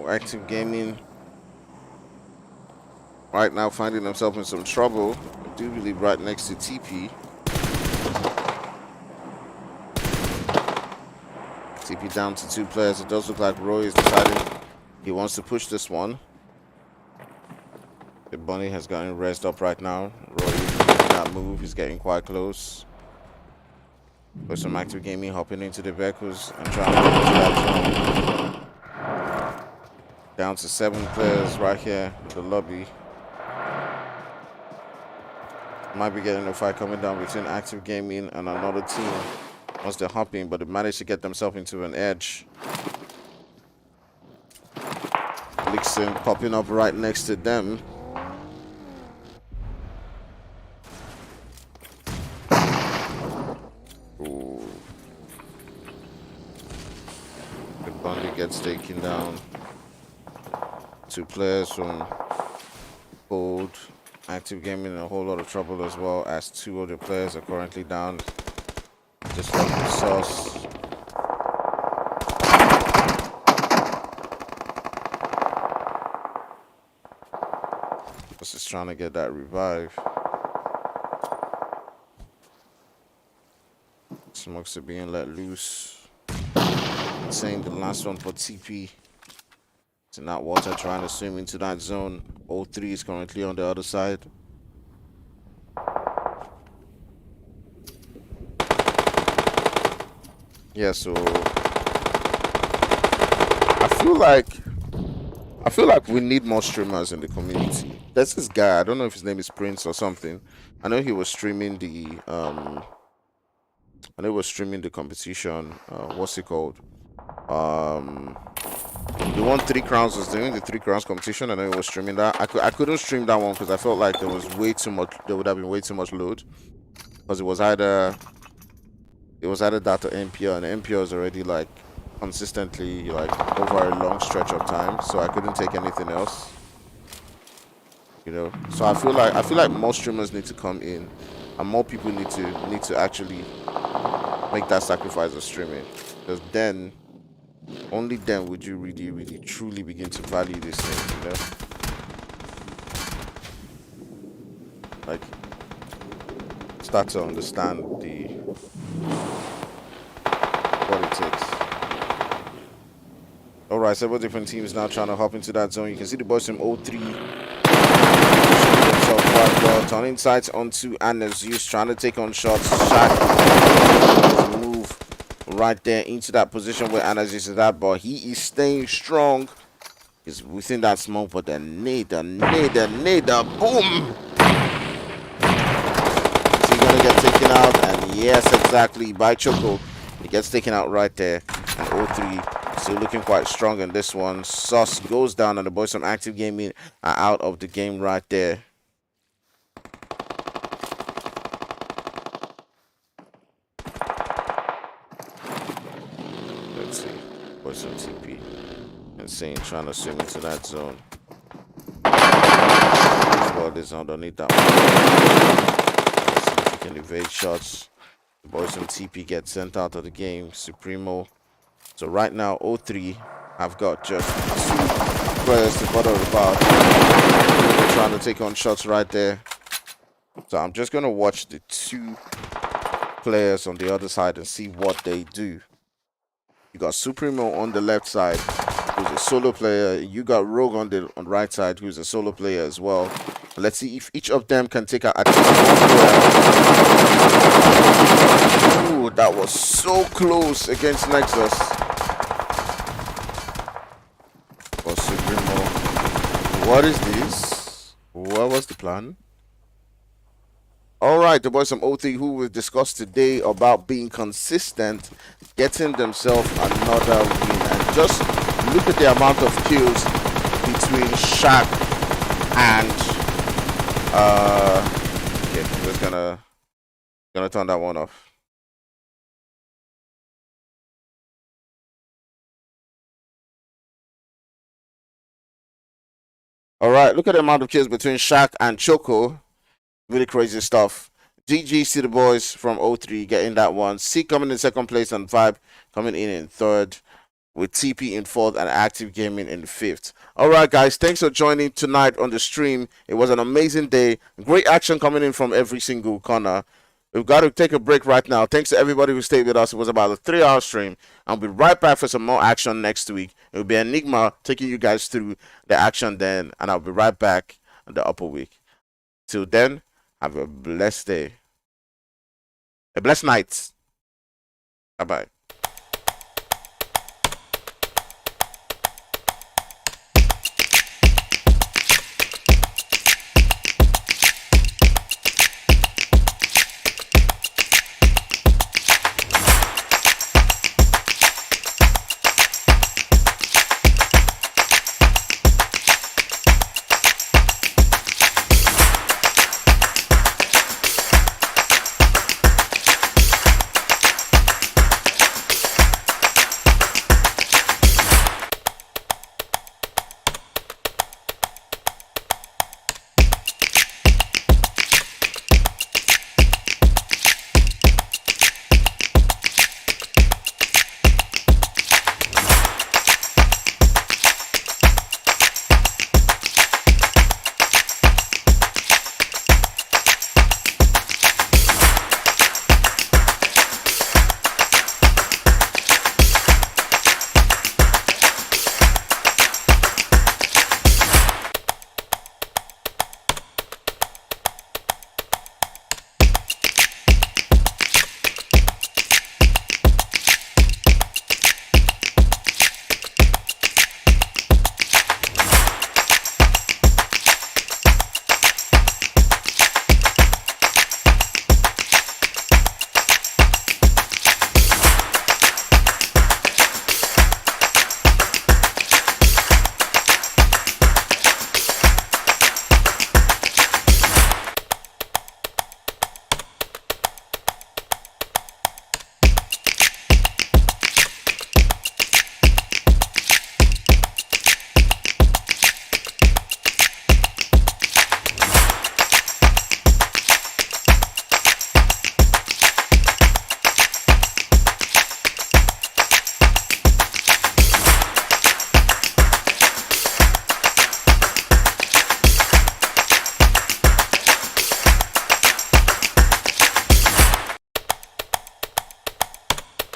Active Gaming right now finding themselves in some trouble. I do believe right next to TP. TP down to 2 players. It does look like Roy is deciding he wants to push this one. The bunny has gotten raised up right now. Roy is making that move. He's getting quite close. With some Active Gaming hopping into the vehicles and trying to get into that zone. Down to 7 players right here in the lobby. Might be getting a fight coming down between Active Gaming and another team once they're hopping, but they managed to get themselves into an edge. Blixen popping up right next to them. Ooh. The Bundy gets taken down. 2 players from Bold. Active Gaming in a whole lot of trouble as well, as 2 other players are currently down. Just like the Sauce. Just trying to get that revive. Smokes are being let loose. Saying the last one for TP. In that water, trying to swim into that zone. 03 is currently on the other side. Yeah, so I feel like we need more streamers in the community. There's this guy, I don't know if his name is Prince or something. I know he was streaming the competition. What's it called? The one 3 Crowns was doing, the 3 Crowns competition, and then it was streaming that. I couldn't stream that one because I felt like there was way too much. There would have been way too much load because it was either that or NPR, and NPR is already like consistently like over a long stretch of time, so I couldn't take anything else. You know, so I feel like more streamers need to come in, and more people need to actually make that sacrifice of streaming, because then only then would you really, really, truly begin to value this thing. You know, like start to understand the what it takes. All right, several different teams now trying to hop into that zone. You can see the boys from O3 themselves quite well, turning sights onto Anazeus, trying to take on shots. Shaq move right there into that position where Anazeus is at, but he is staying strong. He's within that smoke, but the nade, boom! Is he gonna get taken out? And yes, exactly, by Choco. He gets taken out right there. And O3 still looking quite strong in this one. Sus goes down, and the boys from Active Gaming are out of the game right there. Let's see. Boys from TP. Insane trying to swim into that zone. Well, this zone don't need that one. Let's see if he can evade shots. The boys from TP get sent out of the game. Supremo. So right now, O3 have got just 2 players to bother about. They're trying to take on shots right there. So I'm just going to watch the 2 players on the other side and see what they do. You got Supremo on the left side, who's a solo player. You got Rogue on the right side, who's a solo player as well. Let's see if each of them can take out at least 1 player. Ooh, that was so close against Nexus. For Supremo. What is this? What was the plan? All right, the boys from O3 who we discussed today about being consistent, getting themselves another win. And just look at the amount of kills between Shaq and okay, I'm just gonna turn that one off. All right, look at the amount of kills between Shaq and Choco. Really crazy stuff. GG to the boys from O3 getting that one. C coming in 2nd place and Vibe coming in 3rd. With TP in 4th and Active Gaming in 5th. All right, guys, thanks for joining tonight on the stream. It was an amazing day. Great action coming in from every single corner. We've got to take a break right now. Thanks to everybody who stayed with us. It was about a 3-hour stream. I'll be right back for some more action next week. It will be Enigma taking you guys through the action then, and I'll be right back on the upper week. Till then, have a blessed day. A blessed night. Bye-bye.